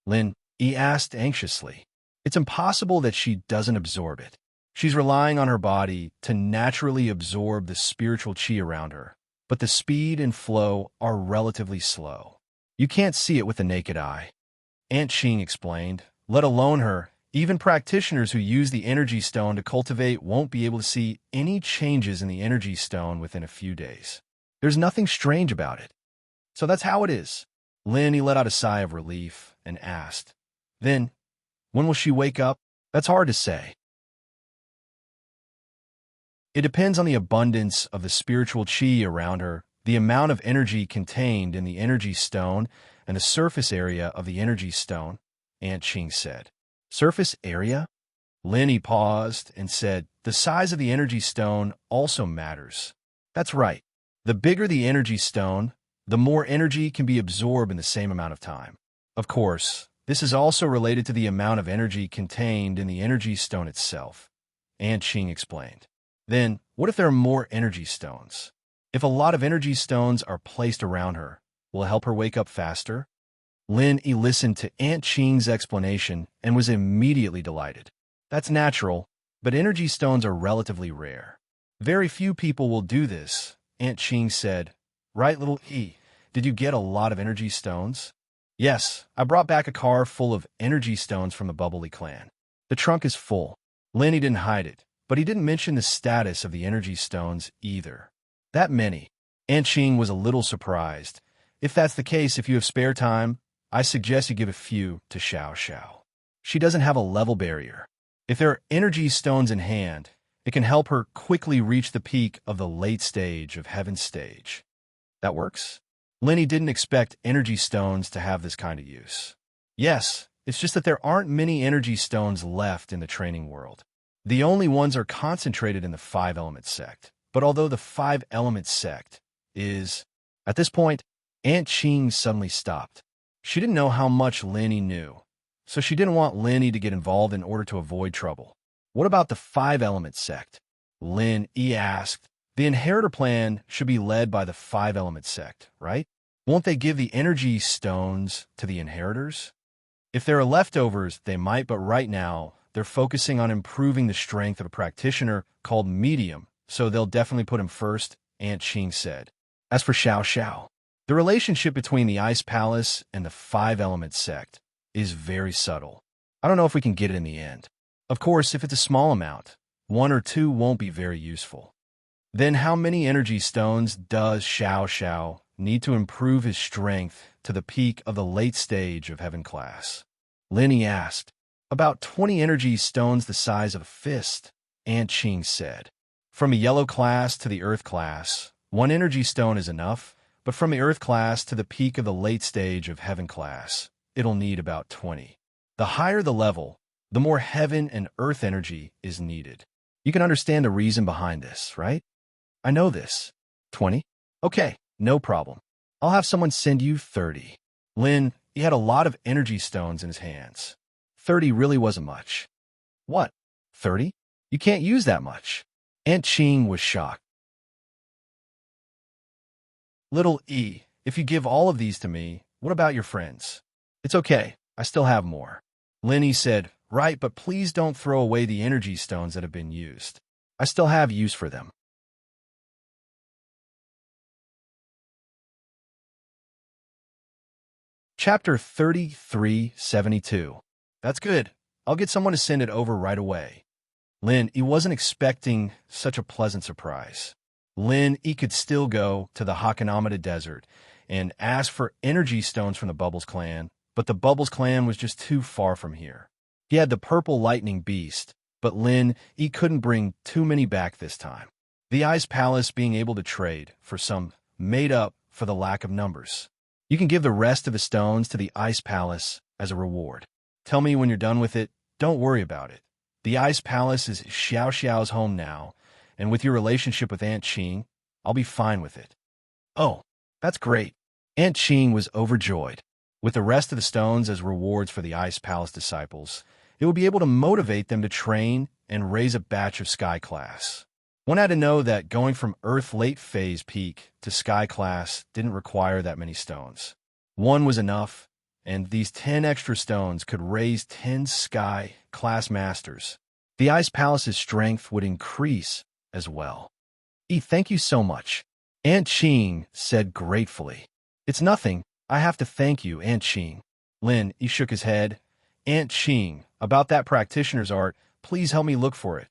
Lin Yi asked anxiously. It's impossible that she doesn't absorb it. She's relying on her body to naturally absorb the spiritual qi around her, but the speed and flow are relatively slow. You can't see it with the naked eye. Aunt Qing explained, let alone her. Even practitioners who use the energy stone to cultivate won't be able to see any changes in the energy stone within a few days. There's nothing strange about it. So that's how it is. Lin Yi let out a sigh of relief and asked, then, when will she wake up? That's hard to say. It depends on the abundance of the spiritual qi around her, the amount of energy contained in the energy stone, and the surface area of the energy stone, Aunt Qing said. Surface area? Lin Yi paused and said, the size of the energy stone also matters. That's right. The bigger the energy stone, the more energy can be absorbed in the same amount of time. Of course, this is also related to the amount of energy contained in the energy stone itself, Aunt Qing explained. Then, what if there are more energy stones? If a lot of energy stones are placed around her, will it help her wake up faster? Lin Yi listened to Aunt Qing's explanation and was immediately delighted. That's natural, but energy stones are relatively rare. Very few people will do this, Aunt Qing said. Right, little Yi? Did you get a lot of energy stones? Yes, I brought back a car full of energy stones from the Bubbly clan. The trunk is full. Lin Yi didn't hide it, but he didn't mention the status of the energy stones either. That many. Aunt Qing was a little surprised. If that's the case, if you have spare time, I suggest you give a few to Xiao Xiao. She doesn't have a level barrier. If there are energy stones in hand, it can help her quickly reach the peak of the late stage of Heaven's stage. That works? Lin Yi didn't expect energy stones to have this kind of use. Yes, it's just that there aren't many energy stones left in the training world. The only ones are concentrated in the 5-element sect. But although the 5-element sect is... At this point, Aunt Qing suddenly stopped. She didn't know how much Lin Yi knew. so she didn't want Lin Yi to get involved in order to avoid trouble. What about the five-element sect? Lin Yi asked. The inheritor plan should be led by the five-element sect, right? Won't they give the energy stones to the inheritors? If there are leftovers, they might, but right now, they're focusing on improving the strength of a practitioner called medium, so they'll definitely put him first, Aunt Qing said. As for Xiao Xiao, the relationship between the Ice Palace and the five-element sect is very subtle. I don't know if we can get it in the end. Of course, if it's a small amount, 1 or 2 won't be very useful. Then how many energy stones does Xiao Xiao need to improve his strength to the peak of the late stage of heaven class? Lin Yi asked. About 20 energy stones the size of a fist, Aunt Qing said. From a yellow class to the earth class, 1 energy stone is enough, but from the earth class to the peak of the late stage of heaven class, it'll need about 20. The higher the level, the more heaven and earth energy is needed. You can understand the reason behind this, right? I know this. 20? Okay, no problem. I'll have someone send you 30. Lin, he had a lot of energy stones in his hands. 30 really wasn't much. What? 30? You can't use that much. Aunt Qing was shocked. Little E, if you give all of these to me, what about your friends? It's okay, I still have more. Lin Yi said, right, but please don't throw away the energy stones that have been used. I still have use for them. Chapter 3372. That's good. I'll get someone to send it over right away. Lin Yi wasn't expecting such a pleasant surprise. Lin Yi could still go to the Hakanamada Desert and ask for energy stones from the Bubbles clan, but the Bubbles clan was just too far from here. He had the purple lightning beast, but Lin Yi couldn't bring too many back this time. The Ice Palace being able to trade for some made up for the lack of numbers. You can give the rest of the stones to the Ice Palace as a reward. Tell me when you're done with it. Don't worry about it. The Ice Palace is Xiao Xiao's home now, and with your relationship with Aunt Qing, I'll be fine with it. Oh, that's great. Aunt Qing was overjoyed. With the rest of the stones as rewards for the Ice Palace disciples, it will be able to motivate them to train and raise a batch of Sky Class. One had to know that going from Earth late phase peak to Sky Class didn't require that many stones. 1 was enough, and these 10 extra stones could raise 10 Sky Class Masters. The Ice Palace's strength would increase as well. Thank you so much, Aunt Qing said gratefully. It's nothing. I have to thank you, Aunt Qing. Lin, he shook his head. Aunt Qing, about that practitioner's art, please help me look for it.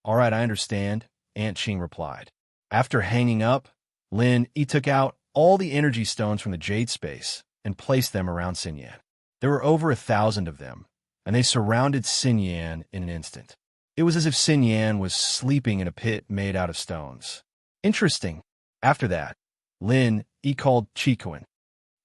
All right, I understand, Aunt Qing replied. After hanging up, Lin Yi took out all the energy stones from the jade space and placed them around Xinyan. There were over 1,000 of them, and they surrounded Xinyan in an instant. It was as if Xinyan was sleeping in a pit made out of stones. Interesting. After that, Lin Yi called Qikuan.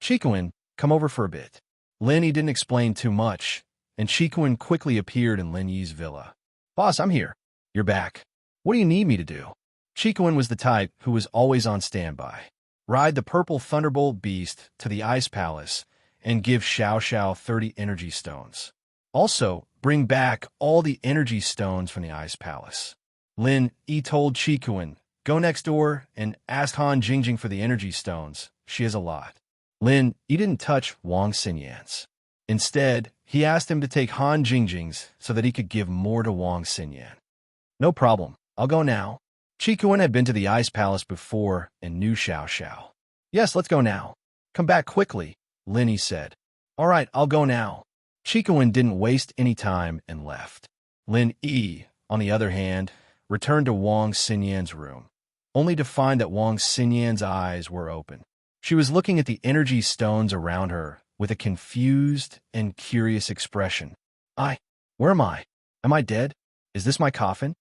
Qikuan, come over for a bit. Lin Yi didn't explain too much, and Qikuan quickly appeared in Lin Yi's villa. Boss, I'm here. You're back. What do you need me to do? Qikuan was the type who was always on standby. Ride the purple thunderbolt beast to the Ice Palace and give Xiao Xiao 30 energy stones. Also, bring back all the energy stones from the Ice Palace. Lin Yi told Qikuan, go next door and ask Han Jingjing for the energy stones. She has a lot. Lin Yi didn't touch Wang Xinyan's. Instead, he asked him to take Han Jingjing's so that he could give more to Wang Xinyan. No problem. I'll go now. Qikuan had been to the Ice Palace before and knew Xiao Xiao. Yes, let's go now. Come back quickly, Lin Yi said. All right, I'll go now. Qikuan didn't waste any time and left. Lin Yi, on the other hand, returned to Wang Xinyan's room, only to find that Wang Xinyan's eyes were open. She was looking at the energy stones around her with a confused and curious expression. Where am I? Am I dead? Is this my coffin?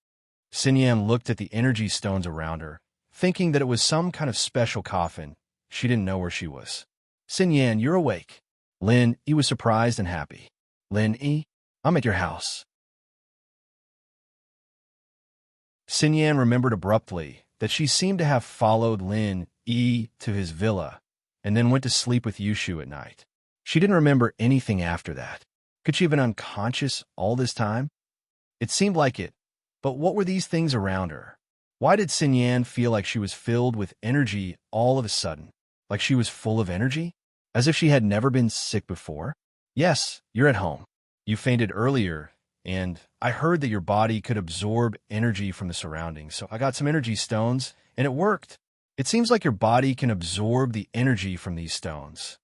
Xinyan looked at the energy stones around her, thinking that it was some kind of special coffin. She didn't know where she was. Xinyan, you're awake. Lin Yi was surprised and happy. Lin Yi, I'm at your house. Xinyan remembered abruptly that she seemed to have followed Lin Yi to his villa and then went to sleep with Yushu at night. She didn't remember anything after that. Could she have been unconscious all this time? It seemed like it, but what were these things around her? Why did Xinyan feel like she was filled with energy all of a sudden? Like she was full of energy? As if she had never been sick before? Yes, you're at home. You fainted earlier, and I heard that your body could absorb energy from the surroundings, so I got some energy stones, and it worked. It seems like your body can absorb the energy from these stones.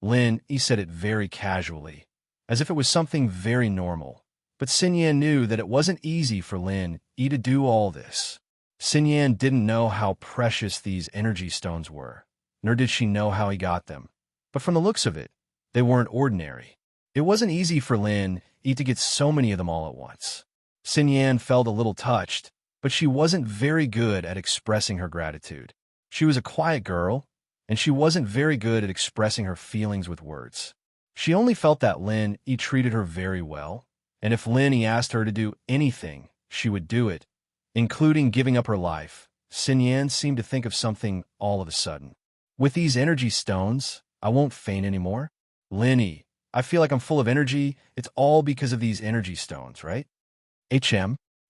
Lin, he said it very casually, as if it was something very normal. But Xinyan knew that it wasn't easy for Lin Yi to do all this. Xinyan didn't know how precious these energy stones were, nor did she know how he got them. But from the looks of it, they weren't ordinary. It wasn't easy for Lin Yi to get so many of them all at once. Xinyan felt a little touched, but she wasn't very good at expressing her gratitude. She was a quiet girl, and she wasn't very good at expressing her feelings with words. She only felt that Lin Yi treated her very well, and if Lin Yi asked her to do anything, she would do it, including giving up her life. Xinyan seemed to think of something all of a sudden. With these energy stones, I won't faint anymore. Lin Yi, I feel like I'm full of energy. It's all because of these energy stones, right?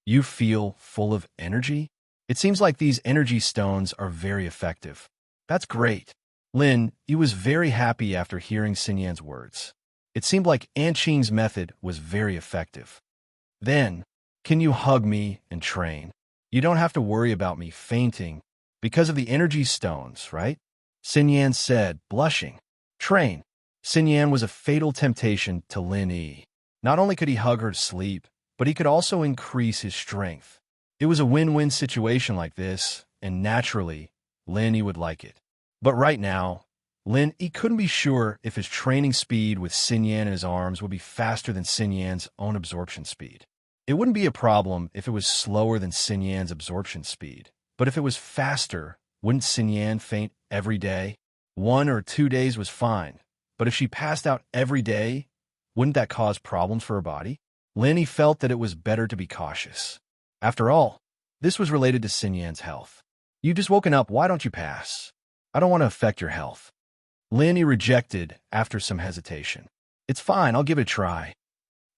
You feel full of energy? It seems like these energy stones are very effective. That's great. Lin Yi was very happy after hearing Xinyan's words. It seemed like Anqing's method was very effective. Then, can you hug me and train? You don't have to worry about me fainting because of the energy stones, right? Xinyan said, blushing. Train. Xinyan was a fatal temptation to Lin Yi. Not only could he hug her to sleep, but he could also increase his strength. It was a win-win situation like this, and naturally, Lin Yi would like it. But right now, Lin Yi couldn't be sure if his training speed with Xinyan in his arms would be faster than Xinyan's own absorption speed. It wouldn't be a problem if it was slower than Xinyan's absorption speed, but if it was faster, wouldn't Xinyan faint every day? 1 or 2 days was fine, but if she passed out every day, wouldn't that cause problems for her body? Lin Yi felt that it was better to be cautious. After all, this was related to Xinyan's health. You just woken up, why don't you pass? I don't want to affect your health. Lin Yi rejected after some hesitation. It's fine, I'll give it a try.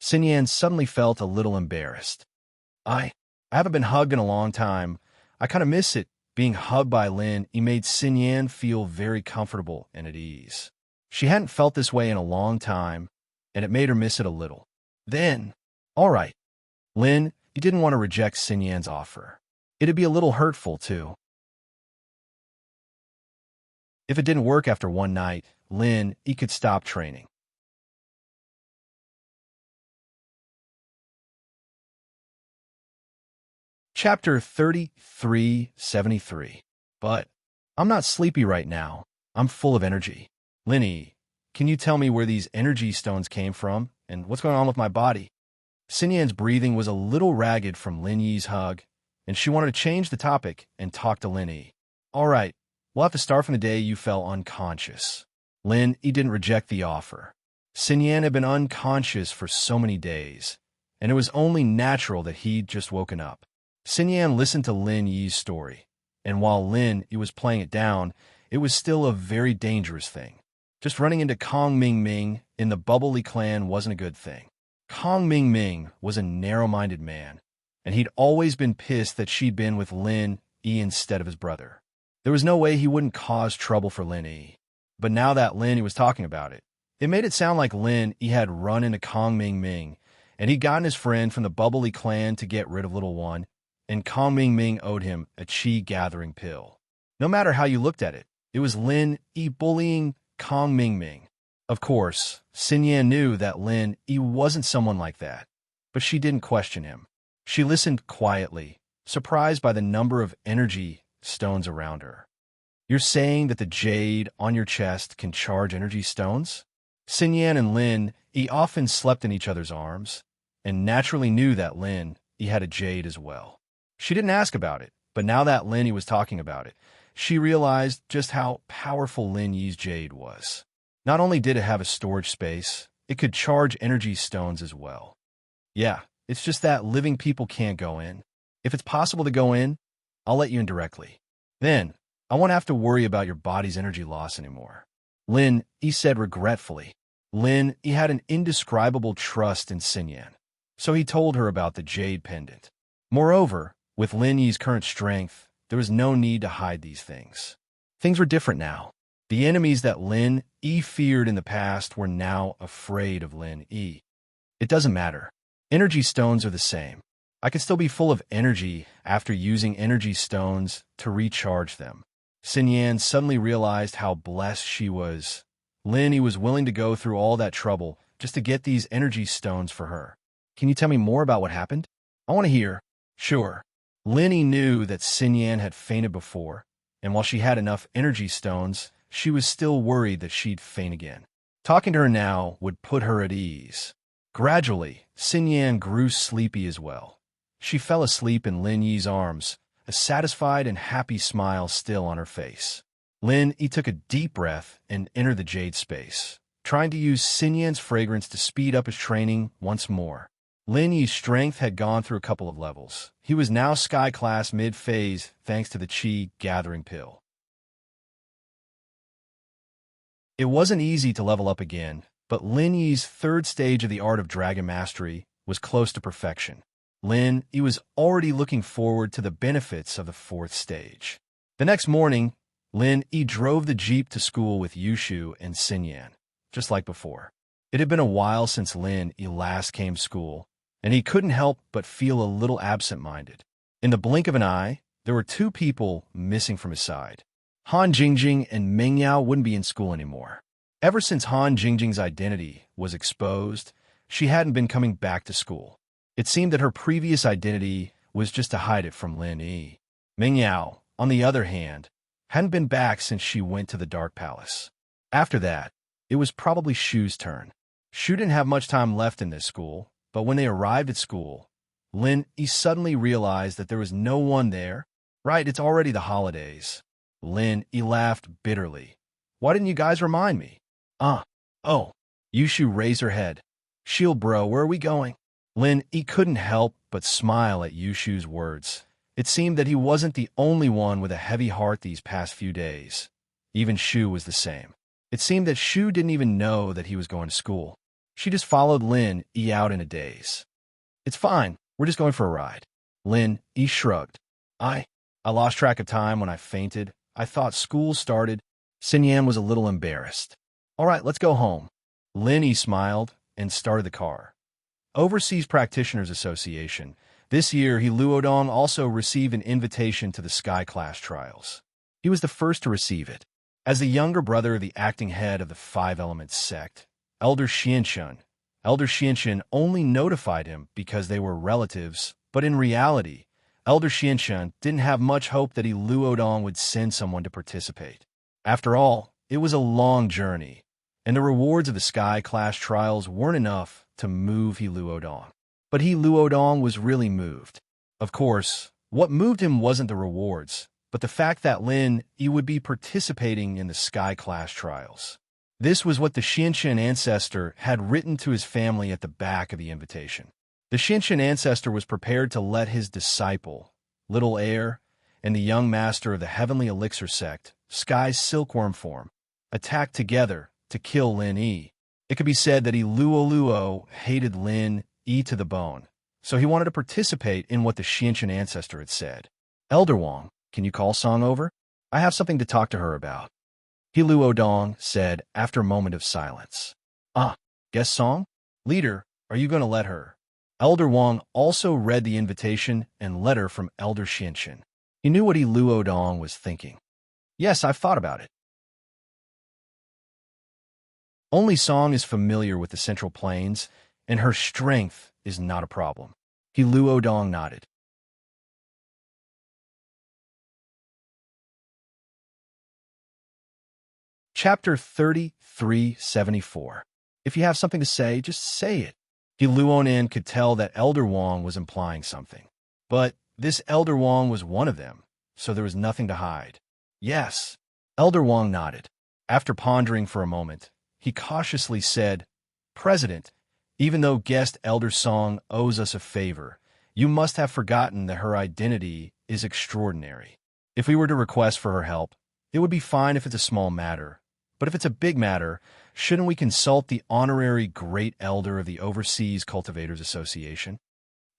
Xinyan suddenly felt a little embarrassed. I haven't been hugged in a long time. I kind of miss it. Being hugged by Lin Yi made Xinyan feel very comfortable and at ease. She hadn't felt this way in a long time, and it made her miss it a little. Then, all right. Lin Yi didn't want to reject Xinyan's offer. It'd be a little hurtful, too. If it didn't work after one night, Lin Yi could stop training. Chapter 3373. But I'm not sleepy right now. I'm full of energy. Lin Yi, can you tell me where these energy stones came from and what's going on with my body? Xinyan's breathing was a little ragged from Lin Yi's hug, and she wanted to change the topic and talk to Lin Yi. All right, we'll have to start from the day you fell unconscious. Lin Yi didn't reject the offer. Xinyan had been unconscious for so many days, and it was only natural that he'd just woken up. Xinyan listened to Lin Yi's story, and while Lin Yi was playing it down, it was still a very dangerous thing. Just running into Kong Ming in the Bubbly clan wasn't a good thing. Kong Ming was a narrow-minded man, and he'd always been pissed that she'd been with Lin Yi instead of his brother. There was no way he wouldn't cause trouble for Lin Yi. But now that Lin Yi was talking about it, it made it sound like Lin Yi had run into Kong Ming, and he'd gotten his friend from the Bubbly clan to get rid of Little One, and Kong Ming owed him a chi-gathering pill. No matter how you looked at it, it was Lin Yi bullying Kong Ming. Of course, Xinyan knew that Lin Yi wasn't someone like that, but she didn't question him. She listened quietly, surprised by the number of energy stones around her. You're saying that the jade on your chest can charge energy stones? Xinyan and Lin Yi often slept in each other's arms, and naturally knew that Lin Yi had a jade as well. She didn't ask about it, but now that Lin Yi was talking about it, she realized just how powerful Lin Yi's jade was. Not only did it have a storage space, it could charge energy stones as well. Yeah, it's just that living people can't go in. If it's possible to go in, I'll let you in directly. Then, I won't have to worry about your body's energy loss anymore. Lin Yi said regretfully. Lin, he had an indescribable trust in Xinyan, so he told her about the jade pendant. Moreover, with Lin Yi's current strength, there was no need to hide these things. Things were different now. The enemies that Lin Yi feared in the past were now afraid of Lin Yi. It doesn't matter. Energy stones are the same. I could still be full of energy after using energy stones to recharge them. Xinyan suddenly realized how blessed she was. Lin Yi was willing to go through all that trouble just to get these energy stones for her. Can you tell me more about what happened? I want to hear. Sure. Lin Yi knew that Xinyan had fainted before, and while she had enough energy stones, she was still worried that she'd faint again. Talking to her now would put her at ease. Gradually, Xinyan grew sleepy as well. She fell asleep in Lin Yi's arms, a satisfied and happy smile still on her face. Lin Yi took a deep breath and entered the jade space, trying to use Xinyan's fragrance to speed up his training once more. Lin Yi's strength had gone through a couple of levels. He was now Sky Class mid-phase thanks to the Qi Gathering Pill. It wasn't easy to level up again, but Lin Yi's third stage of the Art of Dragon Mastery was close to perfection. Lin Yi was already looking forward to the benefits of the fourth stage. The next morning, Lin Yi drove the jeep to school with Yushu and Xinyan, just like before. It had been a while since Lin Yi last came to school, and he couldn't help but feel a little absent-minded. In the blink of an eye, there were two people missing from his side. Han Jingjing and Meng Yao wouldn't be in school anymore. Ever since Han Jingjing's identity was exposed, she hadn't been coming back to school. It seemed that her previous identity was just to hide it from Lin Yi. Meng Yao, on the other hand, hadn't been back since she went to the Dark Palace. After that, it was probably Shu's turn. Shu didn't have much time left in this school, but when they arrived at school, Lin Yi suddenly realized that there was no one there. Right, it's already the holidays. Lin Yi laughed bitterly. Why didn't you guys remind me? Oh. Yushu raised her head. Shield bro, where are we going? Lin Yi couldn't help but smile at Yushu's words. It seemed that he wasn't the only one with a heavy heart these past few days. Even Shu was the same. It seemed that Shu didn't even know that he was going to school. She just followed Lin Yi out in a daze. It's fine, we're just going for a ride. Lin Yi shrugged. I lost track of time when I fainted. I thought school started. Xinyan was a little embarrassed. All right, let's go home. Lin Yi smiled and started the car. Overseas Practitioners Association. This year, He Luodong also received an invitation to the Sky Class trials. He was the first to receive it. As the younger brother of the acting head of the Five Elements sect, Elder Xianxun only notified him because they were relatives, but in reality, Elder Xianxun didn't have much hope that He Luodong would send someone to participate. After all, it was a long journey, and the rewards of the Sky Class trials weren't enough to move He Luodong. But He Luodong was really moved. Of course, what moved him wasn't the rewards, but the fact that Lin Yi would be participating in the Sky Class trials. This was what the Xianxun ancestor had written to his family at the back of the invitation. The Xianxun ancestor was prepared to let his disciple, Little Heir, and the young master of the Heavenly Elixir sect, Sky's Silkworm form, attack together to kill Lin Yi. It could be said that He Luo hated Lin Yi to the bone, so he wanted to participate in what the Xianxun ancestor had said. Elder Wang, can you call Song over? I have something to talk to her about. He Luodong said after a moment of silence. Guess Song? Leader, are you going to let her? Elder Wang also read the invitation and letter from Elder Xianxun. He knew what He Luodong was thinking. Yes, I've thought about it. Only Song is familiar with the Central Plains, and her strength is not a problem. He Luodong nodded. Chapter 3374. If you have something to say, just say it. He Luonan could tell that Elder Wang was implying something. But this Elder Wang was one of them, so there was nothing to hide. Yes. Elder Wang nodded. After pondering for a moment, he cautiously said, President, even though guest Elder Song owes us a favor, you must have forgotten that her identity is extraordinary. If we were to request for her help, it would be fine if it's a small matter, But if it's a big matter, shouldn't we consult the honorary Great Elder of the Overseas Cultivators Association?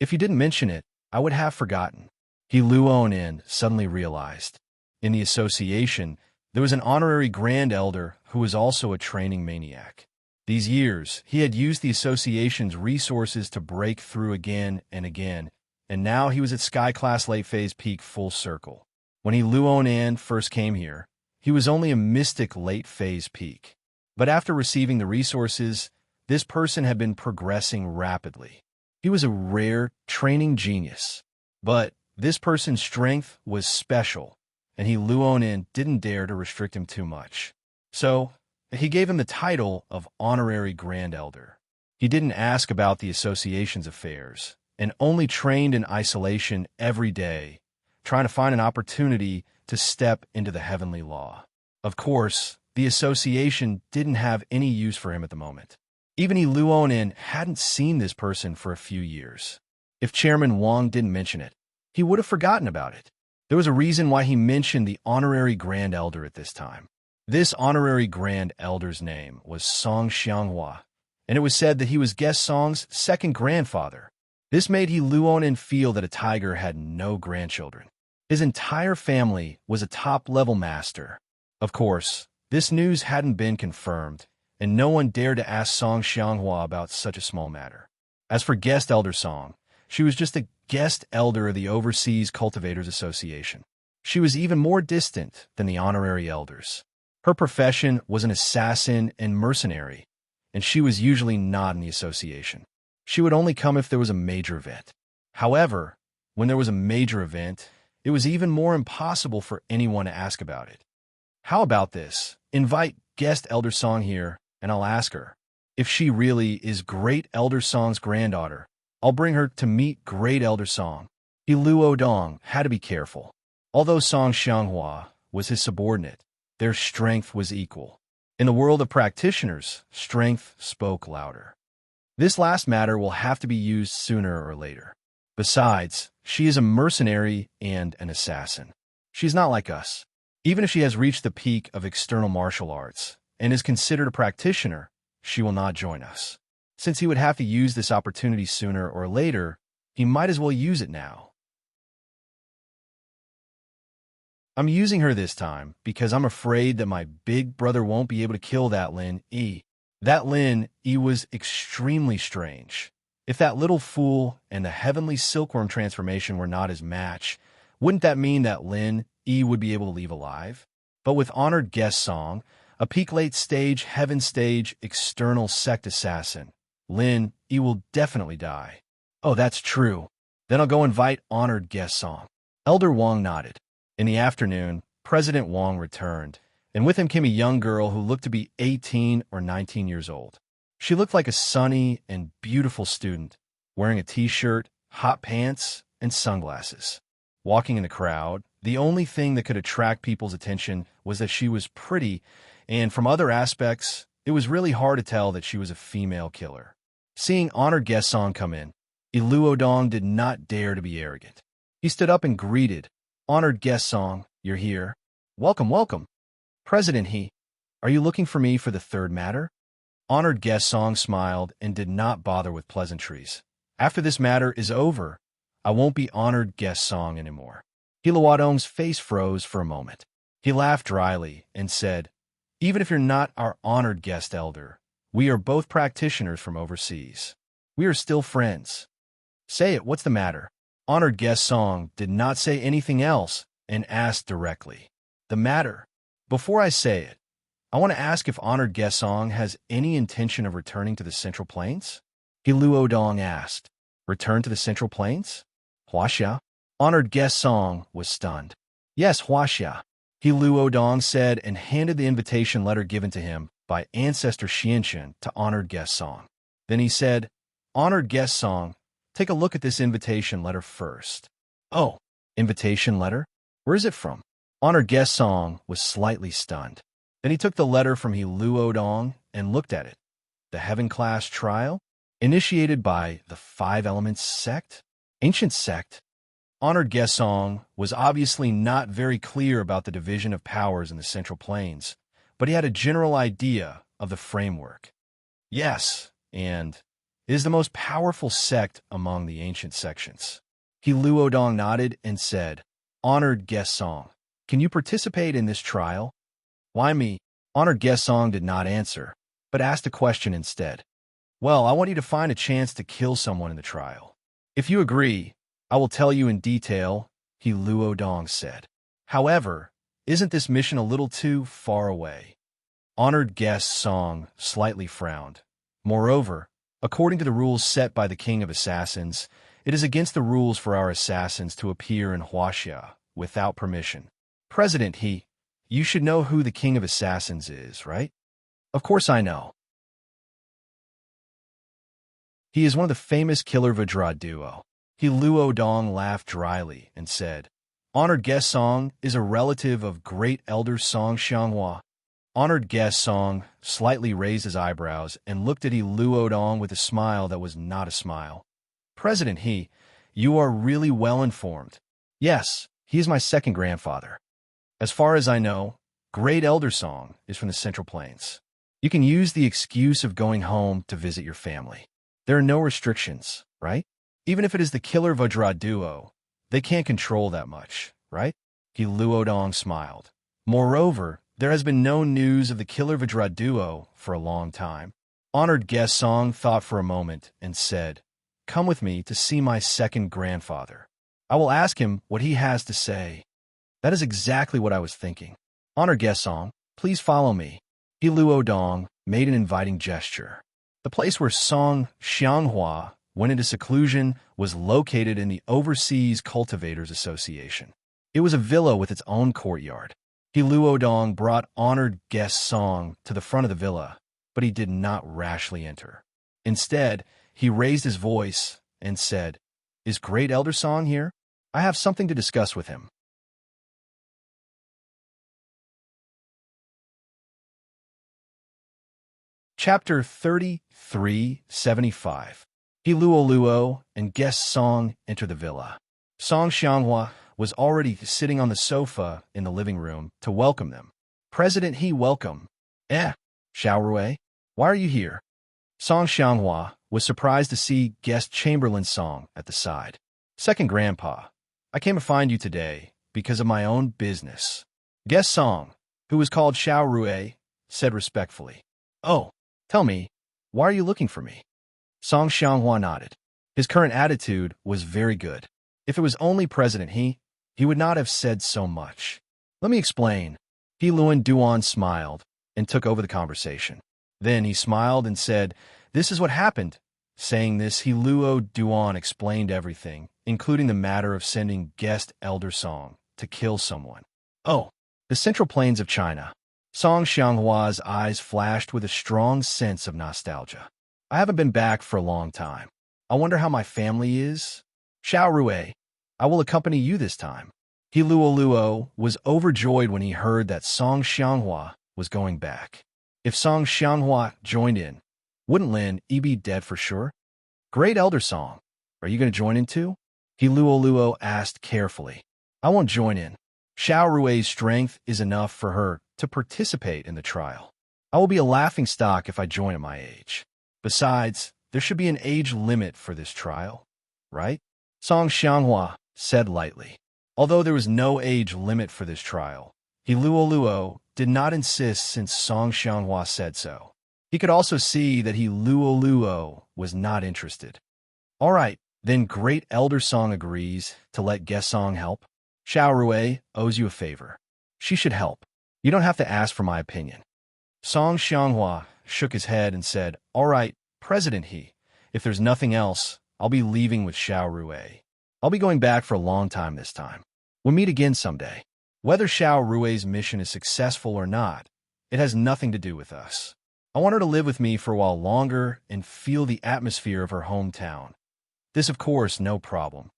If you didn't mention it, I would have forgotten. He Luonin suddenly realized. In the association, there was an honorary Grand Elder who was also a training maniac. These years, he had used the association's resources to break through again and again, and now he was at Sky Class Late Phase Peak full circle. When he Luonin first came here, he was only a mystic late phase peak. But after receiving the resources, this person had been progressing rapidly. He was a rare training genius. But this person's strength was special, and he Luonin didn't dare to restrict him too much. So, he gave him the title of Honorary Grand Elder. He didn't ask about the association's affairs, and only trained in isolation every day, trying to find an opportunity to step into the heavenly law. Of course, the association didn't have any use for him at the moment. Even He Luonin hadn't seen this person for a few years. If Chairman Wang didn't mention it, he would have forgotten about it. There was a reason why he mentioned the Honorary Grand Elder at this time. This Honorary Grand Elder's name was Song Xianghua, and it was said that he was Guest Song's second grandfather. This made He Luonin feel that a tiger had no grandchildren. His entire family was a top-level master. Of course, this news hadn't been confirmed, and no one dared to ask Song Xianghua about such a small matter. As for Guest Elder Song, she was just a guest elder of the Overseas Cultivators Association. She was even more distant than the honorary elders. Her profession was an assassin and mercenary, and she was usually not in the association. She would only come if there was a major event. However, when there was a major event, it was even more impossible for anyone to ask about it. How about this? Invite Guest Elder Song here, and I'll ask her. If she really is Great Elder Song's granddaughter, I'll bring her to meet Great Elder Song. He Luodong had to be careful. Although Song Xianghua was his subordinate, their strength was equal. In the world of practitioners, strength spoke louder. This last matter will have to be used sooner or later. Besides, she is a mercenary and an assassin. She's not like us. Even if she has reached the peak of external martial arts and is considered a practitioner, she will not join us. Since he would have to use this opportunity sooner or later, he might as well use it now. I'm using her this time because I'm afraid that my big brother won't be able to kill that Lin E. That Lin E was extremely strange. If that little fool and the heavenly silkworm transformation were not his match, wouldn't that mean that Lin E would be able to leave alive? But with honored guest Song, a peak late stage, heaven stage, external sect assassin, Lin E will definitely die. Oh, that's true. Then I'll go invite honored guest Song. Elder Wang nodded. In the afternoon, President Wang returned, and with him came a young girl who looked to be 18 or 19 years old. She looked like a sunny and beautiful student, wearing a t-shirt, hot pants, and sunglasses. Walking in the crowd, the only thing that could attract people's attention was that she was pretty, and from other aspects, it was really hard to tell that she was a female killer. Seeing honored guest Song come in, Iluodong did not dare to be arrogant. He stood up and greeted, "Honored guest Song, you're here. Welcome, welcome." "President He, are you looking for me for the third matter?" Honored guest Song smiled and did not bother with pleasantries. "After this matter is over, I won't be honored guest Song anymore." Hiluodong's face froze for a moment. He laughed dryly and said, "Even if you're not our honored guest elder, we are both practitioners from overseas. We are still friends. Say it, what's the matter?" Honored guest Song did not say anything else and asked directly, "The matter? Before I say it, I want to ask if honored guest Song has any intention of returning to the Central Plains?" Hiluodong asked. "Return to the Central Plains? Huaxia?" Honored guest Song was stunned. "Yes, Huaxia," Hiluodong said and handed the invitation letter given to him by Ancestor Xianxun to honored guest Song. Then he said, "Honored guest Song, take a look at this invitation letter first." "Oh, invitation letter? Where is it from?" Honored guest Song was slightly stunned. Then he took the letter from Hiluodong and looked at it. The Heaven Class Trial? Initiated by the Five Elements Sect? Ancient Sect? Honored guest Song was obviously not very clear about the division of powers in the Central Plains, but he had a general idea of the framework. Yes, and it is the most powerful sect among the ancient sections. He Luodong nodded and said, "Honored guest Song, can you participate in this trial?" "Why me?" Honored guest Song did not answer, but asked a question instead. "Well, I want you to find a chance to kill someone in the trial. If you agree, I will tell you in detail," he Luodong said. "However, isn't this mission a little too far away?" Honored guest Song slightly frowned. Moreover, according to the rules set by the King of Assassins, it is against the rules for our assassins to appear in Huaxia without permission. "President He, you should know who the King of Assassins is, right?" "Of course I know. He is one of the famous Killer Vajra duo." He Luodong laughed dryly and said, "Honored guest Song is a relative of Great Elder Song Xianghua." Honored guest Song slightly raised his eyebrows and looked at He Luodong with a smile that was not a smile. "President He, you are really well informed." "Yes, he is my second grandfather. As far as I know, Great Elder Song is from the Central Plains. You can use the excuse of going home to visit your family. There are no restrictions, right? Even if it is the Killer Vajra duo, they can't control that much, right?" He Luodong smiled. "Moreover, there has been no news of the Killer Vajra duo for a long time." Honored guest Song thought for a moment and said, "Come with me to see my second grandfather. I will ask him what he has to say." "That is exactly what I was thinking. Honored guest Song, please follow me." He Luodong made an inviting gesture. The place where Song Xianghua went into seclusion was located in the Overseas Cultivators Association. It was a villa with its own courtyard. He Luodong brought honored guest Song to the front of the villa, but he did not rashly enter. Instead, he raised his voice and said, "Is Great Elder Song here? I have something to discuss with him." Chapter 3375. He Luo and guest Song enter the villa. Song Xianghua was already sitting on the sofa in the living room to welcome them. "President He, welcome." Xiao Rui, why are you here?" Song Xianghua was surprised to see guest Chamberlain Song at the side. "Second Grandpa, I came to find you today because of my own business." Guest Song, who was called Xiao Rui, said respectfully, "Oh, tell me, why are you looking for me?" Song Xianghua nodded. His current attitude was very good. If it was only President He would not have said so much. "Let me explain." He Luan Duan smiled and took over the conversation. Then he smiled and said, "This is what happened." Saying this, He Luo Duan explained everything, including the matter of sending guest Elder Song to kill someone. "Oh, the Central Plains of China." Song Xianghua's eyes flashed with a strong sense of nostalgia. "I haven't been back for a long time. I wonder how my family is." "Xiao Rui, I will accompany you this time." He Luo was overjoyed when he heard that Song Xianghua was going back. If Song Xianghua joined in, wouldn't Lin Yi be dead for sure? "Great Elder Song, are you going to join in too?" He Luo asked carefully. "I won't join in. Xiao Rui's strength is enough for her to participate in the trial. I will be a laughingstock if I join at my age. Besides, there should be an age limit for this trial, right?" Song Xianghua said lightly. Although there was no age limit for this trial, He Luo did not insist since Song Xianghua said so. He could also see that He Luo was not interested. "All right, then Great Elder Song agrees to let guest Song help. Xiao Rui owes you a favor. She should help. You don't have to ask for my opinion." Song Xianghua shook his head and said, "All right, President He, if there's nothing else, I'll be leaving with Xiao Rui. I'll be going back for a long time this time. We'll meet again someday. Whether Xiao Rui's mission is successful or not, it has nothing to do with us. I want her to live with me for a while longer and feel the atmosphere of her hometown. This, of course, no problem."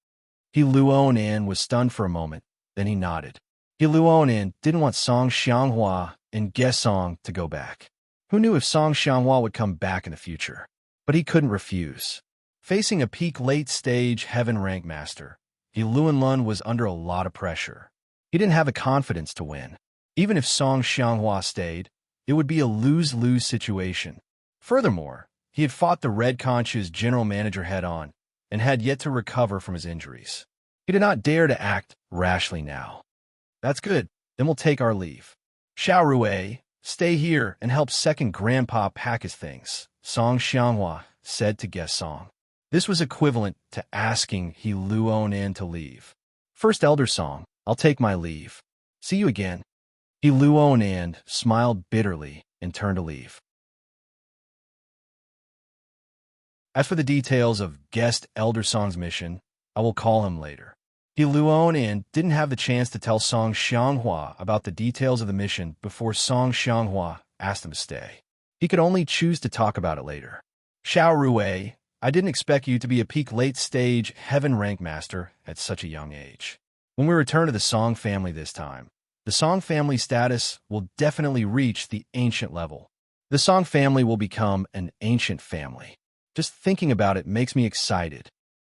He Luonan was stunned for a moment, then he nodded. He Luonan didn't want Song Xianghua and guest Song to go back. Who knew if Song Xianghua would come back in the future? But he couldn't refuse. Facing a peak late-stage heaven rank master, He Luanlun was under a lot of pressure. He didn't have the confidence to win. Even if Song Xianghua stayed, It would be a lose-lose situation. Furthermore, he had fought the Red Conch's general manager head-on and had yet to recover from his injuries. He did not dare to act rashly now. That's good. Then we'll take our leave. Xiao Rui, stay here and help second grandpa pack his things, Song Xianghua said to guest Song. This was equivalent to asking He Luonan to leave. First elder Song, I'll take my leave. See you again. He Luonan smiled bitterly and turned to leave. As for the details of guest elder Song's mission, I will call him later. He Luonan didn't have the chance to tell Song Xianghua about the details of the mission before Song Xianghua asked him to stay. He could only choose to talk about it later. Xiao Rui, I didn't expect you to be a peak late-stage heaven rank master at such a young age. When we return to the Song family this time, the Song family status will definitely reach the ancient level. The Song family will become an ancient family. Just thinking about it makes me excited.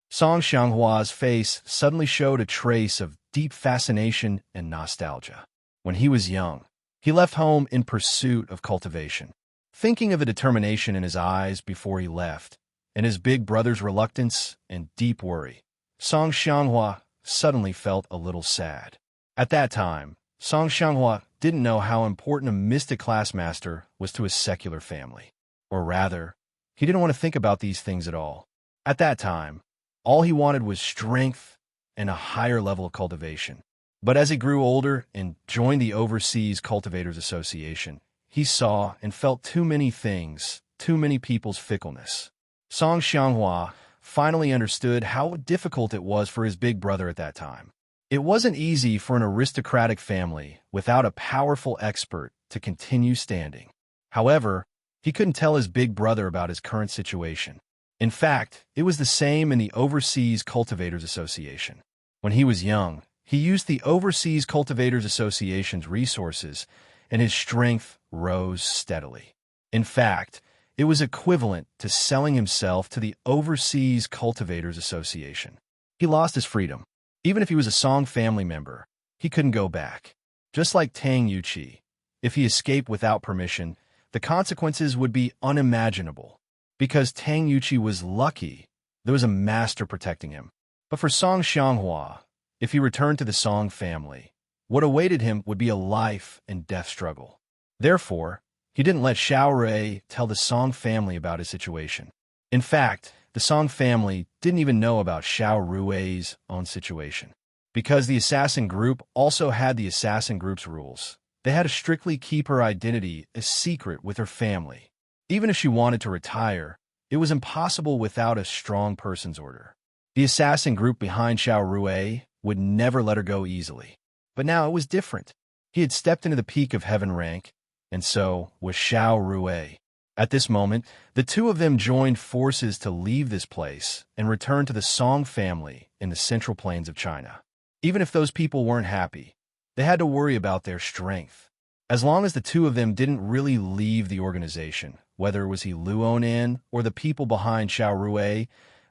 Song Xianghua's face suddenly showed a trace of deep fascination and nostalgia. When he was young, he left home in pursuit of cultivation. Thinking of the determination in his eyes before he left, and his big brother's reluctance and deep worry, Song Xianghua suddenly felt a little sad. At that time, Song Xianghua didn't know how important a mystic class master was to his secular family. Or rather, he didn't want to think about these things at all. At that time, all he wanted was strength and a higher level of cultivation. But as he grew older and joined the Overseas Cultivators Association, he saw and felt too many things, too many people's fickleness. Song Xianghua finally understood how difficult it was for his big brother at that time. It wasn't easy for an aristocratic family without a powerful expert to continue standing. However, he couldn't tell his big brother about his current situation. In fact, it was the same in the Overseas Cultivators Association. When he was young, he used the Overseas Cultivators Association's resources, and his strength rose steadily. In fact, it was equivalent to selling himself to the Overseas Cultivators Association. He lost his freedom. Even if he was a Song family member, he couldn't go back. Just like Tang Yuqi, if he escaped without permission, the consequences would be unimaginable. Because Tang Yuqi was lucky, there was a master protecting him. But for Song Xianghua, if he returned to the Song family, what awaited him would be a life and death struggle. Therefore, he didn't let Xiao Rui tell the Song family about his situation. In fact, the Song family didn't even know about Xiao Rui's own situation. Because the assassin group also had the assassin group's rules, they had to strictly keep her identity a secret with her family. Even if she wanted to retire, it was impossible without a strong person's order. The assassin group behind Xiao Rui would never let her go easily. But now it was different. He had stepped into the peak of heaven rank, and so was Xiao Rui. At this moment, the two of them joined forces to leave this place and return to the Song family in the central plains of China. Even if those people weren't happy, they had to worry about their strength. As long as the two of them didn't really leave the organization, whether it was He Luonan or the people behind Xiao Rui,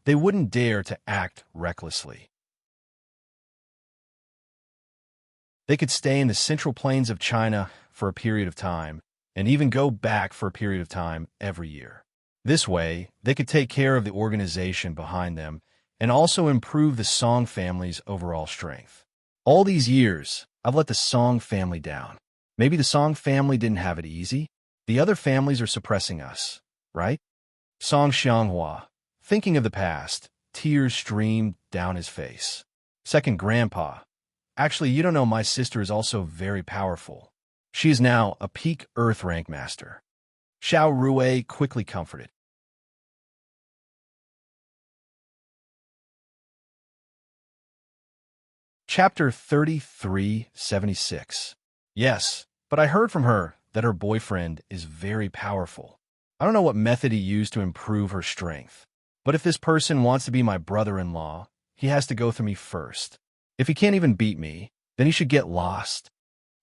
they wouldn't dare to act recklessly. They could stay in the central plains of China for a period of time, and even go back for a period of time every year. This way, they could take care of the organization behind them and also improve the Song family's overall strength. All these years, I've let the Song family down. Maybe the Song family didn't have it easy. The other families are suppressing us, right? Song Xianghua, thinking of the past, tears streamed down his face. Second grandpa, actually, you don't know my sister is also very powerful. She is now a peak Earth rank master. Xiao Rui quickly comforted. Chapter 3376. Yes, but I heard from her that her boyfriend is very powerful. I don't know what method he used to improve her strength. But if this person wants to be my brother-in-law, he has to go through me first. If he can't even beat me, then he should get lost.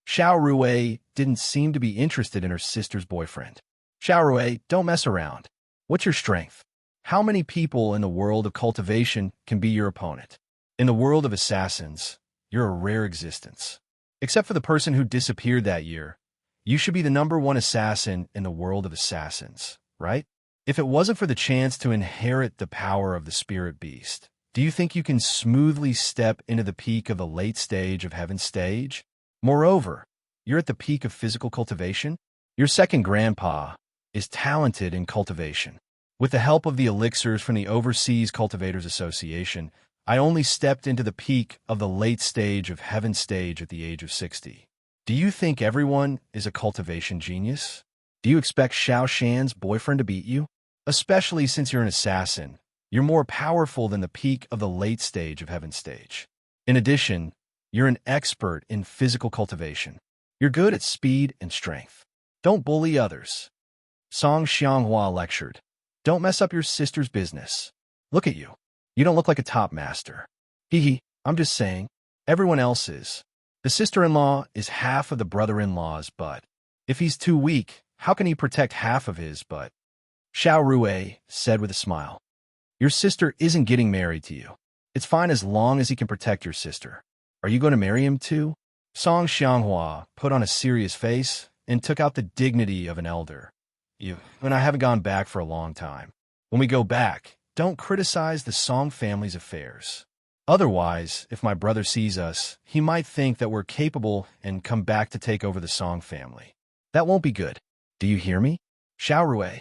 Xiao Rui didn't seem to be interested in her sister's boyfriend. Xiao Rui, don't mess around. What's your strength? How many people in the world of cultivation can be your opponent? In the world of assassins, you're a rare existence. Except for the person who disappeared that year, You should be the #1 assassin in the world of assassins, right? If it wasn't for the chance to inherit the power of the spirit beast, do you think you can smoothly step into the peak of the late stage of heaven's stage? Moreover, you're at the peak of physical cultivation. Your second grandpa is talented in cultivation. With the help of the elixirs from the Overseas Cultivators Association, I only stepped into the peak of the late stage of heaven's stage at the age of 60. Do you think everyone is a cultivation genius? Do you expect Xiao Shan's boyfriend to beat you? Especially since you're an assassin, you're more powerful than the peak of the late stage of heaven's stage. In addition, you're an expert in physical cultivation. You're good at speed and strength. Don't bully others. Song Xianghua lectured. Don't mess up your sister's business. Look at you. You don't look like a top master. Hee, I'm just saying. Everyone else is. The sister-in-law is half of the brother-in-law's butt. If he's too weak, how can he protect half of his butt? Xiao Rui said with a smile. Your sister isn't getting married to you. It's fine as long as he can protect your sister. Are you going to marry him too? Song Xianghua put on a serious face and took out the dignity of an elder. You and I haven't gone back for a long time. When we go back, don't criticize the Song family's affairs. Otherwise, if my brother sees us, he might think that we're capable and come back to take over the Song family. That won't be good. Do you hear me? Xiao Rui.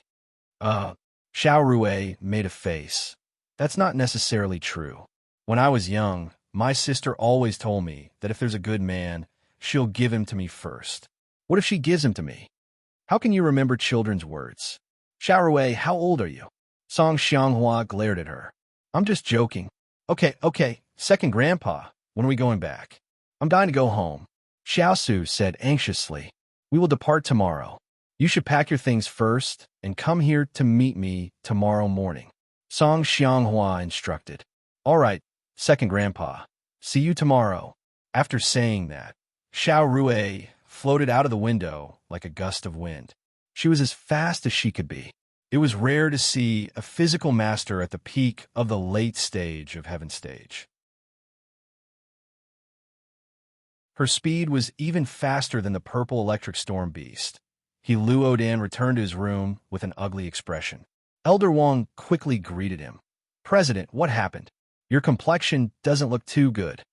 Xiao Rui made a face. That's not necessarily true. When I was young, my sister always told me that if there's a good man, she'll give him to me first. What if she gives him to me? How can you remember children's words? Xiao Rui, how old are you? Song Xianghua glared at her. I'm just joking. Okay, second grandpa, when are we going back? I'm dying to go home. Xiao Su said anxiously. We will depart tomorrow. You should pack your things first and come here to meet me tomorrow morning. Song Xianghua instructed. All right, second grandpa. See you tomorrow. After saying that, Xiao Rui floated out of the window like a gust of wind. She was as fast as she could be. It was rare to see a physical master at the peak of the late stage of heaven's stage. Her speed was even faster than the purple electric storm beast. He Luo Dan returned to his room with an ugly expression. Elder Wang quickly greeted him. President, what happened? Your complexion doesn't look too good.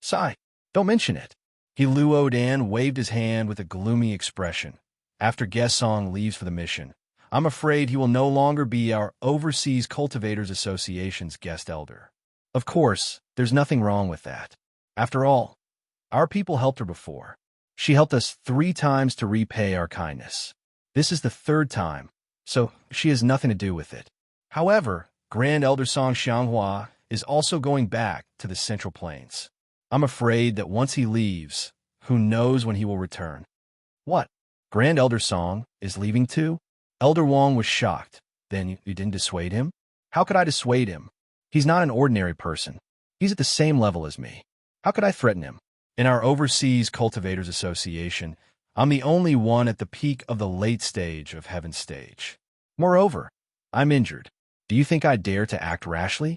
Sigh, don't mention it. He Luo Dan waved his hand with a gloomy expression. After Gesong leaves for the mission, I'm afraid he will no longer be our Overseas Cultivators Association's guest elder. Of course, there's nothing wrong with that. After all, our people helped her before. She helped us 3 times to repay our kindness. This is the 3rd time, so she has nothing to do with it. However, Grand Elder Song Xianghua is also going back to the Central Plains. I'm afraid that once he leaves, who knows when he will return. What? Grand Elder Song is leaving too? Elder Wang was shocked. Then you didn't dissuade him? How could I dissuade him? He's not an ordinary person. He's at the same level as me. How could I threaten him? In our Overseas Cultivators Association, I'm the only one at the peak of the late stage of heaven's stage. Moreover, I'm injured. Do you think I dare to act rashly?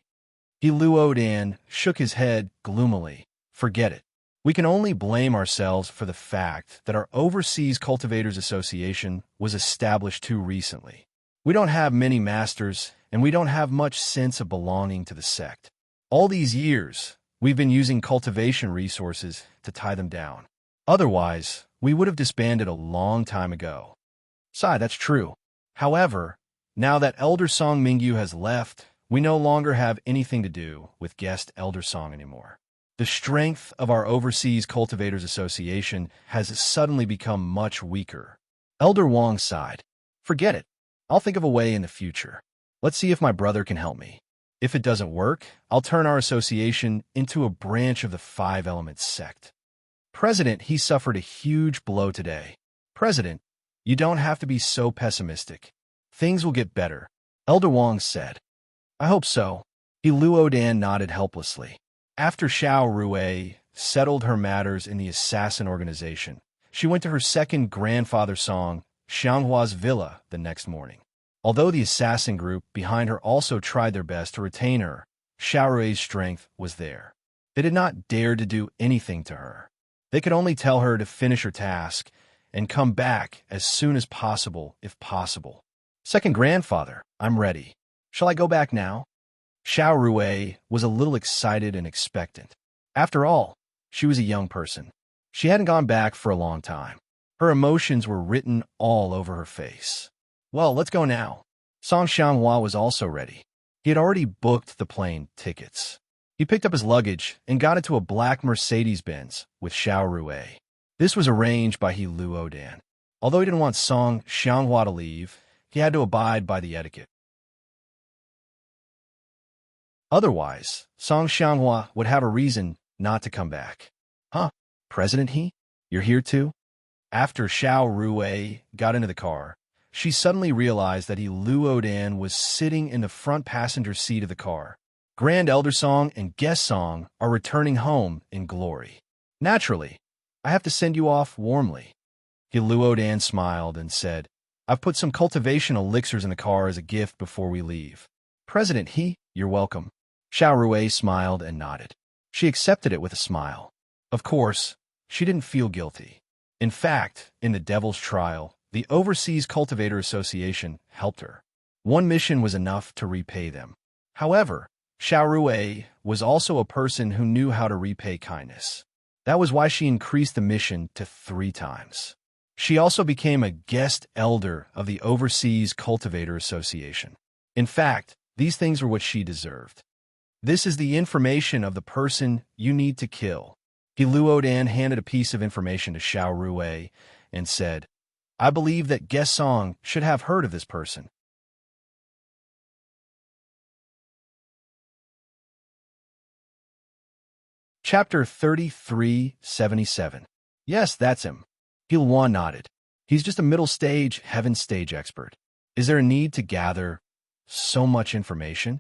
He Luo Dan shook his head gloomily. Forget it. We can only blame ourselves for the fact that our Overseas Cultivators Association was established too recently. We don't have many masters, and we don't have much sense of belonging to the sect. All these years, we've been using cultivation resources to tie them down. Otherwise, we would have disbanded a long time ago. Sigh, that's true. However, now that Elder Song Mingyu has left, we no longer have anything to do with guest Elder Song anymore. The strength of our Overseas Cultivators Association has suddenly become much weaker. Elder Wang sighed. Forget it. I'll think of a way in the future. Let's see if my brother can help me. If it doesn't work, I'll turn our association into a branch of the 5 Elements sect. President, he suffered a huge blow today. President, you don't have to be so pessimistic. Things will get better, Elder Wang said. I hope so. He Luo Dan nodded helplessly. After Xiao Rui settled her matters in the assassin organization, she went to her second grandfather Song, Xianghua's villa, the next morning. Although the assassin group behind her also tried their best to retain her, Xiao Rui's strength was there. They did not dare to do anything to her. They could only tell her to finish her task and come back as soon as possible if possible. Second grandfather, I'm ready. Shall I go back now? Xiao Rui was a little excited and expectant. After all, she was a young person. She hadn't gone back for a long time. Her emotions were written all over her face. Well, let's go now. Song Xianghua was also ready. He had already booked the plane tickets. He picked up his luggage and got into a black Mercedes-Benz with Xiao Rui. This was arranged by He Luodan. Although he didn't want Song Xianghua to leave, he had to abide by the etiquette. Otherwise, Song Xianghua would have a reason not to come back. Huh? President He? You're here too? After Xiao Rui got into the car, she suddenly realized that He Luodan was sitting in the front passenger seat of the car. Grand Elder Song and Guest Song are returning home in glory. Naturally, I have to send you off warmly. He Luodan smiled and said, I've put some cultivation elixirs in the car as a gift before we leave. President He, you're welcome. Xiao Rui smiled and nodded. She accepted it with a smile. Of course, she didn't feel guilty. In fact, in the Devil's Trial, the Overseas Cultivator Association helped her. One mission was enough to repay them. However, Xiao Rui was also a person who knew how to repay kindness. That was why she increased the mission to 3 times. She also became a guest elder of the Overseas Cultivator Association. In fact, these things were what she deserved. This is the information of the person you need to kill. He Luodan handed a piece of information to Xiao Rui and said, I believe that Guest Song should have heard of this person. Chapter 3377. Yes, that's him. Hilwan nodded. He's just a middle-stage, heaven-stage expert. Is there a need to gather so much information?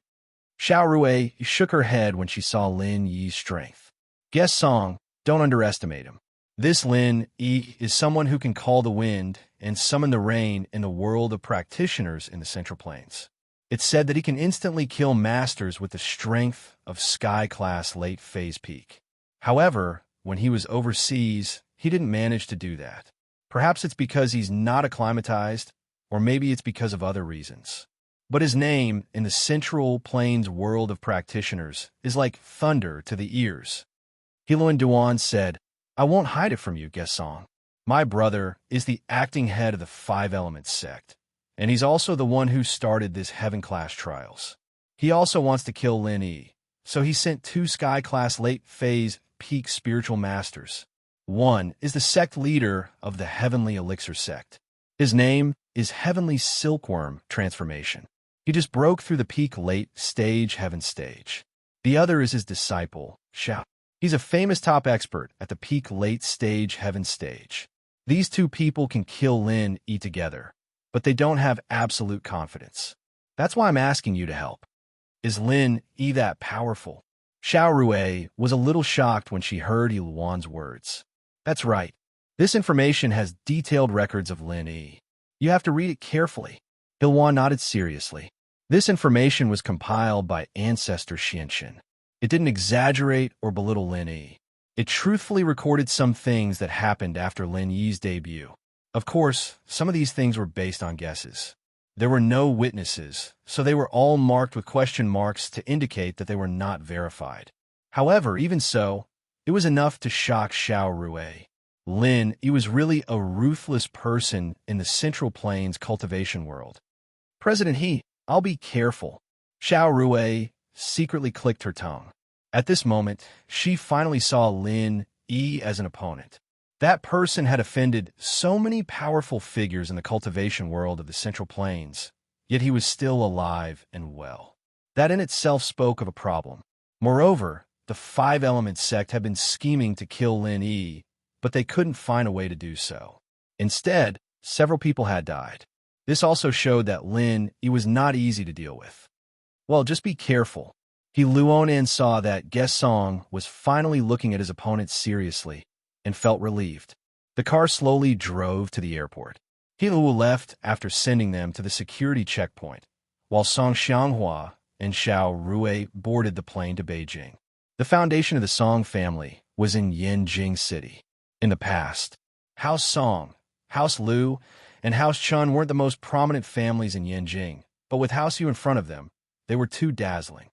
Xiao Rui shook her head when she saw Lin Yi's strength. Guest Song, don't underestimate him. This Lin Yi is someone who can call the wind and summon the rain in the world of practitioners in the Central Plains. It's said that he can instantly kill masters with the strength of Sky-class late-phase peak. However, when he was overseas, he didn't manage to do that. Perhaps it's because he's not acclimatized, or maybe it's because of other reasons. But his name in the Central Plains world of practitioners is like thunder to the ears. Heloin Duan said, I won't hide it from you, Guest Song. My brother is the acting head of the 5 Elements sect, and he's also the one who started this Heaven-class trials. He also wants to kill Lin Yi, so he sent 2 Sky-class late-phase peak spiritual masters. One is the sect leader of the Heavenly Elixir sect. His name is Heavenly Silkworm Transformation. He just broke through the peak late-stage heaven stage. The other is his disciple, Xiao. He's a famous top expert at the peak late-stage heaven stage. These 2 people can kill Lin Yi together, but they don't have absolute confidence. That's why I'm asking you to help. Is Lin Yi that powerful? Xiao Rui was a little shocked when she heard Yulwan's words. That's right. This information has detailed records of Lin Yi. You have to read it carefully. Yulwan nodded seriously. This information was compiled by Ancestor Xianxin. It didn't exaggerate or belittle Lin Yi. It truthfully recorded some things that happened after Lin Yi's debut. Of course, some of these things were based on guesses. There were no witnesses, so they were all marked with question marks to indicate that they were not verified. However, even so, it was enough to shock Xiao Rui. Lin Yi was really a ruthless person in the Central Plains cultivation world. President He, I'll be careful. Xiao Rui secretly clicked her tongue. At this moment, she finally saw Lin Yi as an opponent. That person had offended so many powerful figures in the cultivation world of the Central Plains, yet he was still alive and well. That in itself spoke of a problem. Moreover, the 5 Elements sect had been scheming to kill Lin Yi, but they couldn't find a way to do so. Instead, several people had died. This also showed that Lin Yi was not easy to deal with. Well, just be careful. He Luonan saw that Guest Song was finally looking at his opponent seriously and felt relieved. The car slowly drove to the airport. He Luo left after sending them to the security checkpoint, while Song Xianghua and Xiao Rui boarded the plane to Beijing. The foundation of the Song family was in Yanjing City. In the past, House Song House Liu and House Chun weren't the most prominent families in Yanjing, but with House Yu in front of them, they were too dazzling.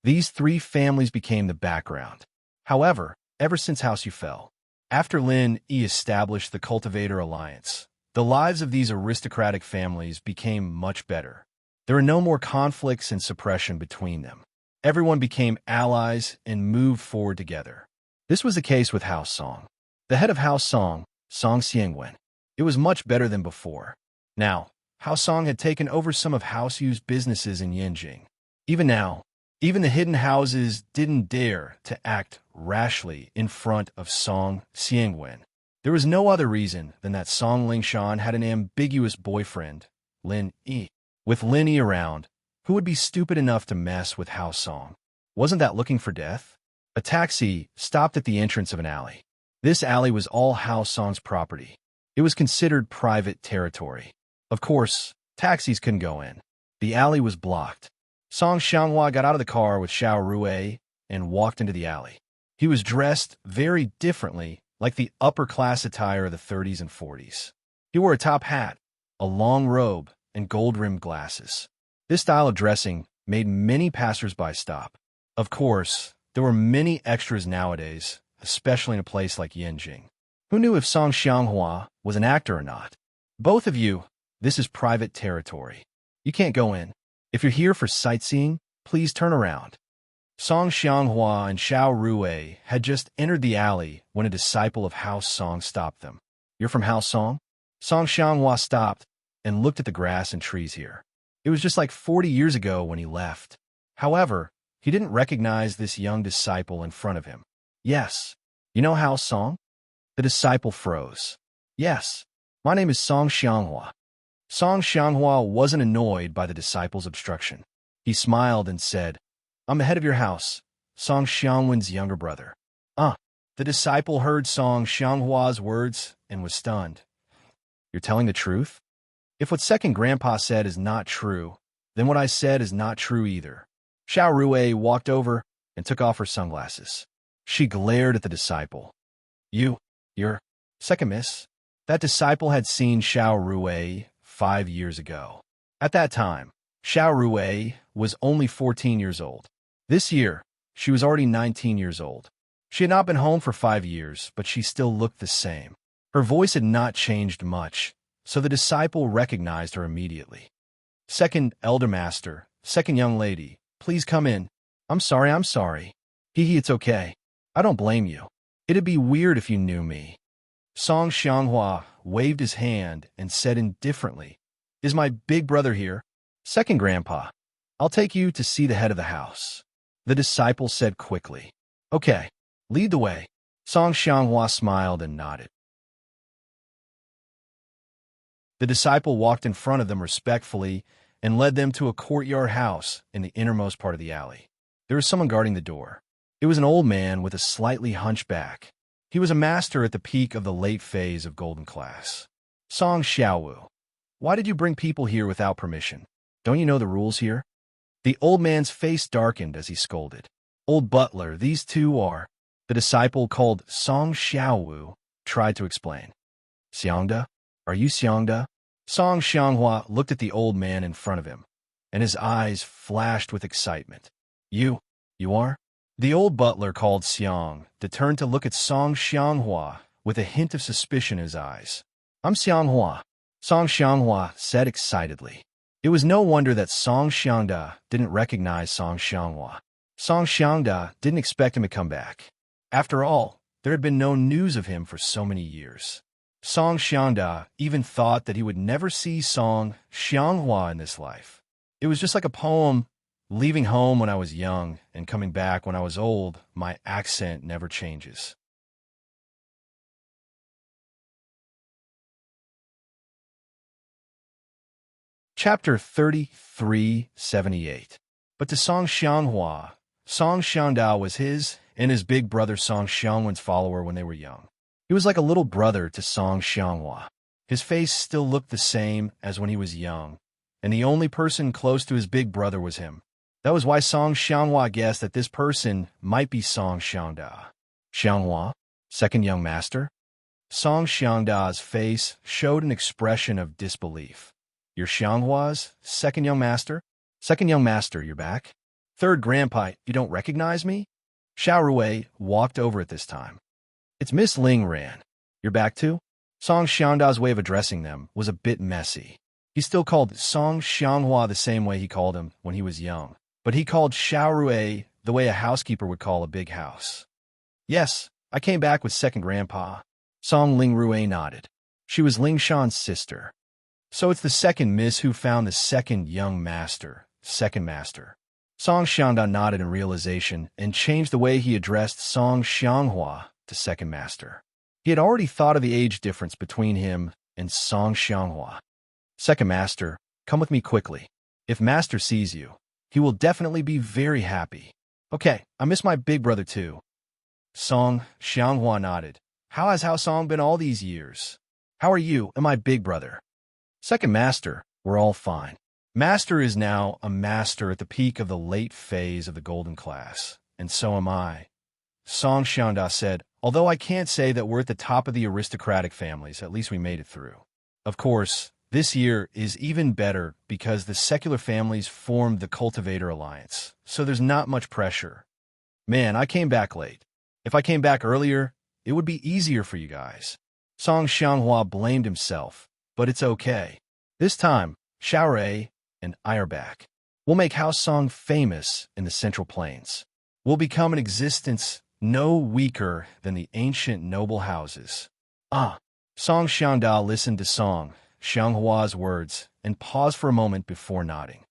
These three families became the background. However, ever since House Yu fell, after Lin Yi established the Cultivator Alliance, the lives of these aristocratic families became much better. There were no more conflicts and suppression between them. Everyone became allies and moved forward together. This was the case with House Song. The head of House Song, Song Xiangwen, it was much better than before. Now, House Song had taken over some of House Yu's businesses in Yanjing. Even now, even the hidden houses didn't dare to act rashly in front of Song Xiangwen. There was no other reason than that Song Lingshan had an ambiguous boyfriend, Lin Yi. With Lin Yi around, who would be stupid enough to mess with House Song? Wasn't that looking for death? A taxi stopped at the entrance of an alley. This alley was all House Song's property. It was considered private territory. Of course, taxis couldn't go in. The alley was blocked. Song Xianghua got out of the car with Xiao Rui and walked into the alley. He was dressed very differently, like the upper-class attire of the 30s and 40s. He wore a top hat, a long robe, and gold-rimmed glasses. This style of dressing made many passers-by stop. Of course, there were many extras nowadays, especially in a place like Yanjing. Who knew if Song Xianghua was an actor or not? Both of you, this is private territory. You can't go in. If you're here for sightseeing, please turn around. Song Xianghua and Xiao Rui had just entered the alley when a disciple of House Song stopped them. You're from House Song? Song Xianghua stopped and looked at the grass and trees here. It was just like 40 years ago when he left. However, he didn't recognize this young disciple in front of him. Yes. You know House Song? The disciple froze. Yes. My name is Song Xianghua. Song Xianghua wasn't annoyed by the disciple's obstruction. He smiled and said, I'm the head of your house, Song Xiangwen's younger brother. The disciple heard Song Xianghua's words and was stunned. You're telling the truth? If what second grandpa said is not true, then what I said is not true either. Xiao Rui walked over and took off her sunglasses. She glared at the disciple. You're second miss? That disciple had seen Xiao Rui 5 years ago. At that time, Xiao Rui was only 14 years old. This year, she was already 19 years old. She had not been home for 5 years, but she still looked the same. Her voice had not changed much, so the disciple recognized her immediately. Second elder master, second young lady, please come in. I'm sorry. It's okay. I don't blame you. It'd be weird if you knew me. Song Xianghua waved his hand and said indifferently, Is my big brother here? Second grandpa. I'll take you to see the head of the house. The disciple said quickly. Okay, lead the way. Song Xianghua smiled and nodded. The disciple walked in front of them respectfully and led them to a courtyard house in the innermost part of the alley. There was someone guarding the door. It was an old man with a slightly hunched back. He was a master at the peak of the late phase of golden class. Song Xiaowu, why did you bring people here without permission? Don't you know the rules here? The old man's face darkened as he scolded. Old butler, these two are... The disciple called Song Xiaowu tried to explain. Xiangda? Are you Xiangda? Song Xianghua looked at the old man in front of him, and his eyes flashed with excitement. You are? The old butler called Xiang turned to look at Song Xianghua with a hint of suspicion in his eyes. I'm Xianghua, Song Xianghua said excitedly. It was no wonder that Song Xiangda didn't recognize Song Xianghua. Song Xiangda didn't expect him to come back. After all, there had been no news of him for so many years. Song Xiangda even thought that he would never see Song Xianghua in this life. It was just like a poem. Leaving home when I was young and coming back when I was old, my accent never changes. Chapter 3378. But to Song Xianghua, Song Xiangda was his and his big brother Song Xiangwen's follower when they were young. He was like a little brother to Song Xianghua. His face still looked the same as when he was young, and the only person close to his big brother was him. That was why Song Xianghua guessed that this person might be Song Xiangda. Xianghua? Second young master? Song Xiangda's face showed an expression of disbelief. You're Xianghua's second young master? Second young master, you're back? Third grandpa, you don't recognize me? Xiao Rui walked over at this time. It's Miss Ling Ran. You're back too? Song Xiangda's way of addressing them was a bit messy. He still called Song Xianghua the same way he called him when he was young, but he called Xiao Rui the way a housekeeper would call a big house. Yes, I came back with second grandpa. Song Ling Rui nodded. She was Ling Shan's sister. So it's the second miss who found the second young master, second master. Song Xiangda nodded in realization and changed the way he addressed Song Xianghua to second master. He had already thought of the age difference between him and Song Xianghua. Second master, come with me quickly. If master sees you, he will definitely be very happy. Okay, I miss my big brother too. Song Xianghua nodded. How has Hao Song been all these years? How are you and my big brother? Second master, we're all fine. Master is now a master at the peak of the late phase of the golden class, and so am I. Song Xiangda said, although I can't say that we're at the top of the aristocratic families, at least we made it through. Of course, this year is even better because the secular families formed the Cultivator Alliance, so there's not much pressure. Man, I came back late. If I came back earlier, it would be easier for you guys. Song Xianghua blamed himself, but it's okay. This time, Xiaorui and I are back. We'll make House Song famous in the Central Plains. We'll become an existence no weaker than the ancient noble houses. Song Xiangda listened to Song Xianghua's words and paused for a moment before nodding.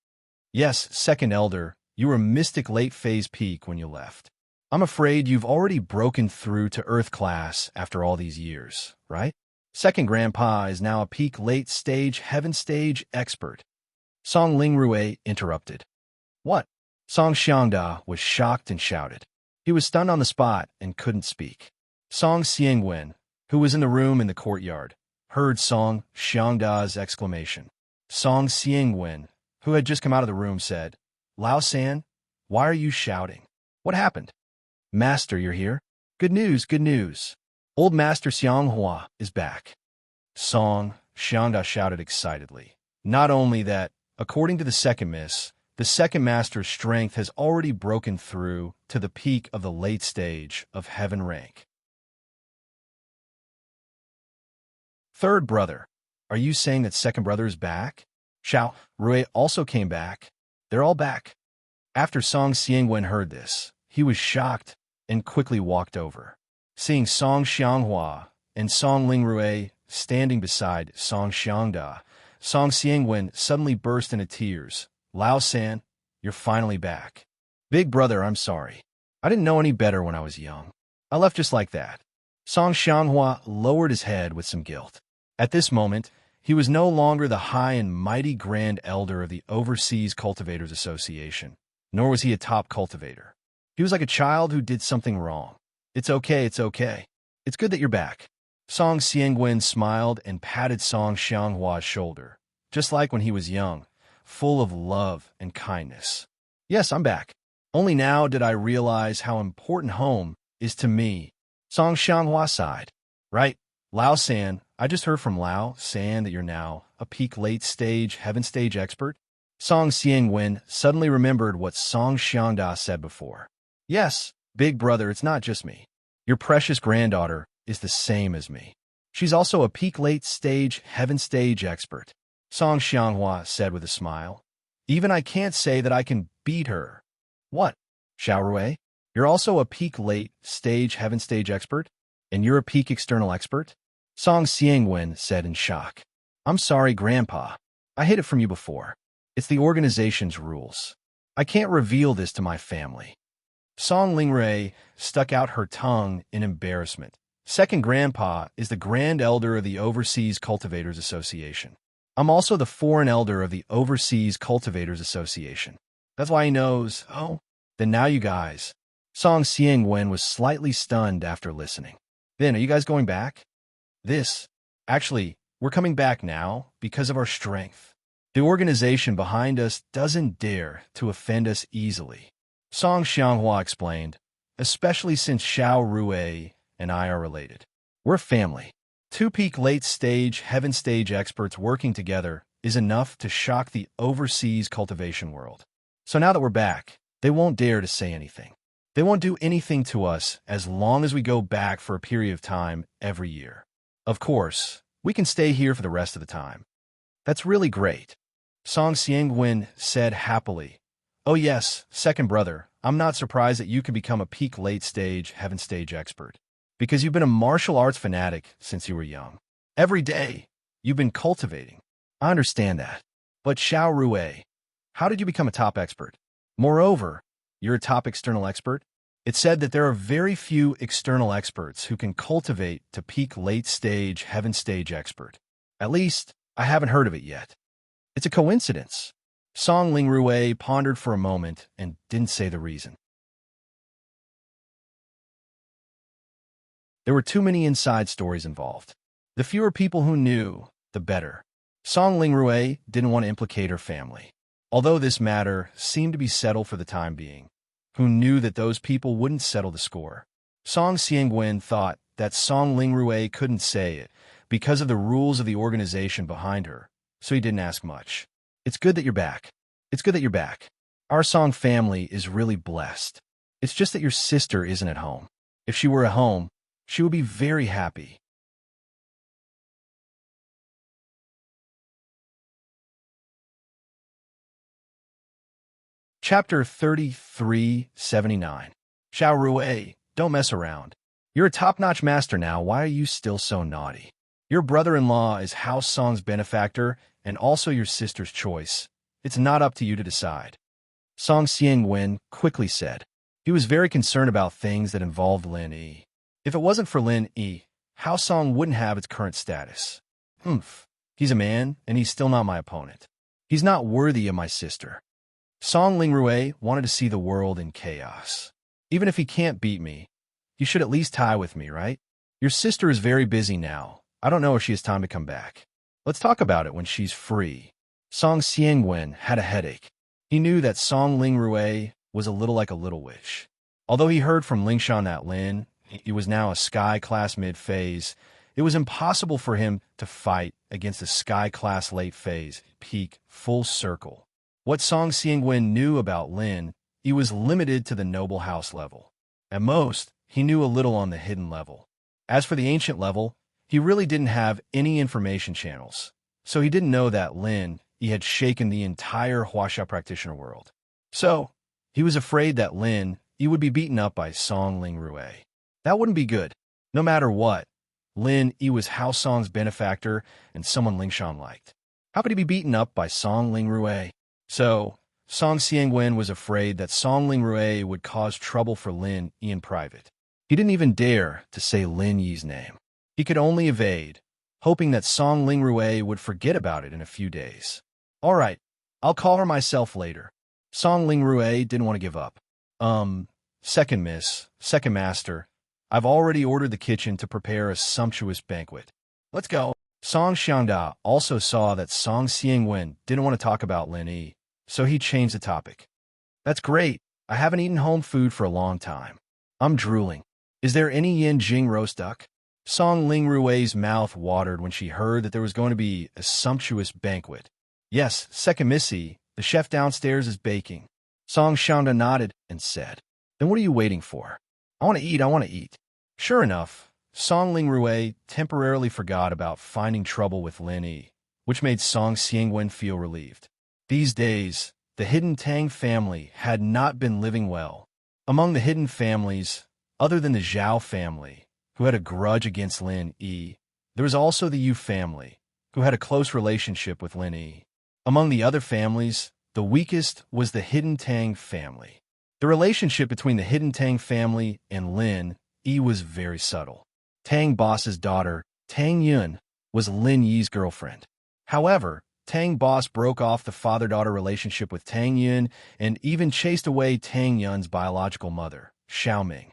Yes, second elder, you were a mystic late phase peak when you left. I'm afraid you've already broken through to Earth class after all these years, right? Second grandpa is now a peak late stage heaven stage expert. Song Ling Rui interrupted. What? Song Xiangda was shocked and shouted. He was stunned on the spot and couldn't speak. Song Xiangwen, who was in the room in the courtyard, heard Song Xiangda's exclamation. Song Xiangwen, who had just come out of the room, said, Lao San, why are you shouting? What happened? Master, you're here? Good news, good news. Old Master Xianghua is back. Song Xiangda shouted excitedly. Not only that, according to the second miss, the second master's strength has already broken through to the peak of the late stage of heaven rank. Third brother, are you saying that second brother is back? Xiao Rui also came back. They're all back. After Song Xiangwen heard this, he was shocked and quickly walked over. Seeing Song Xianghua and Song Ling Rui standing beside Song Xiangda, Song Xiangwen suddenly burst into tears. Lao San, you're finally back. Big brother, I'm sorry. I didn't know any better when I was young. I left just like that. Song Xianghua lowered his head with some guilt. At this moment, he was no longer the high and mighty grand elder of the Overseas Cultivators Association, nor was he a top cultivator. He was like a child who did something wrong. It's okay, it's okay. It's good that you're back. Song Xiangwen smiled and patted Song Xianghua's shoulder, just like when he was young, full of love and kindness. Yes, I'm back. Only now did I realize how important home is to me. Song Xianghua sighed. Right, Lao San, I just heard from Lao San that you're now a peak late stage heaven stage expert. Song Xiangwen suddenly remembered what Song Xiangda said before. Yes, big brother, it's not just me. Your precious granddaughter is the same as me. She's also a peak late stage heaven stage expert. Song Xianghua said with a smile. Even I can't say that I can beat her. What? Xiao Rui? You're also a peak late stage heaven stage expert? And you're a peak external expert? Song Xiangwen said in shock. I'm sorry, Grandpa. I hid it from you before. It's the organization's rules. I can't reveal this to my family. Song Lingrui stuck out her tongue in embarrassment. Second grandpa is the Grand Elder of the Overseas Cultivators Association. I'm also the Foreign Elder of the Overseas Cultivators Association. That's why he knows. Oh, then now you guys. Song Xiangwen was slightly stunned after listening. Then, are you guys going back? Actually, we're coming back now because of our strength. The organization behind us doesn't dare to offend us easily. Song Xianghua explained, especially since Xiao Rui and I are related. We're family. Two peak late-stage, heaven-stage experts working together is enough to shock the overseas cultivation world. So now that we're back, they won't dare to say anything. They won't do anything to us as long as we go back for a period of time every year. Of course, we can stay here for the rest of the time. That's really great, Song Xiangwen said happily. Oh yes, second brother, I'm not surprised that you could become a peak late-stage, heaven-stage expert. Because you've been a martial arts fanatic since you were young. Every day, you've been cultivating. I understand that. But Xiao Rui, how did you become a top expert? Moreover, you're a top external expert? It's said that there are very few external experts who can cultivate to peak late-stage, heaven-stage expert. At least, I haven't heard of it yet. It's a coincidence. Song Lingrui pondered for a moment and didn't say the reason. There were too many inside stories involved. The fewer people who knew, the better. Song Lingrui didn't want to implicate her family. Although this matter seemed to be settled for the time being, who knew that those people wouldn't settle the score? Song Xiangwen thought that Song Lingrui couldn't say it because of the rules of the organization behind her, so he didn't ask much. It's good that you're back. It's good that you're back. Our Song family is really blessed. It's just that your sister isn't at home. If she were at home, she would be very happy. Chapter 3379. Xiao Rui, don't mess around. You're a top-notch master now. Why are you still so naughty? Your brother-in-law is House Song's benefactor and also your sister's choice. It's not up to you to decide. Song Xiangwen quickly said. He was very concerned about things that involved Lin Yi. If it wasn't for Lin Yi, House Song wouldn't have its current status. He's a man, and he's still not my opponent. He's not worthy of my sister. Song Lingrui wanted to see the world in chaos. Even if he can't beat me, you should at least tie with me, right? Your sister is very busy now. I don't know if she has time to come back. Let's talk about it when she's free. Song Xiangwen had a headache. He knew that Song Lingrui was a little like a little witch. Although he heard from Lingshan that Lin, he was now a Sky-class mid-phase, it was impossible for him to fight against a Sky-class late-phase, peak, full circle. What Song Xiangwen knew about Lin, he was limited to the noble house level. At most, he knew a little on the hidden level. As for the ancient level, he really didn't have any information channels, so he didn't know that Lin, he had shaken the entire Huaxia practitioner world. So, he was afraid that Lin, he would be beaten up by Song Lingrui. That wouldn't be good. No matter what, Lin, he was House Song's benefactor and someone Lingshan liked. How could he be beaten up by Song Lingrui? So, Song Xiangwen was afraid that Song Lingrui would cause trouble for Lin Yi in private. He didn't even dare to say Lin Yi's name. He could only evade, hoping that Song Lingrui would forget about it in a few days. All right, I'll call her myself later. Song Lingrui didn't want to give up. Second master, I've already ordered the kitchen to prepare a sumptuous banquet. Let's go. Song Xiangda also saw that Song Xiangwen didn't want to talk about Lin Yi, so he changed the topic. That's great. I haven't eaten home food for a long time. I'm drooling. Is there any yin jing roast duck? Song Lingrui's mouth watered when she heard that there was going to be a sumptuous banquet. Yes, second missy, the chef downstairs is baking. Song Xiangda nodded and said, Then what are you waiting for? I want to eat. Sure enough, Song Lingrui temporarily forgot about finding trouble with Lin Yi, which made Song Xiangwen feel relieved. These days, the hidden Tang family had not been living well. Among the hidden families, other than the Zhao family, who had a grudge against Lin Yi, there was also the Yu family, who had a close relationship with Lin Yi. Among the other families, the weakest was the hidden Tang family. The relationship between the hidden Tang family and Lin Yi was very subtle. Tang Boss's daughter, Tang Yun, was Lin Yi's girlfriend. However, Tang Boss broke off the father-daughter relationship with Tang Yun and even chased away Tang Yun's biological mother, Xiaoming.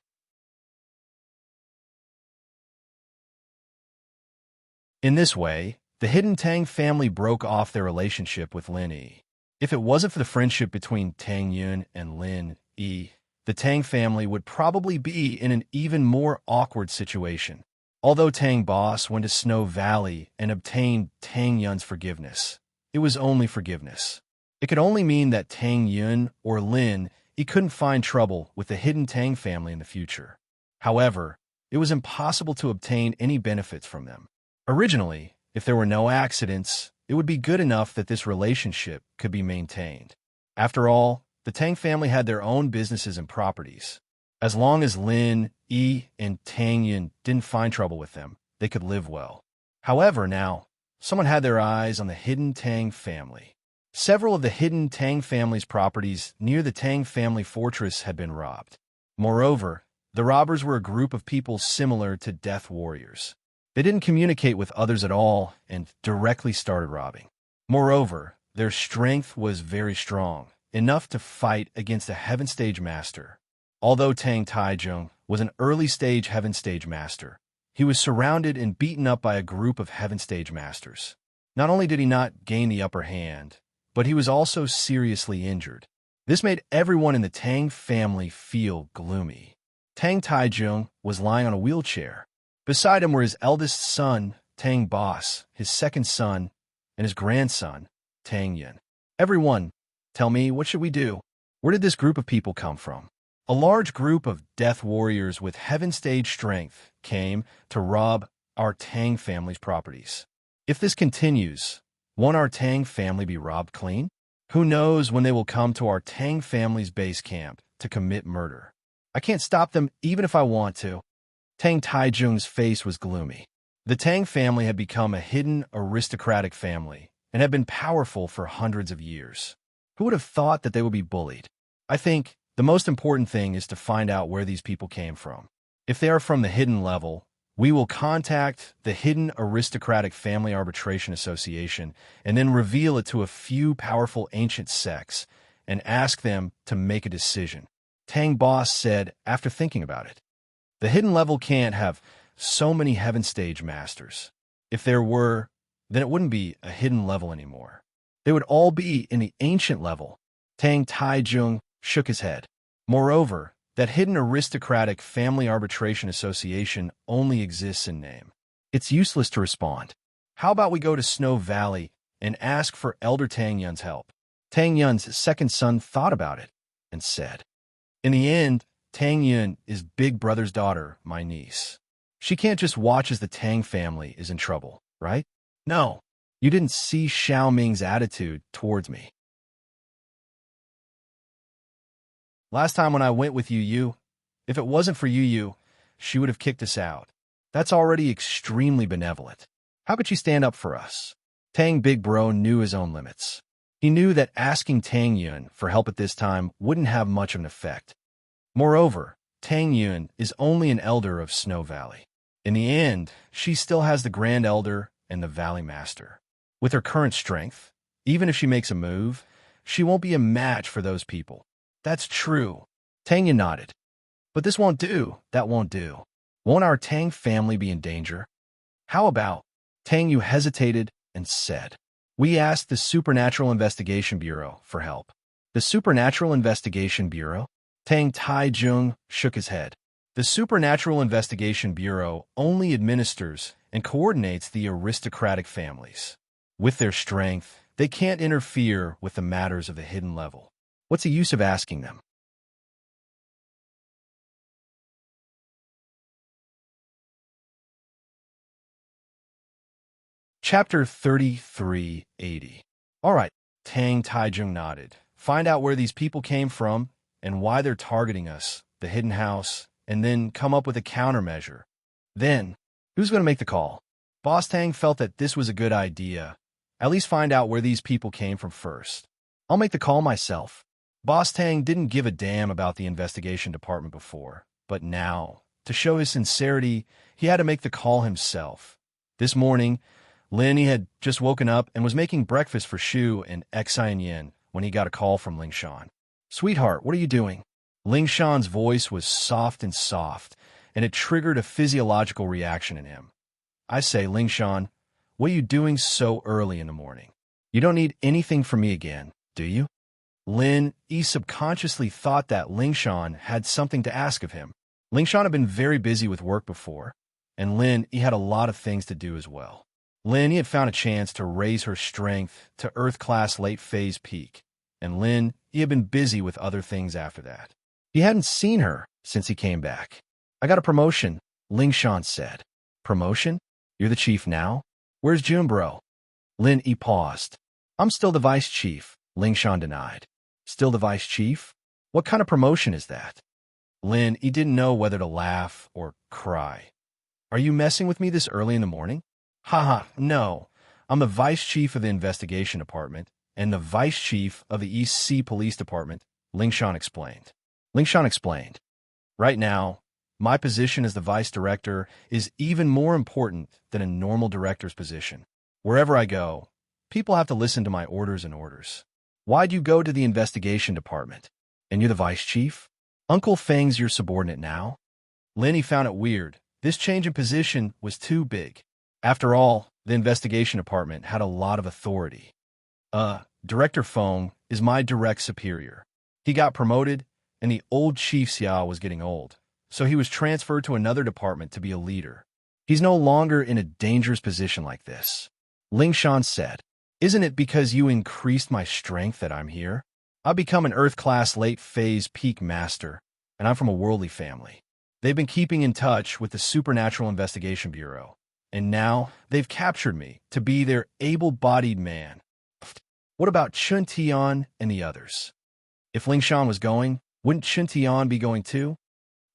In this way, the hidden Tang family broke off their relationship with Lin Yi. If it wasn't for the friendship between Tang Yun and Lin Yi, the Tang family would probably be in an even more awkward situation. Although Tang Boss went to Snow Valley and obtained Tang Yun's forgiveness, it was only forgiveness. It could only mean that Tang Yun or Lin, he couldn't find trouble with the hidden Tang family in the future. However, it was impossible to obtain any benefits from them. Originally, if there were no accidents, it would be good enough that this relationship could be maintained. After all, the Tang family had their own businesses and properties. As long as Lin, Yi, and Tang Yun didn't find trouble with them, they could live well. However, now, someone had their eyes on the hidden Tang family. Several of the hidden Tang family's properties near the Tang family fortress had been robbed. Moreover, the robbers were a group of people similar to death warriors. They didn't communicate with others at all and directly started robbing. Moreover, their strength was very strong, enough to fight against a Heaven Stage Master. Although Tang Taijung was an early-stage Heaven Stage Master, he was surrounded and beaten up by a group of Heaven Stage Masters. Not only did he not gain the upper hand, but he was also seriously injured. This made everyone in the Tang family feel gloomy. Tang Taijung was lying on a wheelchair. Beside him were his eldest son, Tang Boss, his second son, and his grandson, Tang Yun. Everyone, tell me, what should we do? Where did this group of people come from? A large group of death warriors with Heaven Stage strength came to rob our Tang family's properties. If this continues, won't our Tang family be robbed clean? Who knows when they will come to our Tang family's base camp to commit murder? I can't stop them even if I want to. Tang Taijung's face was gloomy. The Tang family had become a hidden aristocratic family and had been powerful for hundreds of years. Who would have thought that they would be bullied? I think the most important thing is to find out where these people came from. If they are from the hidden level, we will contact the Hidden Aristocratic Family Arbitration Association and then reveal it to a few powerful ancient sects and ask them to make a decision. Tang Boss said after thinking about it. The hidden level can't have so many Heaven Stage Masters. If there were, then it wouldn't be a hidden level anymore. They would all be in the ancient level. Tang Taijung shook his head. Moreover, that Hidden Aristocratic Family Arbitration Association only exists in name. It's useless to respond. How about we go to Snow Valley and ask for Elder Tang Yun's help? Tang Yun's second son thought about it and said, in the end, Tang Yun is Big Brother's daughter, my niece. She can't just watch as the Tang family is in trouble, right? No, you didn't see Xiao Ming's attitude towards me. Last time when I went with Yu, if it wasn't for Yu, she would have kicked us out. That's already extremely benevolent. How could she stand up for us? Tang Big Bro knew his own limits. He knew that asking Tang Yun for help at this time wouldn't have much of an effect. Moreover, Tang Yun is only an elder of Snow Valley. In the end, she still has the Grand Elder and the Valley Master. With her current strength, even if she makes a move, she won't be a match for those people. That's true. Tang Yun nodded. But this won't do, that won't do. Won't our Tang family be in danger? How about? Tang Yu hesitated and said, we asked the Supernatural Investigation Bureau for help. The Supernatural Investigation Bureau? Tang Taijung shook his head. The Supernatural Investigation Bureau only administers and coordinates the aristocratic families. With their strength, they can't interfere with the matters of the hidden level. What's the use of asking them? Chapter 3380. All right, Tang Taijung nodded. Find out where these people came from and why they're targeting us, the hidden house, and then come up with a countermeasure. Then, who's going to make the call? Boss Tang felt that this was a good idea. At least find out where these people came from first. I'll make the call myself. Boss Tang didn't give a damn about the investigation department before, but now, to show his sincerity, he had to make the call himself. This morning, Lin had just woken up and was making breakfast for Shu and Xian Yin when he got a call from Ling Shan. Sweetheart, what are you doing? Ling Shan's voice was soft, and it triggered a physiological reaction in him. I say, Ling Shan, what are you doing so early in the morning? You don't need anything from me again, do you? Lin Yi subconsciously thought that Lingshan had something to ask of him. Lingshan had been very busy with work before, and Lin Yi had a lot of things to do as well. Lin Yi had found a chance to raise her strength to Earth-class late-phase peak, and Lin Yi had been busy with other things after that. He hadn't seen her since he came back. "I got a promotion," Lingshan said. "Promotion? You're the chief now? Where's Junbro?" Lin Yi paused. "I'm still the vice chief," Lingshan denied. "Still the vice chief? What kind of promotion is that?" Lin Yi didn't know whether to laugh or cry. "Are you messing with me this early in the morning?" "Haha, no. I'm the vice chief of the investigation department and the vice chief of the East Sea Police Department," Lingshan explained. "Right now, my position as the vice director is even more important than a normal director's position. Wherever I go, people have to listen to my orders and orders. Why'd you go to the investigation department? And you're the vice chief? Uncle Feng's your subordinate now?" Lin Yi found it weird. This change in position was too big. After all, the investigation department had a lot of authority. Director Feng is my direct superior. He got promoted, and the old Chief Xia was getting old, so he was transferred to another department to be a leader. He's no longer in a dangerous position like this. Lingshan said, "Isn't it because you increased my strength that I'm here? I've become an Earth-class late-phase peak master, and I'm from a worldly family. They've been keeping in touch with the Supernatural Investigation Bureau, and now they've captured me to be their able-bodied man. What about Chun Tian and the others? If Lingshan was going, wouldn't Chun Tian be going too?"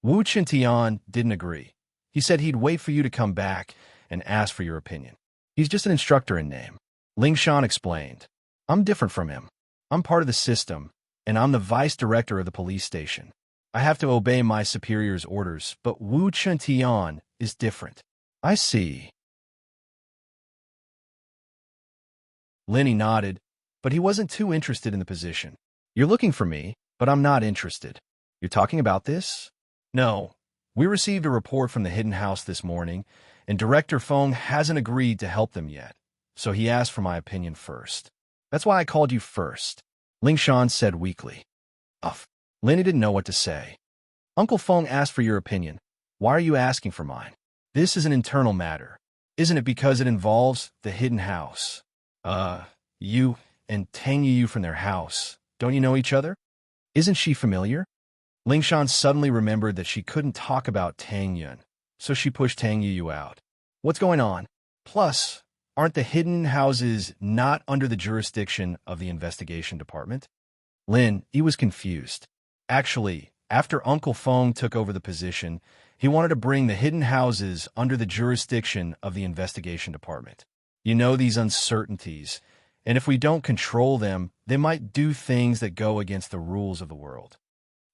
Wu Chun Tian didn't agree. He said he'd wait for you to come back and ask for your opinion. "He's just an instructor in name," Lingshan explained. "I'm different from him. I'm part of the system, and I'm the vice director of the police station. I have to obey my superior's orders, but Wu Chun Tian is different." "I see." Lin Yi nodded, but he wasn't too interested in the position. "You're looking for me, but I'm not interested. You're talking about this?" "No. We received a report from the Hidden House this morning, and Director Feng hasn't agreed to help them yet, so he asked for my opinion first. That's why I called you first," Lingshan said weakly. Lin Yi didn't know what to say. "Uncle Feng asked for your opinion. Why are you asking for mine? This is an internal matter. Isn't it because it involves the Hidden House? You and Tang Yu from their house. Don't you know each other? Isn't she familiar?" Lingshan suddenly remembered that she couldn't talk about Tang Yun, so she pushed Tang Yu out. "What's going on? Plus, aren't the hidden houses not under the jurisdiction of the investigation department?" Lin Yi was confused. Actually, after Uncle Feng took over the position, he wanted to bring the hidden houses under the jurisdiction of the investigation department. You know, these uncertainties, and if we don't control them, they might do things that go against the rules of the world.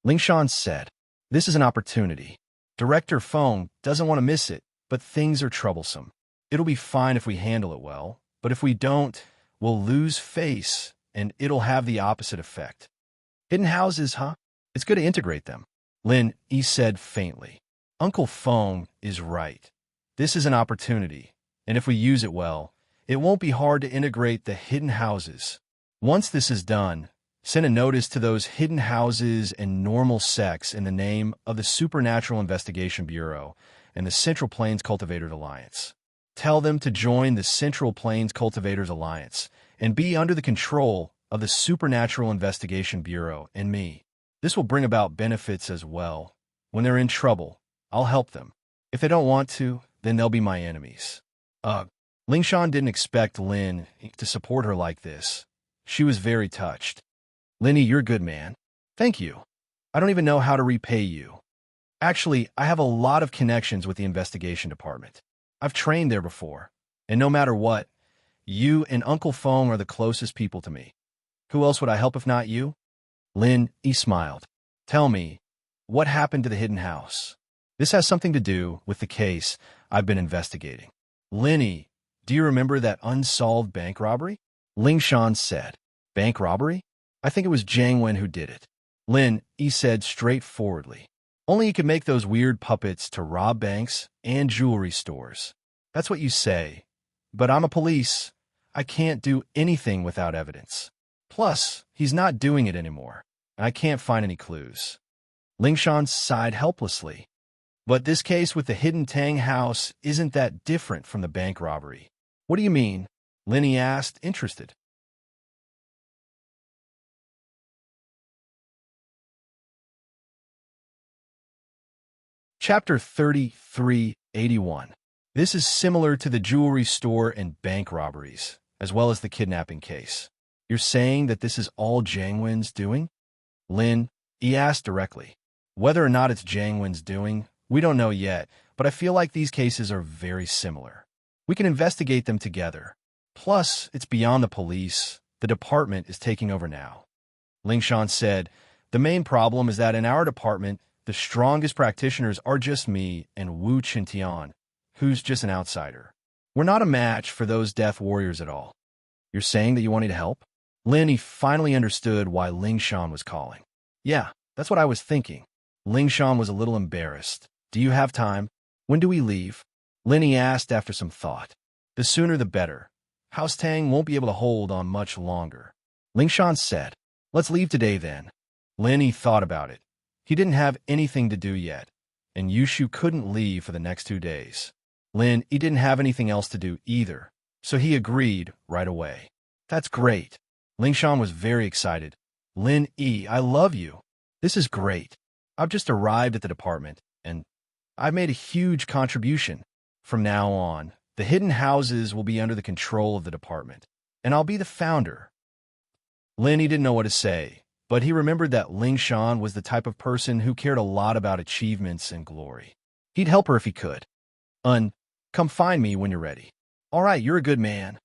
Lingshan said, "This is an opportunity. Director Feng doesn't want to miss it, but things are troublesome. It'll be fine if we handle it well, but if we don't, we'll lose face, and it'll have the opposite effect." "Hidden houses, huh? It's good to integrate them," Lin Yi said faintly. "Uncle Feng is right. This is an opportunity, and if we use it well, it won't be hard to integrate the hidden houses. Once this is done, send a notice to those hidden houses and normal sects in the name of the Supernatural Investigation Bureau and the Central Plains Cultivators Alliance. Tell them to join the Central Plains Cultivators Alliance and be under the control of the Supernatural Investigation Bureau and me. This will bring about benefits as well. When they're in trouble, I'll help them. If they don't want to, then they'll be my enemies." Lingshan didn't expect Lin to support her like this. She was very touched. "Lin Yi, you're a good man. Thank you. I don't even know how to repay you. Actually, I have a lot of connections with the investigation department. I've trained there before, and no matter what, you and Uncle Feng are the closest people to me. Who else would I help if not you?" Lin Yi smiled. "Tell me, what happened to the hidden house? This has something to do with the case I've been investigating." "Lin Yi, do you remember that unsolved bank robbery?" Lingshan said. "Bank robbery? I think it was Jiang Wen who did it," Lin Yi said straightforwardly. "Only he could make those weird puppets to rob banks and jewelry stores. That's what you say. But I'm a police. I can't do anything without evidence. Plus, he's not doing it anymore, and I can't find any clues. Lingshan sighed helplessly. But this case with the hidden Tang house isn't that different from the bank robbery. What do you mean? Linny asked, interested. Chapter 3381. This is similar to the jewelry store and bank robberies, as well as the kidnapping case. You're saying that this is all Jiang Wen's doing? Lin, he asked directly. Whether or not it's Jiang Wen's doing, we don't know yet, but I feel like these cases are very similar. We can investigate them together. Plus, it's beyond the police. The department is taking over now. Lingshan said, the main problem is that in our department, the strongest practitioners are just me and Wu Qintian, who's just an outsider. We're not a match for those death warriors at all. You're saying that you want me to help? Lin, he finally understood why Lingshan was calling. Yeah, that's what I was thinking. Lingshan was a little embarrassed. Do you have time? When do we leave? Lin, he asked after some thought. The sooner the better. House Tang won't be able to hold on much longer. Lingshan said, let's leave today then. Lin, he thought about it. He didn't have anything to do yet, and Yushu couldn't leave for the next 2 days. Lin, he didn't have anything else to do either, so he agreed right away. That's great. Lingshan was very excited. Lin, I love you. This is great. I've just arrived at the department, and I've made a huge contribution. From now on, the hidden houses will be under the control of the department, and I'll be the founder. Lin, he didn't know what to say. But he remembered that Lingshan was the type of person who cared a lot about achievements and glory. He'd help her if he could. Come find me when you're ready. All right, you're a good man.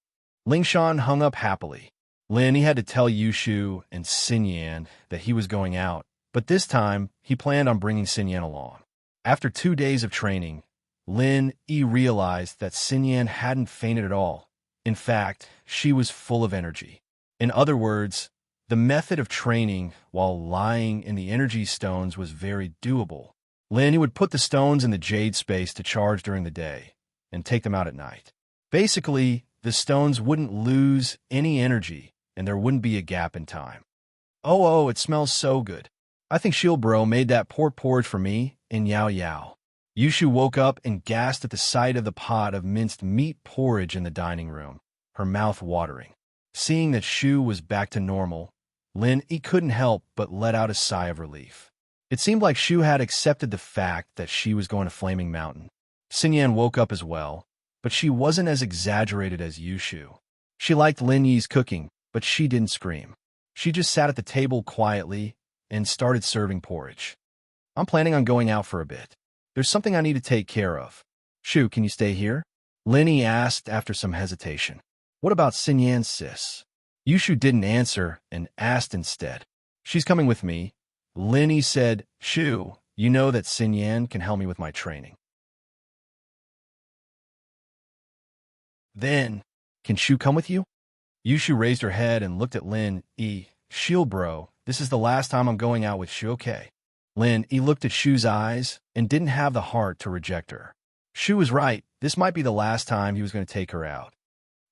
Lingshan hung up happily. Lin, he had to tell Yushu and Xinyan that he was going out, but this time he planned on bringing Xinyan along. After 2 days of training, Lin realized that Xinyan hadn't fainted at all. In fact, she was full of energy. In other words, the method of training while lying in the energy stones was very doable. Lin would put the stones in the jade space to charge during the day and take them out at night. Basically, the stones wouldn't lose any energy and there wouldn't be a gap in time. Oh, it smells so good. I think Shilbro made that pork porridge for me and Yao Yao. Yushu woke up and gasped at the sight of the pot of minced meat porridge in the dining room, her mouth watering. Seeing that Shu was back to normal, Lin, he couldn't help but let out a sigh of relief. It seemed like Shu had accepted the fact that she was going to Flaming Mountain. Xinyan woke up as well, but she wasn't as exaggerated as Yushu. She liked Lin Yi's cooking, but she didn't scream. She just sat at the table quietly and started serving porridge. I'm planning on going out for a bit. There's something I need to take care of. Shu, can you stay here? Lin Yi asked after some hesitation. What about Xinyan's sis? Yushu didn't answer and asked instead. She's coming with me. Lin Yi said, Shu, you know that Xinyan can help me with my training. Then, can Shu come with you? Yushu raised her head and looked at Lin Yi. Shield bro, this is the last time I'm going out with Shu, okay? Lin Yi looked at Shu's eyes and didn't have the heart to reject her. Shu was right. This might be the last time he was going to take her out.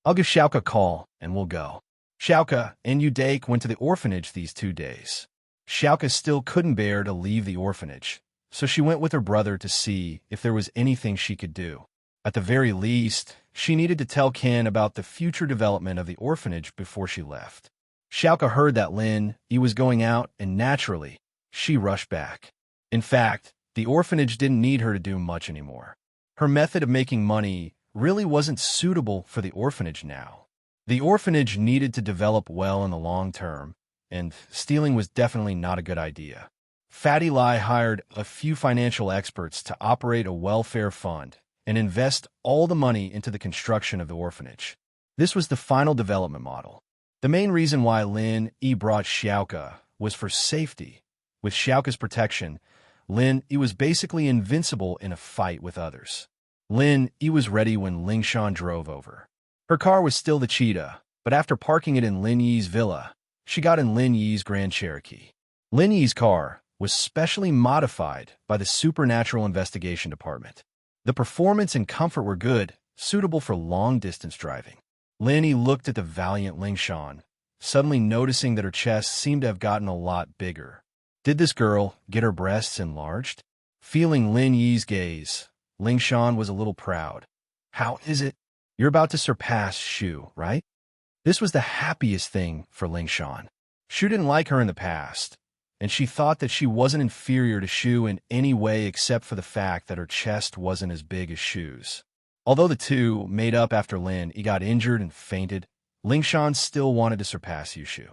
I'll give Xiaoke a call, and we'll go. Xiaoke and Udake went to the orphanage these 2 days. Xiaoke still couldn't bear to leave the orphanage, so she went with her brother to see if there was anything she could do. At the very least, she needed to tell Ken about the future development of the orphanage before she left. Xiaoke heard that Lin Yi was going out, and naturally, she rushed back. In fact, the orphanage didn't need her to do much anymore. Her method of making money really wasn't suitable for the orphanage now. The orphanage needed to develop well in the long term, and stealing was definitely not a good idea. Fatty Lai hired a few financial experts to operate a welfare fund and invest all the money into the construction of the orphanage. This was the final development model. The main reason why Lin Yi brought Xiaoke was for safety. With Xiaoke's protection, Lin Yi was basically invincible in a fight with others. Lin Yi was ready when Lingshan drove over. Her car was still the Cheetah, but after parking it in Lin Yi's villa, she got in Lin Yi's Grand Cherokee. Lin Yi's car was specially modified by the Supernatural Investigation Department. The performance and comfort were good, suitable for long-distance driving. Lin Yi looked at the valiant Lingshan suddenly noticing that her chest seemed to have gotten a lot bigger. Did this girl get her breasts enlarged? Feeling Lin Yi's gaze, Ling Shan was a little proud. How is it? You're about to surpass Shu, right? This was the happiest thing for Ling Shan. Shu didn't like her in the past, and she thought that she wasn't inferior to Shu in any way except for the fact that her chest wasn't as big as Shu's. Although the two made up after Lin Yi got injured and fainted, Ling Shan still wanted to surpass Yushu.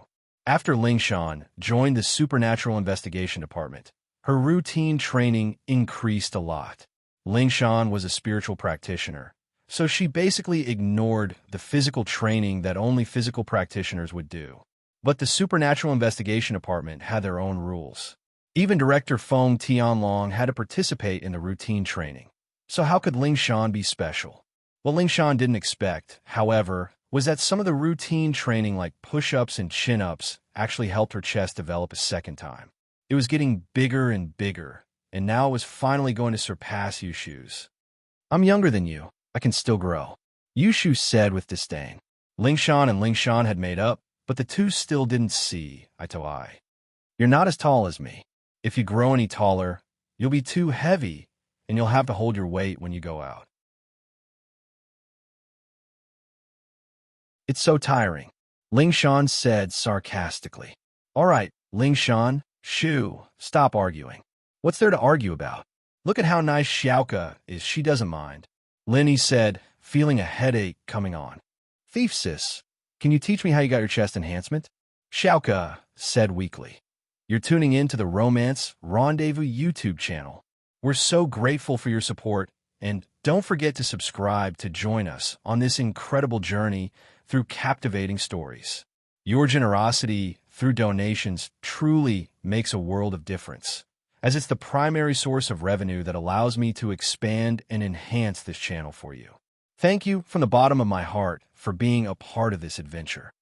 After Ling Shan joined the Supernatural Investigation Department, her routine training increased a lot. Ling Shan was a spiritual practitioner, so she basically ignored the physical training that only physical practitioners would do. But the Supernatural Investigation Department had their own rules. Even Director Feng Tianlong had to participate in the routine training. So how could Ling Shan be special? What Ling Shan didn't expect, however, was that some of the routine training like push-ups and chin-ups actually helped her chest develop a second time. It was getting bigger and bigger, and now it was finally going to surpass Yushu's. I'm younger than you. I can still grow, Yushu said with disdain. Ling Shan and Ling Shan had made up, but the two still didn't see eye to eye. You're not as tall as me. If you grow any taller, you'll be too heavy, and you'll have to hold your weight when you go out. It's so tiring, Ling Shan said sarcastically. All right, Ling Shan, Shu, stop arguing. What's there to argue about? Look at how nice Xiaoka is, she doesn't mind. Lin Yi said, feeling a headache coming on. Thief sis, can you teach me how you got your chest enhancement? Xiaoka said weakly. You're tuning in to the Romance Rendezvous YouTube channel. We're so grateful for your support, and don't forget to subscribe to join us on this incredible journey through captivating stories. Your generosity through donations truly makes a world of difference, as it's the primary source of revenue that allows me to expand and enhance this channel for you. Thank you from the bottom of my heart for being a part of this adventure.